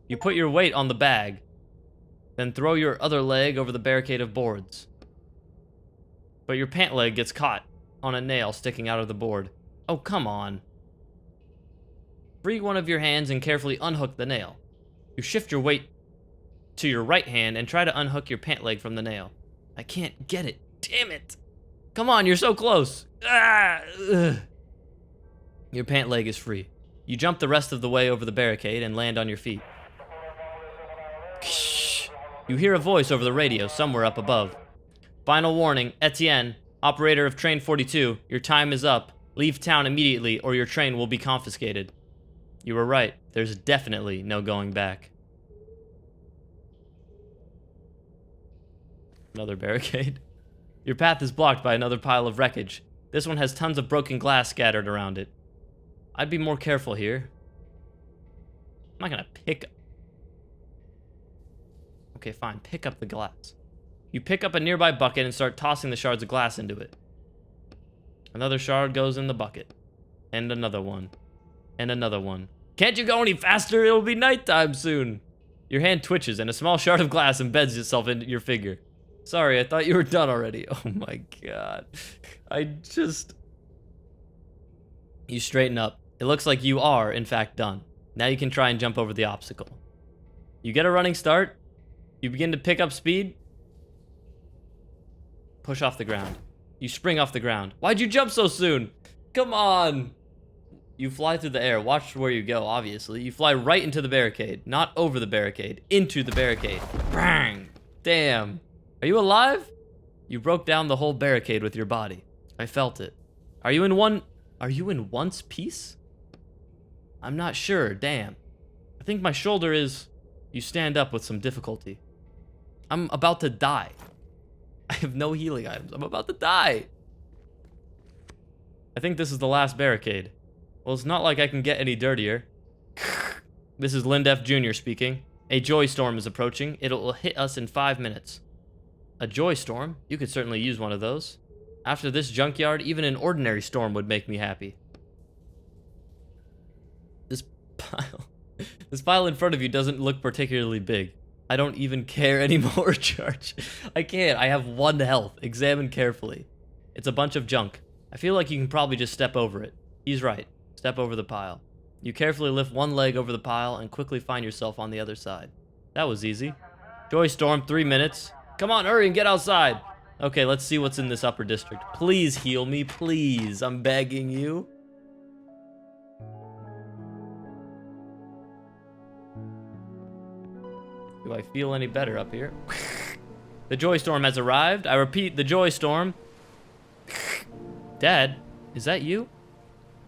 You put your weight on the bag, then throw your other leg over the barricade of boards. But your pant leg gets caught on a nail sticking out of the board. Oh, come on. Free one of your hands and carefully unhook the nail. You shift your weight to your right hand and try to unhook your pant leg from the nail. I can't get it. Damn it. Come on, you're so close. Ah, ugh. Your pant leg is free. You jump the rest of the way over the barricade and land on your feet. You hear a voice over the radio somewhere up above. Final warning, Etienne, operator of train 42, your time is up. Leave town immediately or your train will be confiscated. You were right. There's definitely no going back. Another barricade. Your path is blocked by another pile of wreckage. This one has tons of broken glass scattered around it. I'd be more careful here. I'm not gonna pick... Okay, fine. Pick up the glass. You pick up a nearby bucket and start tossing the shards of glass into it. Another shard goes in the bucket. And another one. And another one. Can't you go any faster? It'll be nighttime soon. Your hand twitches and a small shard of glass embeds itself into your figure. Sorry, I thought you were done already. Oh my god. You straighten up. It looks like you are, in fact, done. Now you can try and jump over the obstacle. You get a running start. You begin to pick up speed. Push off the ground. You spring off the ground. Why'd you jump so soon? Come on. You fly through the air. Watch where you go, obviously. You fly right into the barricade. Not over the barricade. Into the barricade. Bang! Damn. Are you alive? You broke down the whole barricade with your body. I felt it. Are you in one's piece? I'm not sure. Damn. I think my shoulder is... You stand up with some difficulty. I'm about to die. I have no healing items. I'm about to die. I think this is the last barricade. Well, it's not like I can get any dirtier. This is Lindef Jr. speaking. A joy storm is approaching. It will hit us in 5 minutes. A joy storm? You could certainly use one of those. After this junkyard, even an ordinary storm would make me happy. This pile in front of you doesn't look particularly big. I don't even care anymore, Church. I can't. I have 1 health. Examine carefully. It's a bunch of junk. I feel like you can probably just step over it. He's right. Step over the pile. You carefully lift one leg over the pile and quickly find yourself on the other side. That was easy. Joy storm, 3 minutes. Come on, hurry and get outside. Okay, let's see what's in this upper district. Please heal me, please. I'm begging you. Do I feel any better up here? The joy storm has arrived. I repeat, the joy storm. Dad, is that you?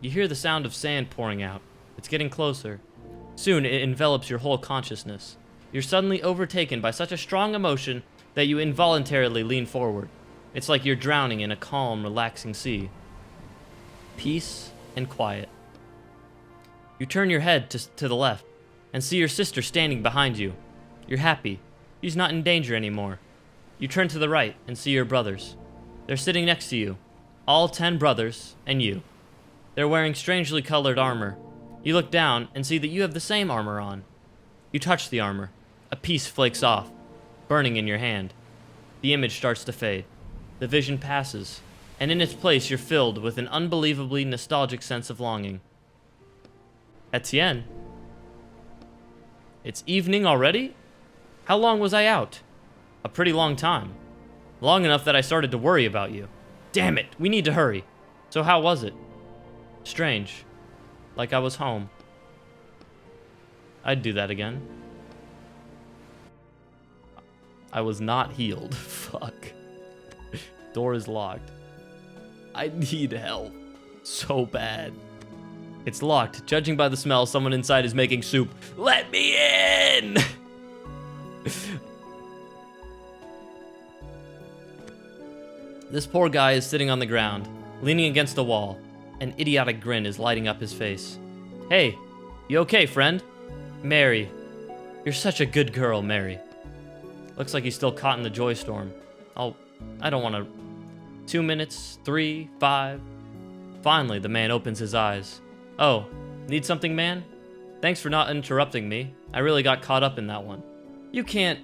You hear the sound of sand pouring out. It's getting closer. Soon it envelops your whole consciousness. You're suddenly overtaken by such a strong emotion that you involuntarily lean forward. It's like you're drowning in a calm, relaxing sea. Peace and quiet. You turn your head to the left and see your sister standing behind you. You're happy. She's not in danger anymore. You turn to the right and see your brothers. They're sitting next to you. All 10 brothers and you. They're wearing strangely colored armor. You look down and see that you have the same armor on. You touch the armor. A piece flakes off, burning in your hand. The image starts to fade. The vision passes, and in its place you're filled with an unbelievably nostalgic sense of longing. Etienne? It's evening already? How long was I out? A pretty long time. Long enough that I started to worry about you. Damn it, we need to hurry. So how was it? Strange. Like I was home. I'd do that again. I was not healed. Fuck. Door is locked. I need help. So bad. It's locked. Judging by the smell, someone inside is making soup. Let me in! This poor guy is sitting on the ground, leaning against a wall. An idiotic grin is lighting up his face. Hey, you okay, friend? Mary. You're such a good girl, Mary. Looks like he's still caught in the joy storm. I don't want to... 2 minutes, 3, 5... Finally, the man opens his eyes. Oh, need something, man? Thanks for not interrupting me. I really got caught up in that one. You can't...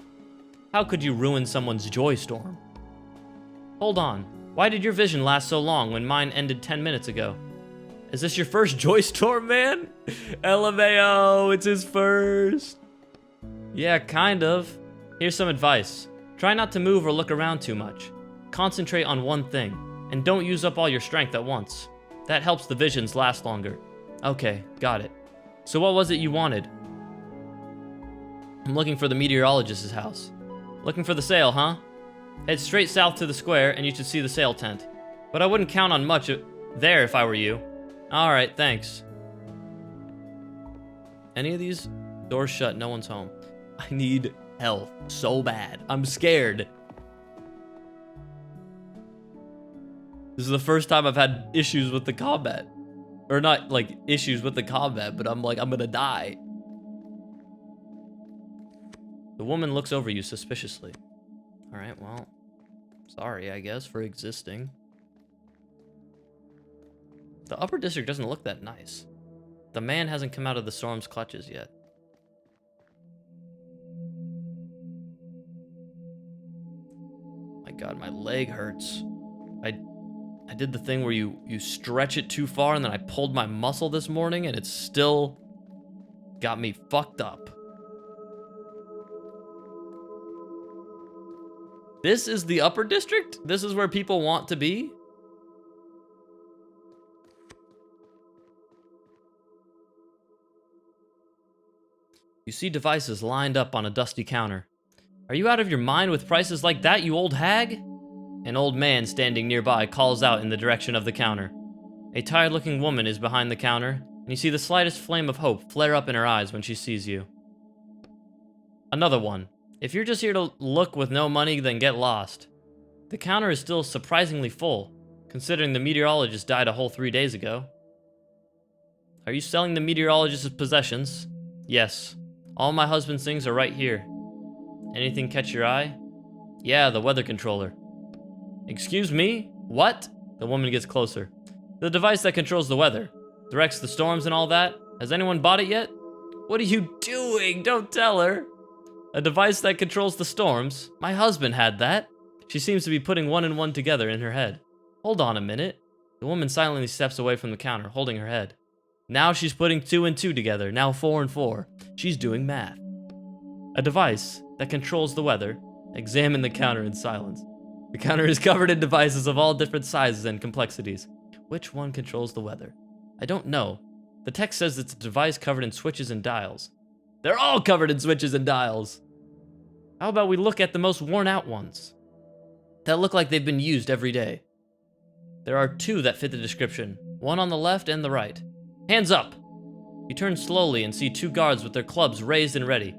How could you ruin someone's joy storm? Hold on. Why did your vision last so long when mine ended 10 minutes ago? Is this your first joy storm, man? LMAO, it's his first. Yeah, kind of. Here's some advice. Try not to move or look around too much. Concentrate on one thing, and don't use up all your strength at once. That helps the visions last longer. Okay, got it. So what was it you wanted? I'm looking for the meteorologist's house. Looking for the sale, huh? Head straight south to the square and you should see the sale tent. But I wouldn't count on much there if I were you. Alright, thanks. Any of these doors shut, no one's home. I need health so bad. I'm scared. This is the first time I've had issues with the combat. Or not like issues with the combat, but I'm like, I'm gonna die. The woman looks over you suspiciously. Alright, well, sorry, I guess, for existing. The upper district doesn't look that nice. The man hasn't come out of the storm's clutches yet. My God, my leg hurts. I did the thing where you stretch it too far and then I pulled my muscle this morning and it still got me fucked up. This is the upper district? This is where people want to be? You see devices lined up on a dusty counter. Are you out of your mind with prices like that, you old hag? An old man standing nearby calls out in the direction of the counter. A tired-looking woman is behind the counter, and you see the slightest flame of hope flare up in her eyes when she sees you. Another one. If you're just here to look with no money, then get lost. The counter is still surprisingly full, considering the meteorologist died a whole 3 days ago. Are you selling the meteorologist's possessions? Yes. All my husband's things are right here. Anything catch your eye? Yeah, the weather controller. Excuse me? What? The woman gets closer. The device that controls the weather. Directs the storms and all that. Has anyone bought it yet? What are you doing? Don't tell her. A device that controls the storms? My husband had that. She seems to be putting one and one together in her head. Hold on a minute. The woman silently steps away from the counter, holding her head. Now she's putting 2 and 2 together, now 4 and 4. She's doing math. A device that controls the weather. Examine the counter in silence. The counter is covered in devices of all different sizes and complexities. Which one controls the weather? I don't know. The text says it's a device covered in switches and dials. They're all covered in switches and dials. How about we look at the most worn out ones? That look like they've been used every day. There are 2 that fit the description. One on the left and the right. Hands up! You turn slowly and see 2 guards with their clubs raised and ready.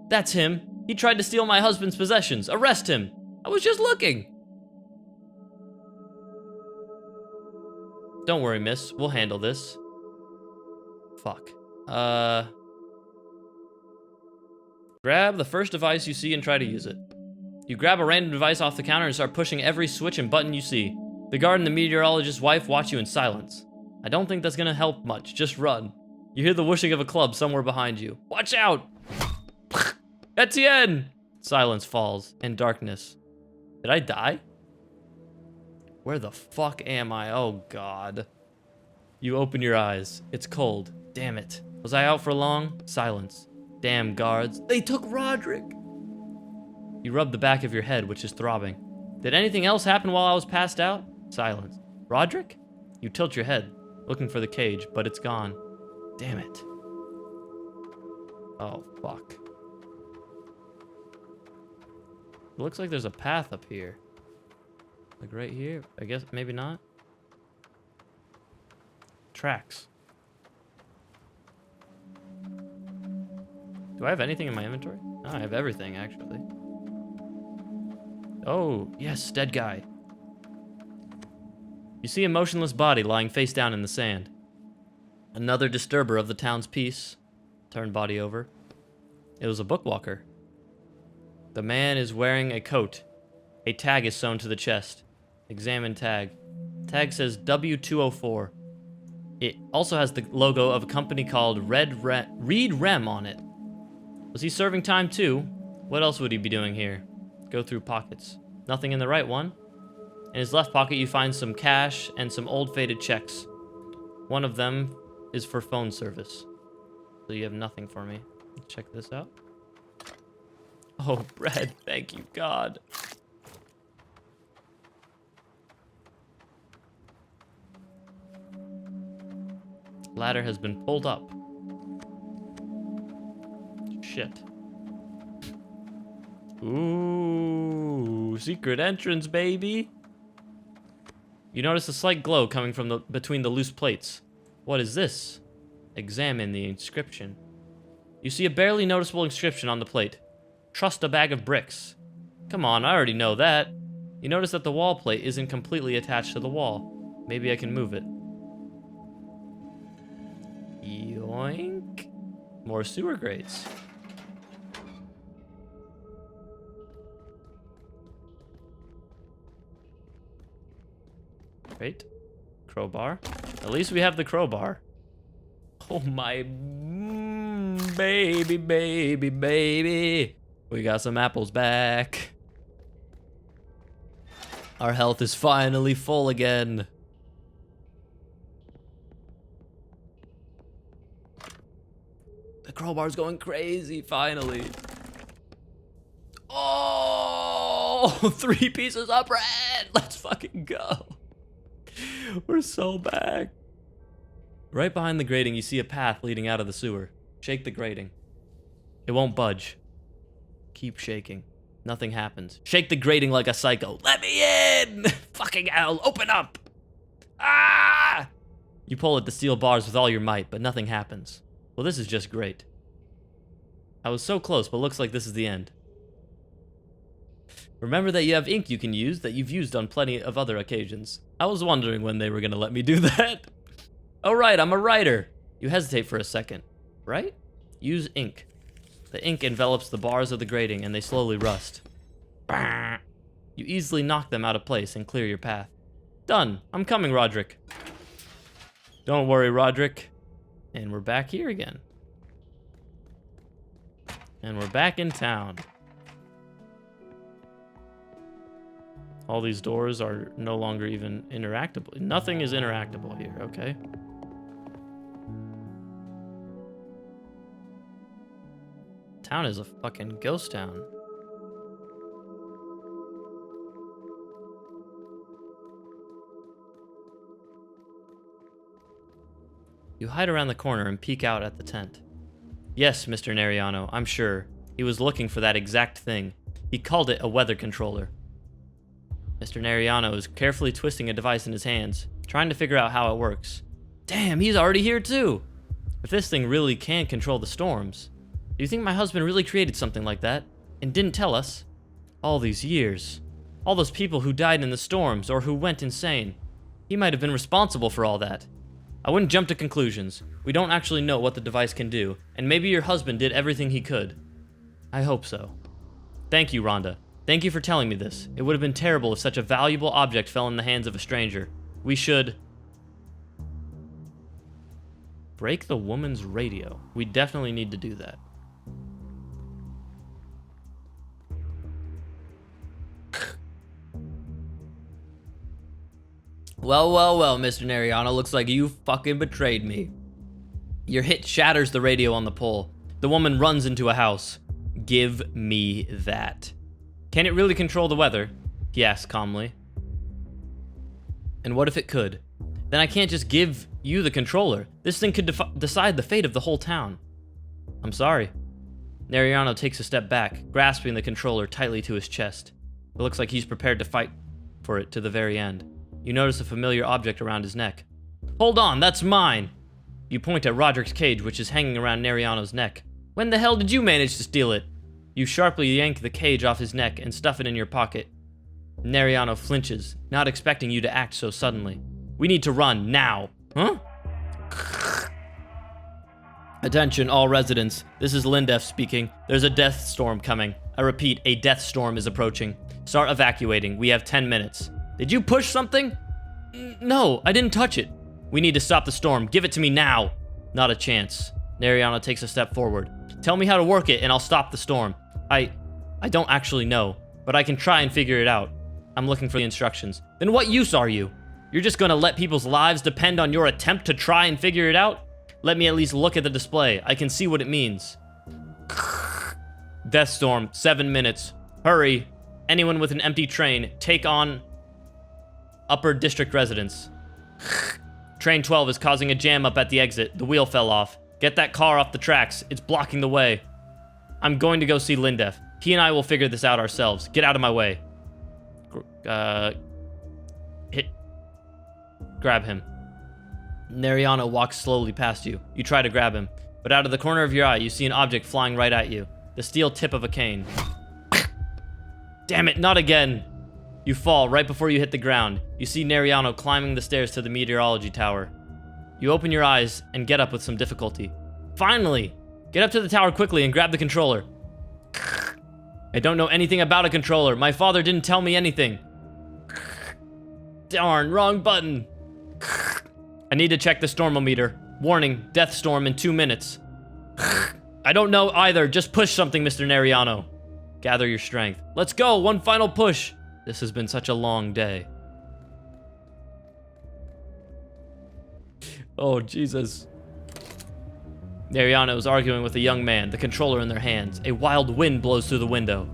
That's him. He tried to steal my husband's possessions. Arrest him. I was just looking. Don't worry, miss. We'll handle this. Fuck. Grab the first device you see and try to use it. You grab a random device off the counter and start pushing every switch and button you see. The guard and the meteorologist's wife watch you in silence. I don't think that's gonna help much. Just run. You hear the whooshing of a club somewhere behind you. Watch out! Etienne! Silence falls, and darkness. Did I die? Where the fuck am I? Oh, God. You open your eyes. It's cold. Damn it. Was I out for long? Silence. Damn guards. They took Roderick! You rub the back of your head, which is throbbing. Did anything else happen while I was passed out? Silence. Roderick? You tilt your head, looking for the cage, but it's gone. Damn it. Oh, fuck. It looks like there's a path up here. Like right here? I guess, maybe not. Tracks. Do I have anything in my inventory? Oh, I have everything, actually. Oh, yes, dead guy. You see a motionless body lying face down in the sand. Another disturber of the town's peace. Turn body over. It was a bookwalker. The man is wearing a coat. A tag is sewn to the chest. Examine tag. Tag says W204. It also has the logo of a company called Reed Rem on it. Was he serving time too? What else would he be doing here? Go through pockets. Nothing in the right one. In his left pocket you find some cash and some old faded checks. One of them is for phone service. So you have nothing for me. Check this out. Oh, bread. Thank you, God. Ladder has been pulled up. Shit. Ooh, secret entrance, baby. You notice a slight glow coming from between the loose plates. What is this? Examine the inscription. You see a barely noticeable inscription on the plate. Trust a bag of bricks. Come on, I already know that. You notice that the wall plate isn't completely attached to the wall. Maybe I can move it. Yoink. More sewer grates. Great. Crowbar. At least we have the crowbar. Oh my baby, baby, baby. We got some apples back. Our health is finally full again. The crowbar's going crazy, finally. Oh, 3 pieces of bread. Let's fucking go. We're so back. Right behind the grating, you see a path leading out of the sewer. Shake the grating. It won't budge. Keep shaking. Nothing happens. Shake the grating like a psycho. Let me in! Fucking hell, open up! Ah! You pull at the steel bars with all your might, but nothing happens. Well, this is just great. I was so close, but looks like this is the end. Remember that you have ink you can use that you've used on plenty of other occasions. I was wondering when they were gonna let me do that. Oh right, I'm a writer. You hesitate for a second. Right? Use ink. The ink envelops the bars of the grating and they slowly rust. You easily knock them out of place and clear your path. Done. I'm coming, Roderick. Don't worry, Roderick. And we're back here again. And we're back in town. All these doors are no longer even interactable. Nothing is interactable here, okay? Town is a fucking ghost town. You hide around the corner and peek out at the tent. Yes, Mr. Neriano, I'm sure. He was looking for that exact thing. He called it a weather controller. Mr. Neriano is carefully twisting a device in his hands, trying to figure out how it works. Damn, he's already here too! If this thing really can control the storms, do you think my husband really created something like that and didn't tell us? All these years. All those people who died in the storms or who went insane. He might have been responsible for all that. I wouldn't jump to conclusions. We don't actually know what the device can do, and maybe your husband did everything he could. I hope so. Thank you, Rhonda. Thank you for telling me this. It would have been terrible if such a valuable object fell in the hands of a stranger. We should... break the woman's radio. We definitely need to do that. Well, Mr. Neriano, looks like you fucking betrayed me. Your hit shatters the radio on the pole. The woman runs into a house. Give me that. Can it really control the weather? He asks calmly. And what if it could? Then I can't just give you the controller. This thing could decide the fate of the whole town. I'm sorry. Neriano takes a step back, grasping the controller tightly to his chest. It looks like he's prepared to fight for it to the very end. You notice a familiar object around his neck. Hold on, that's mine! You point at Roderick's cage, which is hanging around Neriano's neck. When the hell did you manage to steal it? You sharply yank the cage off his neck and stuff it in your pocket. Neriano flinches, not expecting you to act so suddenly. We need to run, now! Huh? Attention, all residents. This is Lindef speaking. There's a death storm coming. I repeat, a death storm is approaching. Start evacuating. We have 10 minutes. Did you push something? No, I didn't touch it. We need to stop the storm. Give it to me now. Not a chance. Neriano takes a step forward. Tell me how to work it and I'll stop the storm. I don't actually know, but I can try and figure it out. I'm looking for the instructions. Then what use are you? You're just gonna let people's lives depend on your attempt to try and figure it out? Let me at least look at the display. I can see what it means. Death storm, 7 minutes. Hurry. Anyone with an empty train, take on Upper District residents. Train 12 is causing a jam up at the exit. The wheel fell off. Get that car off the tracks. It's blocking the way. I'm going to go see Lindef. He and I will figure this out ourselves. Get out of my way. Grab him. Neriano walks slowly past you. You try to grab him, but out of the corner of your eye, you see an object flying right at you. The steel tip of a cane. Damn it, not again! You fall right before you hit the ground. You see Neriano climbing the stairs to the meteorology tower. You open your eyes and get up with some difficulty. Finally! Get up to the tower quickly and grab the controller. I don't know anything about a controller. My father didn't tell me anything. Darn, wrong button. I need to check the stormometer. Warning, death storm in 2 minutes. I don't know either. Just push something, Mr. Neriano. Gather your strength. Let's go, one final push. This has been such a long day. Oh, Jesus. Neriano is arguing with a young man, the controller in their hands. A wild wind blows through the window.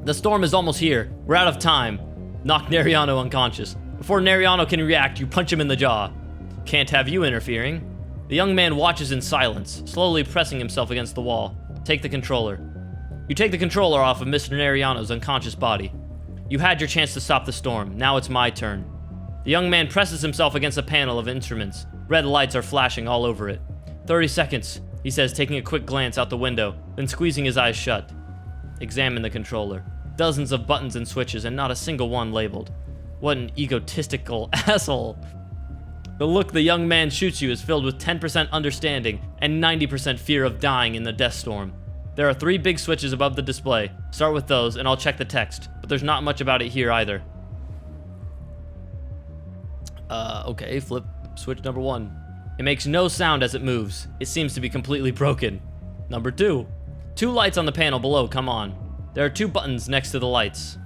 The storm is almost here. We're out of time. Knock Neriano unconscious. Before Neriano can react, you punch him in the jaw. Can't have you interfering. The young man watches in silence, slowly pressing himself against the wall. Take the controller. You take the controller off of Mr. Neriano's unconscious body. You had your chance to stop the storm. Now it's my turn. The young man presses himself against a panel of instruments. Red lights are flashing all over it. 30 seconds, he says, taking a quick glance out the window, then squeezing his eyes shut. Examine the controller. Dozens of buttons and switches, and not a single one labeled. What an egotistical asshole. The look the young man shoots you is filled with 10% understanding and 90% fear of dying in the death storm. There are 3 big switches above the display. Start with those, and I'll check the text, but there's not much about it here either. Okay, flip switch number 1. It makes no sound as it moves. It seems to be completely broken. Number 2. 2 lights on the panel below come on. There are 2 buttons next to the lights.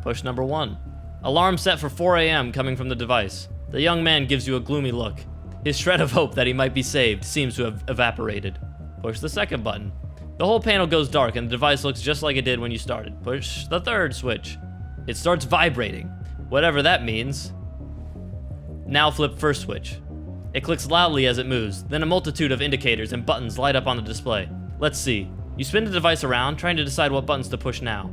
Push number 1. Alarm set for 4 a.m. coming from the device. The young man gives you a gloomy look. His shred of hope that he might be saved seems to have evaporated. Push the 2nd button. The whole panel goes dark and the device looks just like it did when you started. Push the 3rd switch. It starts vibrating. Whatever that means. Now flip 1st switch. It clicks loudly as it moves, then a multitude of indicators and buttons light up on the display. Let's see. You spin the device around, trying to decide what buttons to push now.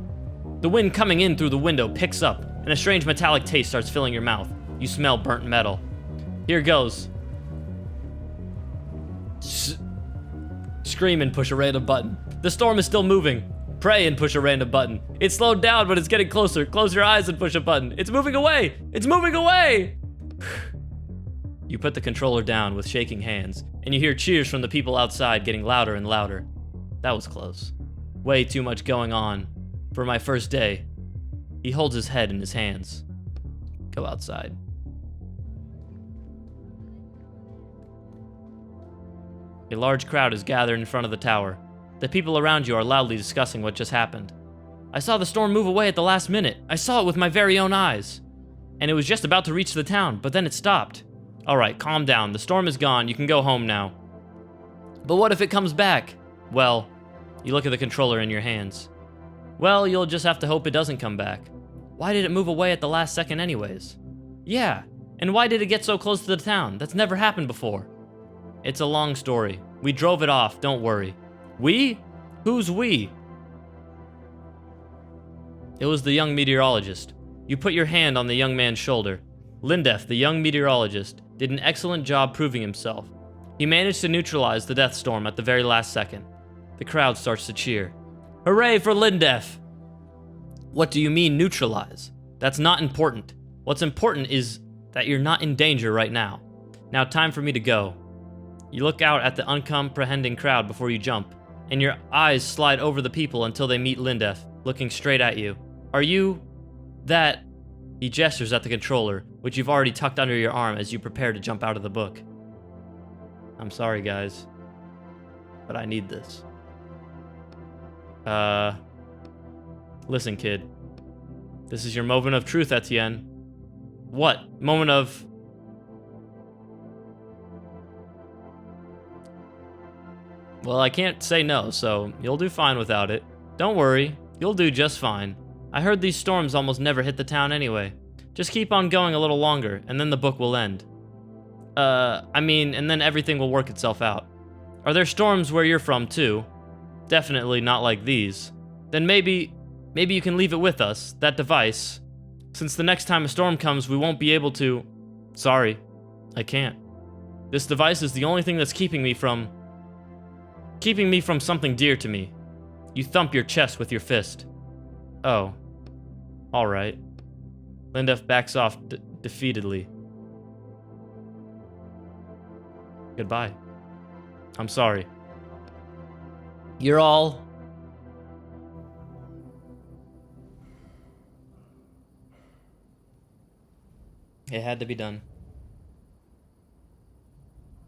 The wind coming in through the window picks up, and a strange metallic taste starts filling your mouth. You smell burnt metal. Here goes. Scream and push a random button. The storm is still moving. Pray and push a random button. It's slowed down, but it's getting closer. Close your eyes and push a button. It's moving away! It's moving away! You put the controller down with shaking hands, and you hear cheers from the people outside getting louder and louder. That was close. Way too much going on. For my first day. He holds his head in his hands. Go outside. A large crowd is gathered in front of the tower. The people around you are loudly discussing what just happened. I saw the storm move away at the last minute. I saw it with my very own eyes. And it was just about to reach the town, but then it stopped. Alright, calm down. The storm is gone. You can go home now. But what if it comes back? Well, you look at the controller in your hands. Well, you'll just have to hope it doesn't come back. Why did it move away at the last second anyways? Yeah, and why did it get so close to the town? That's never happened before. It's a long story. We drove it off, don't worry. We? Who's we? It was the young meteorologist. You put your hand on the young man's shoulder. Lindef, the young meteorologist, did an excellent job proving himself. He managed to neutralize the death storm at the very last second. The crowd starts to cheer. Hooray for Lindef! What do you mean neutralize? That's not important. What's important is that you're not in danger right now. Now time for me to go. You look out at the uncomprehending crowd before you jump, and your eyes slide over the people until they meet Lindef, looking straight at you. Are you... that... He gestures at the controller, which you've already tucked under your arm as you prepare to jump out of the book. I'm sorry, guys, but I need this. Listen, kid. This is your moment of truth, Etienne. What? Moment of... Well, I can't say no, so you'll do fine without it. Don't worry, you'll do just fine. I heard these storms almost never hit the town anyway. Just keep on going a little longer, and then the book will end. And then everything will work itself out. Are there storms where you're from, too? Definitely not like these. Then maybe you can leave it with us, that device. Since the next time a storm comes, we won't be able to... Sorry, I can't. This device is the only thing that's keeping me from something dear to me. You thump your chest with your fist. Oh. Alright. Lindef backs off defeatedly. Goodbye. I'm sorry. You're all... It had to be done.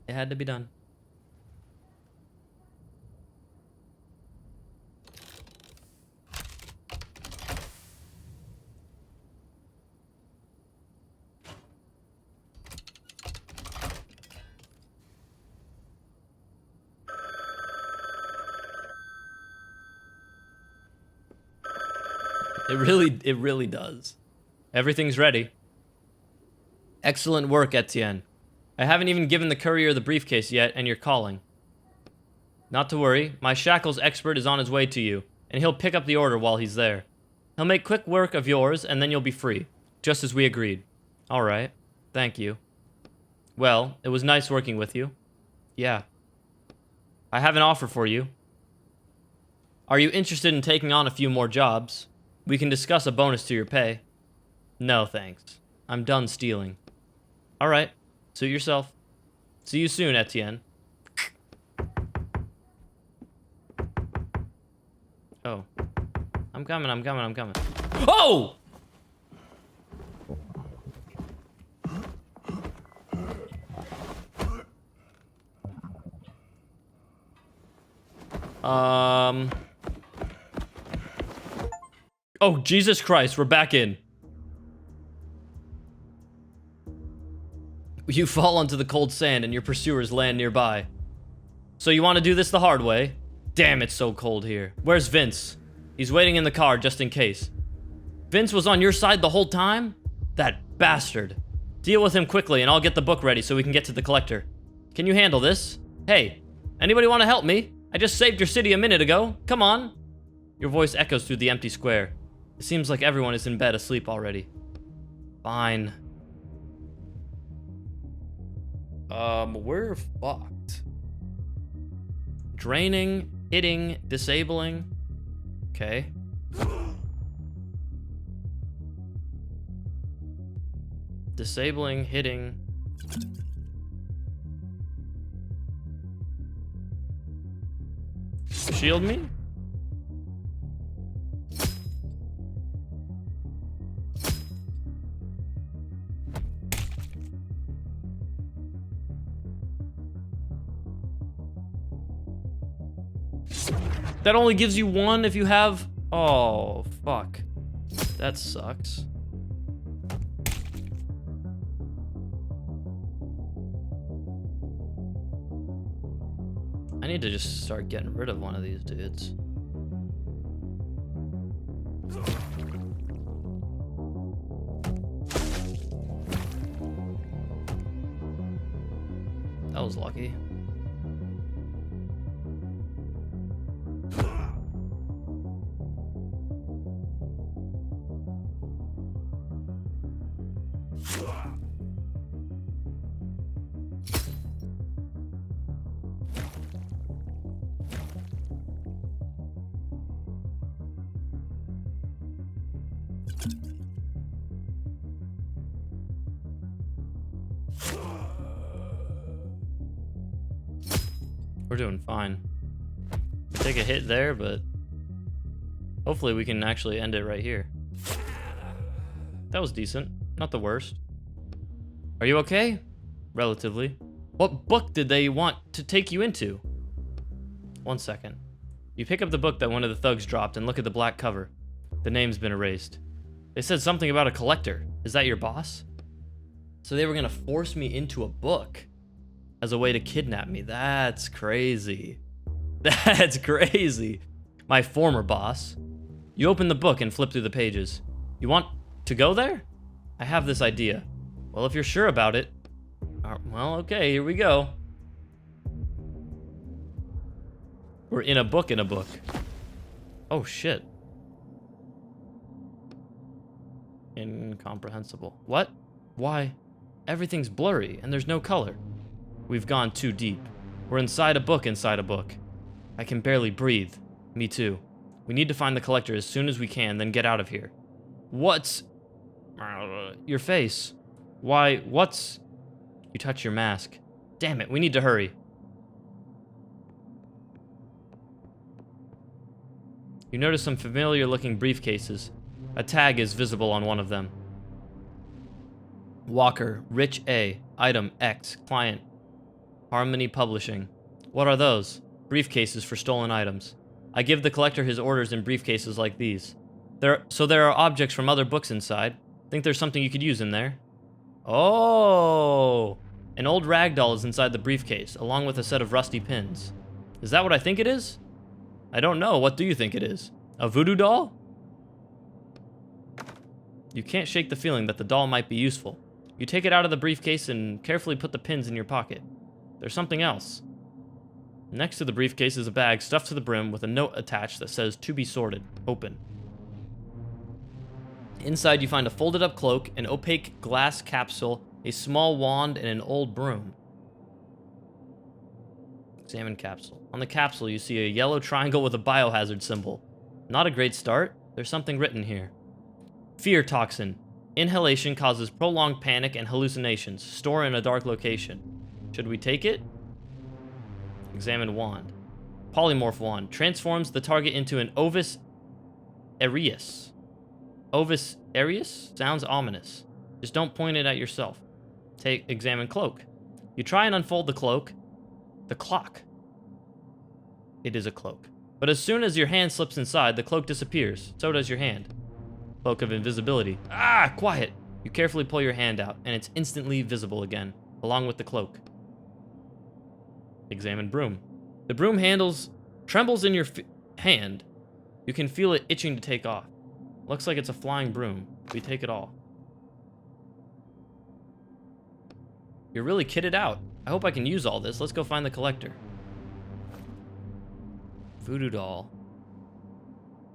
It had to be done. It really does. Everything's ready. Excellent work, Etienne. I haven't even given the courier the briefcase yet, and you're calling. Not to worry, my shackles expert is on his way to you, and he'll pick up the order while he's there. He'll make quick work of yours, and then you'll be free, just as we agreed. Alright, thank you. Well, it was nice working with you. Yeah. I have an offer for you. Are you interested in taking on a few more jobs? We can discuss a bonus to your pay. No, thanks. I'm done stealing. Alright, suit yourself. See you soon, Etienne. Oh. I'm coming. Oh! Oh, Jesus Christ, we're back in. You fall onto the cold sand and your pursuers land nearby. So you want to do this the hard way? Damn, it's so cold here. Where's Vince? He's waiting in the car just in case. Vince was on your side the whole time? That bastard. Deal with him quickly and I'll get the book ready so we can get to the collector. Can you handle this? Hey, anybody want to help me? I just saved your city a minute ago. Come on. Your voice echoes through the empty square. It seems like everyone is in bed asleep already. Fine. We're fucked. Draining, hitting, disabling. Okay. Disabling, hitting. Shield me? That only gives you one if you have... Oh, fuck. That sucks. I need to just start getting rid of one of these dudes. That was lucky. We're doing fine. We take a hit there, but hopefully we can actually end it right here. That was decent. Not the worst. Are you okay? Relatively. What book did they want to take you into? 1 second. You pick up the book that one of the thugs dropped and look at the black cover. The name's been erased. They said something about a collector. Is that your boss? So they were gonna force me into a book as a way to kidnap me. That's crazy. That's crazy. My former boss. You open the book and flip through the pages. You want to go there? I have this idea. Well, if you're sure about it. Well, okay, here we go. We're in a book in a book. Oh, shit. Incomprehensible. What? Why? Everything's blurry, and there's no color. We've gone too deep. We're inside a book inside a book. I can barely breathe. Me too. We need to find the collector as soon as we can, then get out of here. What's... your face. Why, what's... You touch your mask. Damn it, we need to hurry. You notice some familiar-looking briefcases. A tag is visible on one of them. Walker, Rich A, Item X, Client, Harmony Publishing. What are those? Briefcases for stolen items. I give the collector his orders in briefcases like these. So there are objects from other books inside. Think there's something you could use in there? Oh! An old rag doll is inside the briefcase, along with a set of rusty pins. Is that what I think it is? I don't know. What do you think it is? A voodoo doll? You can't shake the feeling that the doll might be useful. You take it out of the briefcase and carefully put the pins in your pocket. There's something else. Next to the briefcase is a bag stuffed to the brim with a note attached that says, "To be sorted. Open." Inside you find a folded up cloak, an opaque glass capsule, a small wand, and an old broom. Examine capsule. On the capsule you see a yellow triangle with a biohazard symbol. Not a great start. There's something written here. Fear toxin. Inhalation causes prolonged panic and hallucinations. Store in a dark location. Should we take it? Examine wand. Polymorph wand. Transforms the target into an Ovis Arius. Ovis Arius? Sounds ominous. Just don't point it at yourself. Examine cloak. You try and unfold the cloak. The clock. It is a cloak. But as soon as your hand slips inside, the cloak disappears. So does your hand. Cloak of invisibility. Ah, quiet! You carefully pull your hand out, and it's instantly visible again, along with the cloak. Examine broom. The broom handles trembles in your hand. You can feel it itching to take off. Looks like it's a flying broom. We take it all. You're really kitted out. I hope I can use all this. Let's go find the collector. Voodoo doll.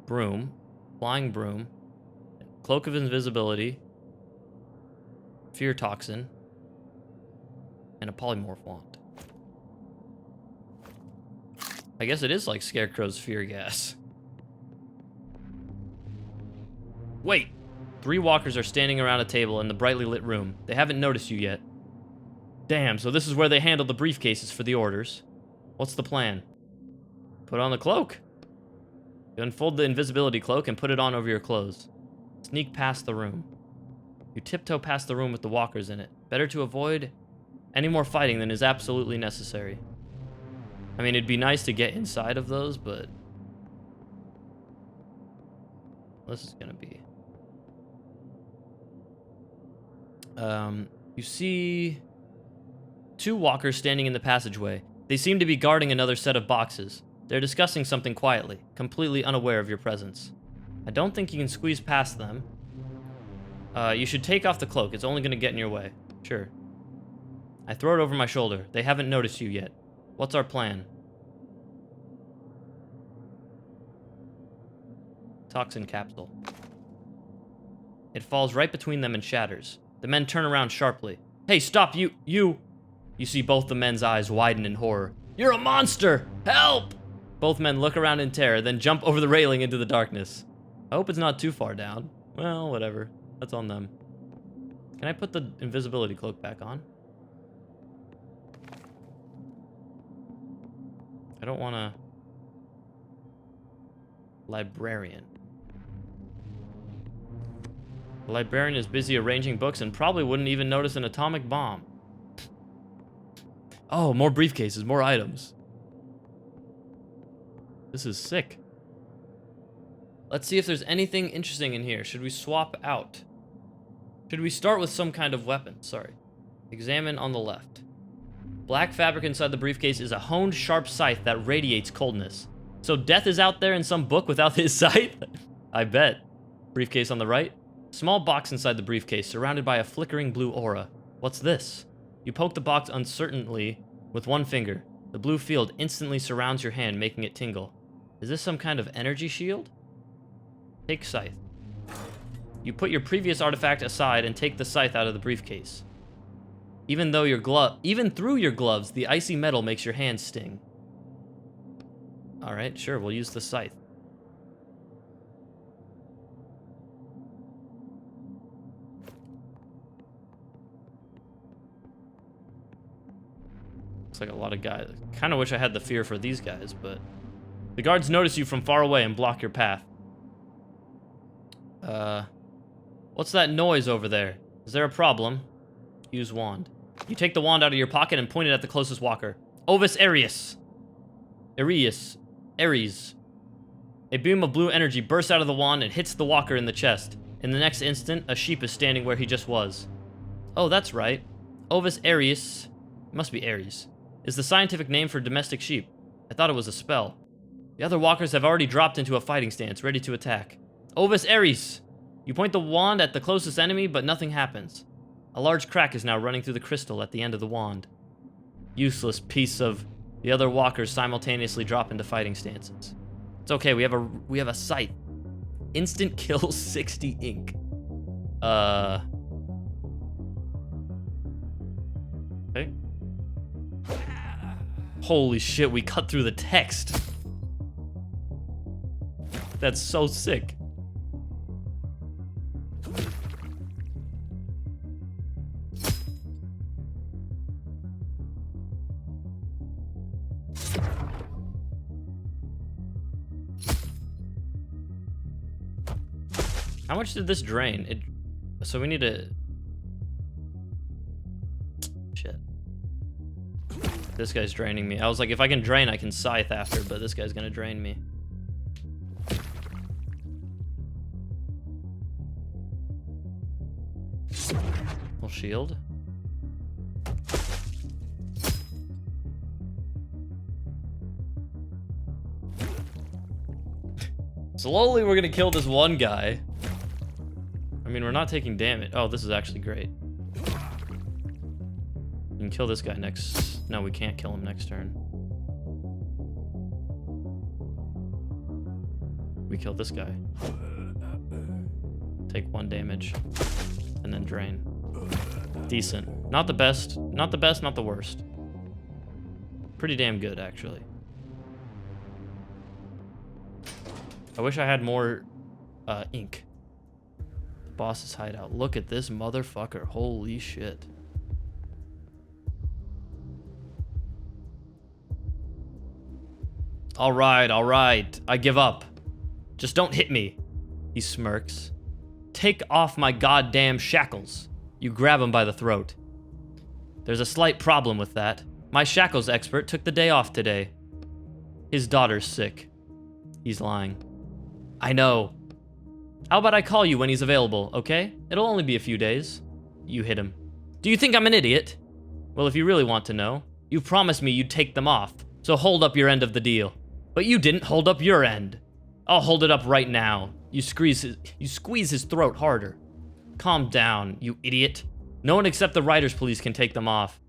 Broom. Flying broom. Cloak of invisibility. Fear toxin. And a polymorph wand. I guess it is like Scarecrow's fear gas. Wait! 3 walkers are standing around a table in the brightly lit room. They haven't noticed you yet. Damn, so this is where they handle the briefcases for the orders. What's the plan? Put on the cloak. You unfold the invisibility cloak and put it on over your clothes. Sneak past the room. You tiptoe past the room with the walkers in it. Better to avoid any more fighting than is absolutely necessary. I mean, it'd be nice to get inside of those, but... this is gonna be... you see... 2 walkers standing in the passageway. They seem to be guarding another set of boxes. They're discussing something quietly, completely unaware of your presence. I don't think you can squeeze past them. You should take off the cloak. It's only gonna get in your way. Sure. I throw it over my shoulder. They haven't noticed you yet. What's our plan? Toxin capsule. It falls right between them and shatters. The men turn around sharply. Hey, stop, you! You see both the men's eyes widen in horror. You're a monster! Help! Both men look around in terror, then jump over the railing into the darkness. I hope it's not too far down. Well, whatever. That's on them. Can I put the invisibility cloak back on? I don't want to... Librarian. The librarian is busy arranging books and probably wouldn't even notice an atomic bomb. Oh, more briefcases, more items. This is sick. Let's see if there's anything interesting in here. Should we swap out? Should we start with some kind of weapon? Sorry. Examine on the left. Black fabric inside the briefcase is a honed, sharp scythe that radiates coldness. So Death is out there in some book without his scythe? I bet. Briefcase on the right. Small box inside the briefcase, surrounded by a flickering blue aura. What's this? You poke the box uncertainly with one finger. The blue field instantly surrounds your hand, making it tingle. Is this some kind of energy shield? Take scythe. You put your previous artifact aside and take the scythe out of the briefcase. Even through your gloves, the icy metal makes your hands sting. All right, sure, we'll use the scythe. Looks like a lot of guys. Kind of wish I had the fear for these guys, but the guards notice you from far away and block your path. What's that noise over there? Is there a problem? Use wand. You take the wand out of your pocket and point it at the closest walker. Ovis Arius. Ares. A beam of blue energy bursts out of the wand and hits the walker in the chest. In the next instant, a sheep is standing where he just was. Oh, that's right. Ovis Arius, must be Ares, is the scientific name for domestic sheep. I thought it was a spell. The other walkers have already dropped into a fighting stance, ready to attack. Ovis Ares! You point the wand at the closest enemy, but nothing happens. A large crack is now running through the crystal at the end of the wand. Useless piece of... The other walkers simultaneously drop into fighting stances. It's okay, we have a scythe. Instant kill 60 ink. Okay. Holy shit, we cut through the text. That's so sick. How much did this drain? So we need to... Shit. This guy's draining me. I was like, if I can drain, I can scythe after, but this guy's gonna drain me. Full shield. Slowly, we're gonna kill this one guy. I mean, we're not taking damage. Oh, this is actually great. You can kill this guy next... No, we can't kill him next turn. We kill this guy. Take 1 damage. And then drain. Decent. Not the best. Not the best, not the worst. Pretty damn good, actually. I wish I had more ink. Boss's hideout. Look at this motherfucker. Holy shit. All right. I give up. Just don't hit me. He smirks. Take off my goddamn shackles. You grab him by the throat. There's a slight problem with that. My shackles expert took the day off today. His daughter's sick. He's lying. I know. How about I call you when he's available, okay? It'll only be a few days. You hit him. Do you think I'm an idiot? Well, if you really want to know, you promised me you'd take them off, so hold up your end of the deal. But you didn't hold up your end. I'll hold it up right now. You squeeze his throat harder. Calm down, you idiot. No one except the Riders Police can take them off.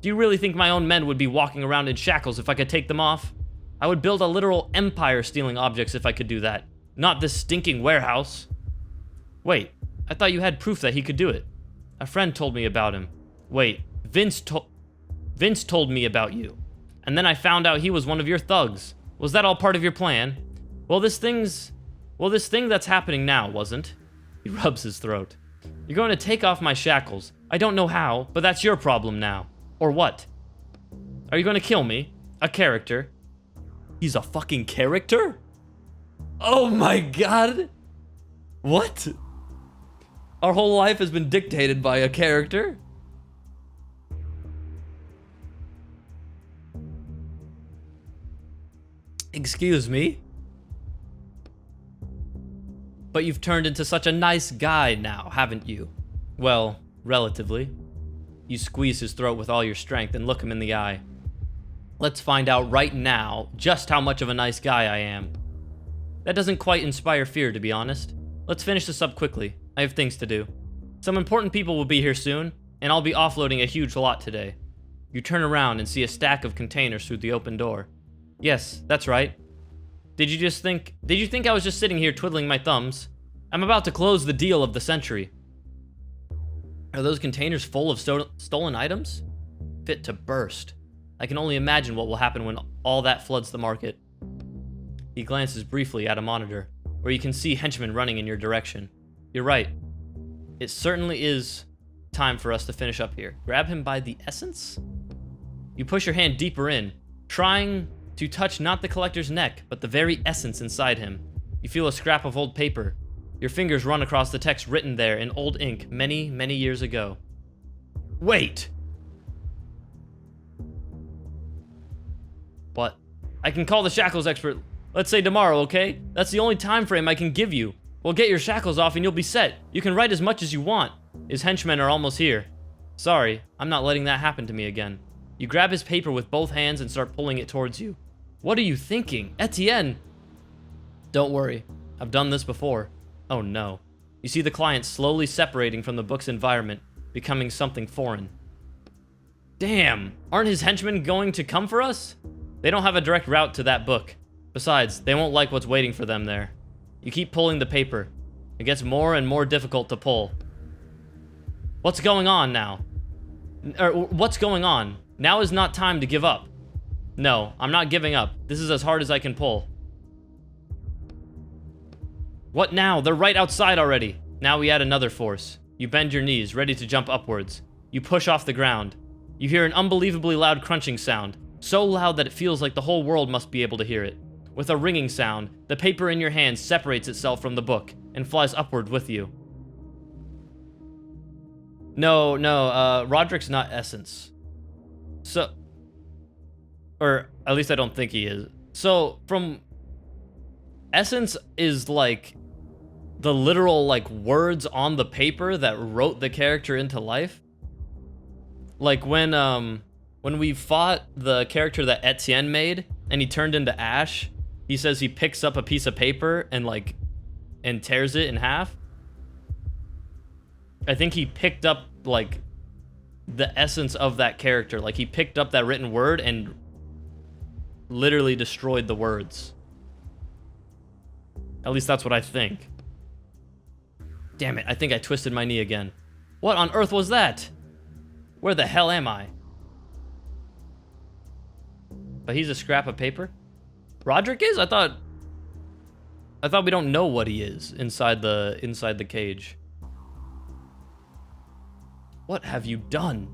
Do you really think my own men would be walking around in shackles if I could take them off? I would build a literal empire stealing objects if I could do that. Not this stinking warehouse. Wait, I thought you had proof that he could do it. A friend told me about him. Wait, Vince told me about you. And then I found out he was one of your thugs. Was that all part of your plan? Well, this thing that's happening now wasn't. He rubs his throat. You're going to take off my shackles. I don't know how, but that's your problem now. Or what? Are you going to kill me? A character? He's a fucking character? Oh my god! What? Our whole life has been dictated by a character? Excuse me? But you've turned into such a nice guy now, haven't you? Well, relatively. You squeeze his throat with all your strength and look him in the eye. Let's find out right now just how much of a nice guy I am. That doesn't quite inspire fear, to be honest. Let's finish this up quickly. I have things to do. Some important people will be here soon, and I'll be offloading a huge lot today. You turn around and see a stack of containers through the open door. Yes, that's right. Did you think I was just sitting here twiddling my thumbs? I'm about to close the deal of the century. Are those containers full of stolen items? Fit to burst. I can only imagine what will happen when all that floods the market. He glances briefly at a monitor, where you can see henchmen running in your direction. You're right. It certainly is time for us to finish up here. Grab him by the essence? You push your hand deeper in, trying to touch not the collector's neck, but the very essence inside him. You feel a scrap of old paper. Your fingers run across the text written there in old ink many, many years ago. Wait! What? I can call the shackles expert. Let's say tomorrow, okay? That's the only time frame I can give you. We'll get your shackles off and you'll be set. You can write as much as you want. His henchmen are almost here. Sorry, I'm not letting that happen to me again. You grab his paper with both hands and start pulling it towards you. What are you thinking? Etienne! Don't worry. I've done this before. Oh no. You see the client slowly separating from the book's environment, becoming something foreign. Damn! Aren't his henchmen going to come for us? They don't have a direct route to that book. Besides, they won't like what's waiting for them there. You keep pulling the paper. It gets more and more difficult to pull. What's going on now? What's going on? Now is not time to give up. No, I'm not giving up. This is as hard as I can pull. What now? They're right outside already. Now we add another force. You bend your knees, ready to jump upwards. You push off the ground. You hear an unbelievably loud crunching sound, so loud that it feels like the whole world must be able to hear it. With a ringing sound, the paper in your hand separates itself from the book and flies upward with you. No, Roderick's not Essence. So, or at least I don't think he is. So, from Essence is like the literal like words on the paper that wrote the character into life. Like when we fought the character that Etienne made and he turned into Ash, he says he picks up a piece of paper and tears it in half. I think he picked up like the essence of that character. Like he picked up that written word and literally destroyed the words. At least that's what I think. Damn it, I think I twisted my knee again. What on earth was that? Where the hell am I? But he's a scrap of paper? Roderick is? I thought we don't know what he is inside the cage. What have you done?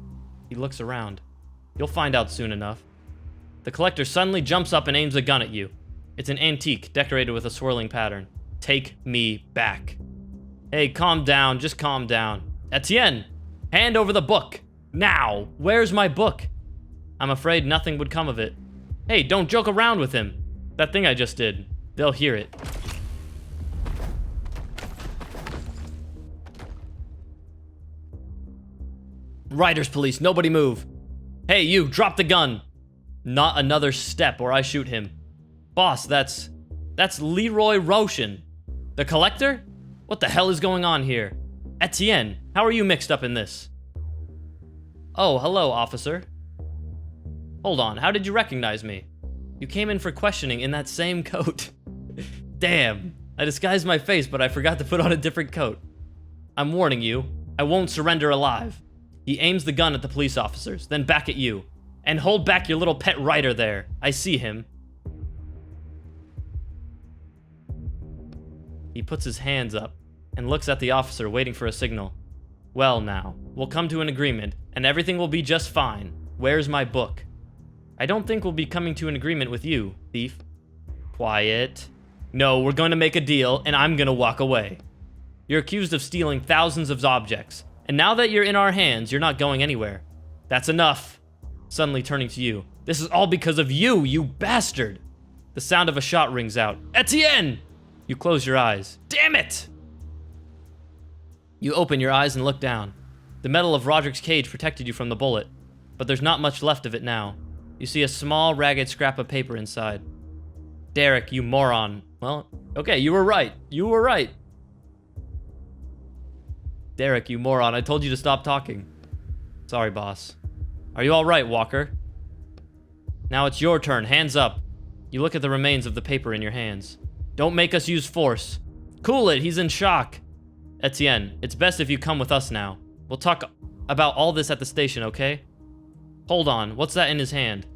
He looks around. You'll find out soon enough. The collector suddenly jumps up and aims a gun at you. It's an antique, decorated with a swirling pattern. Take me back. Hey, calm down, just calm down. Etienne, hand over the book. Now, where's my book? I'm afraid nothing would come of it. Hey, don't joke around with him. That thing I just did. They'll hear it. Riders police, nobody move. Hey, you, drop the gun. Not another step or I shoot him. Boss, that's Leroy Roshan. The collector? What the hell is going on here? Etienne, how are you mixed up in this? Oh, hello, officer. Hold on, how did you recognize me? You came in for questioning in that same coat. Damn, I disguised my face, but I forgot to put on a different coat. I'm warning you, I won't surrender alive. He aims the gun at the police officers, then back at you. And hold back your little pet rider there. I see him. He puts his hands up and looks at the officer, waiting for a signal. Well now, we'll come to an agreement, and everything will be just fine. Where's my book? I don't think we'll be coming to an agreement with you, thief. Quiet. No, we're going to make a deal, and I'm going to walk away. You're accused of stealing thousands of objects, and now that you're in our hands, you're not going anywhere. That's enough. Suddenly turning to you. This is all because of you, you bastard! The sound of a shot rings out. Etienne! You close your eyes. Damn it! You open your eyes and look down. The metal of Roderick's cage protected you from the bullet, but there's not much left of it now. You see a small, ragged scrap of paper inside. Derek, you moron. Well, okay, you were right. You were right. Derek, you moron. I told you to stop talking. Sorry, boss. Are you all right, Walker? Now it's your turn. Hands up. You look at the remains of the paper in your hands. Don't make us use force. Cool it, he's in shock. Etienne, it's best if you come with us now. We'll talk about all this at the station, okay? Hold on, what's that in his hand?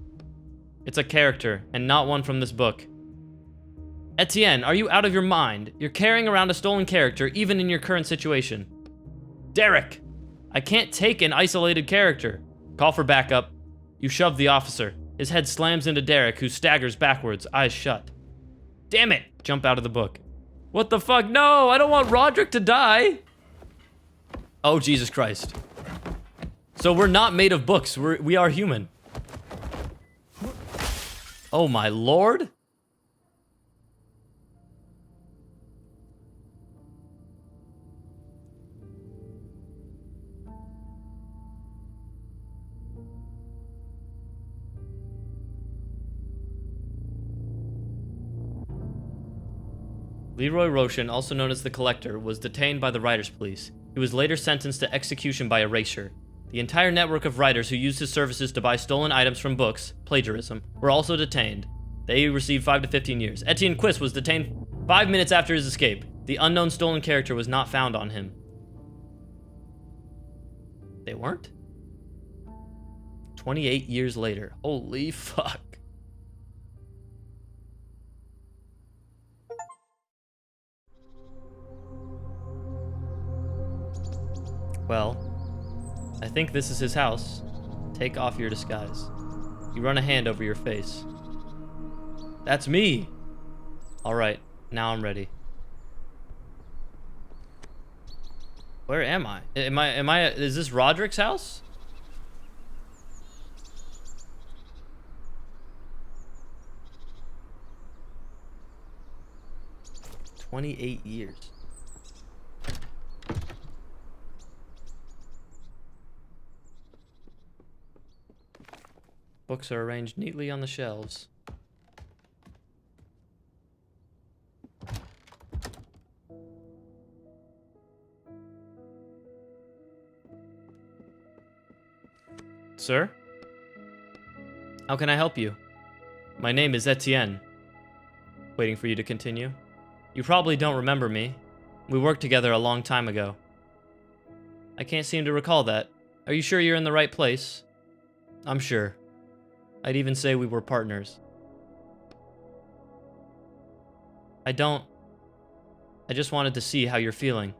It's a character, and not one from this book. Etienne, are you out of your mind? You're carrying around a stolen character, even in your current situation. Derek! I can't take an isolated character. Call for backup. You shove the officer. His head slams into Derek, who staggers backwards, eyes shut. Damn it! Jump out of the book. What the fuck? No, I don't want Roderick to die! Oh, Jesus Christ. So we're not made of books, we are human. Oh my lord? Leroy Roshan, also known as the Collector, was detained by the Writers' Police. He was later sentenced to execution by erasure. The entire network of writers who used his services to buy stolen items from books, plagiarism, were also detained. They received 5 to 15 years. Etienne Quist was detained 5 minutes after his escape. The unknown stolen character was not found on him. They weren't? 28 years later. Holy fuck. Well, I think this is his house. Take off your disguise. You run a hand over your face. That's me! Alright, now I'm ready. Where am I? Is this Roderick's house? "28 years. Books are arranged neatly on the shelves. Sir? How can I help you? My name is Etienne. Waiting for you to continue. You probably don't remember me. We worked together a long time ago. I can't seem to recall that. Are you sure you're in the right place? I'm sure. I'd even say we were partners. I just wanted to see how you're feeling.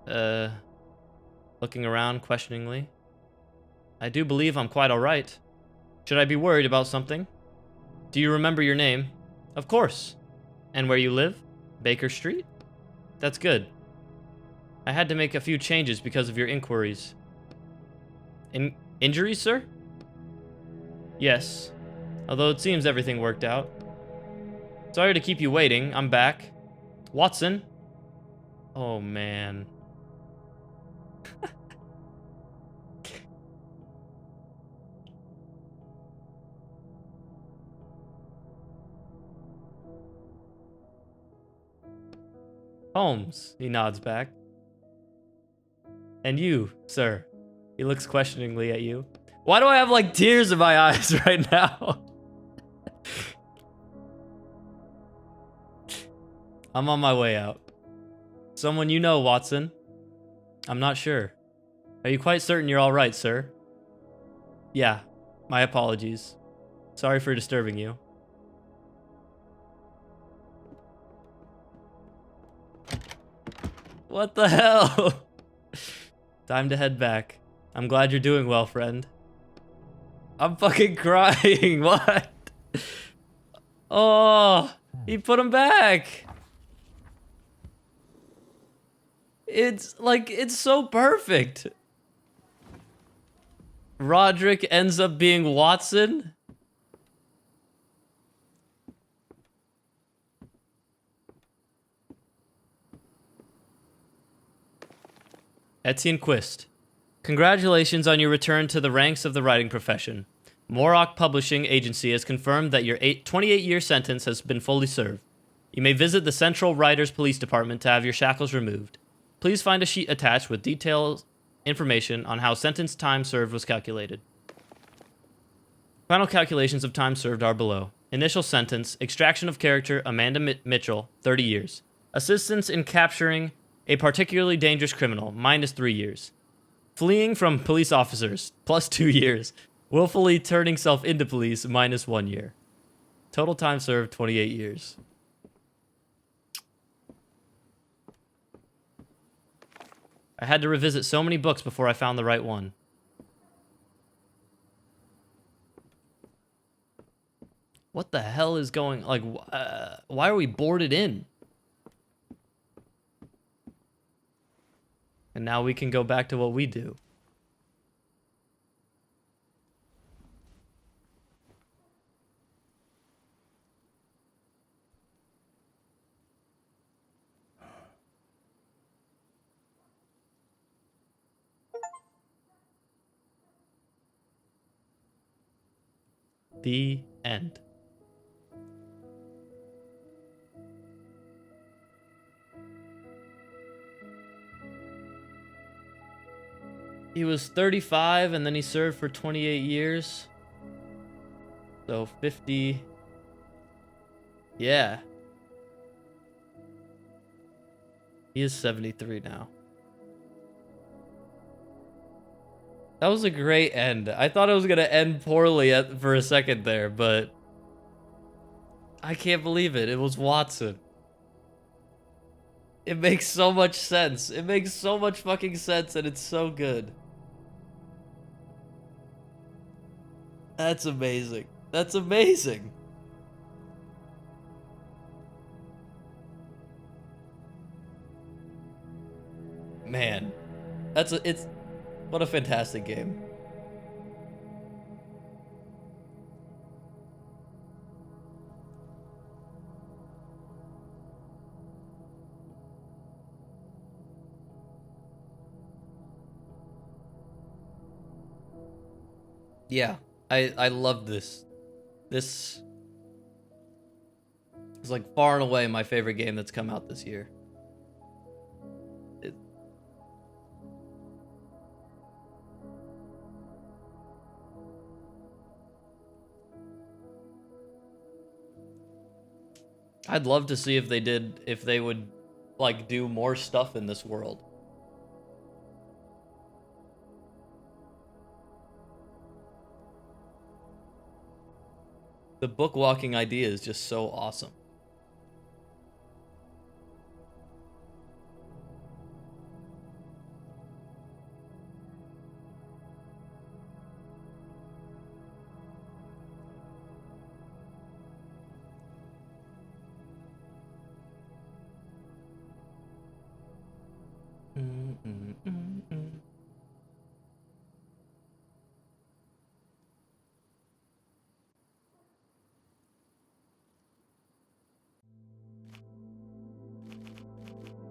Looking around questioningly. I do believe I'm quite alright. Should I be worried about something? Do you remember your name? Of course. And where you live? Baker Street? That's good. I had to make a few changes because of your inquiries. Injuries, sir? Yes. Although it seems everything worked out. Sorry to keep you waiting. I'm back. Watson? Oh, man. Holmes, he nods back. And you, sir. He looks questioningly at you. Why do I have, like, tears in my eyes right now? I'm on my way out. Someone you know, Watson? I'm not sure. Are you quite certain you're alright, sir? Yeah, my apologies. Sorry for disturbing you. What the hell? Time to head back. I'm glad you're doing well, friend. I'm fucking crying. What? Oh, he put him back. It's like, it's so perfect. Roderick ends up being Watson. Etienne Quist. Congratulations on your return to the ranks of the writing profession. Morok Publishing Agency has confirmed that your 28-year sentence has been fully served. You may visit the Central Writers Police Department to have your shackles removed. Please find a sheet attached with detailed information on how sentence time served was calculated. Final calculations of time served are below. Initial sentence, extraction of character Amanda Mitchell, 30 years. Assistance in capturing a particularly dangerous criminal, -3 years. Fleeing from police officers, +2 years. Willfully turning self into police, -1 year. Total time served, 28 years. I had to revisit so many books before I found the right one. What the hell is going... Like, why are we boarded in? And now we can go back to what we do. The end. He was 35 and then he served for 28 years. So 50. Yeah. He is 73 now. That was a great end. I thought it was going to end poorly for a second there, but I can't believe it. It was Watson. It makes so much sense. It makes so much fucking sense, and it's so good. That's amazing. That's amazing. Man. It's what a fantastic game. Yeah, I love this. This is like far and away my favorite game that's come out this year. I'd love to see if they would like do more stuff in this world. The book walking idea is just so awesome.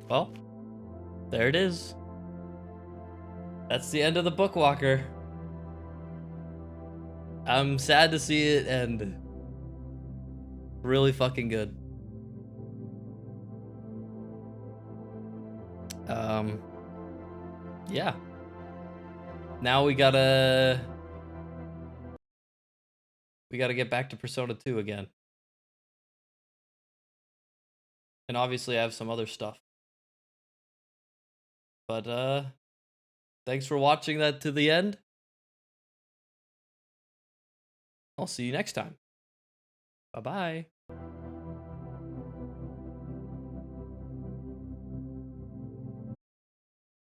Well, there it is. That's the end of the Bookwalker. I'm sad to see it end. Really fucking good. Yeah. Now we gotta get back to Persona 2 again. And obviously I have some other stuff. But thanks for watching that to the end. I'll see you next time. Bye-bye.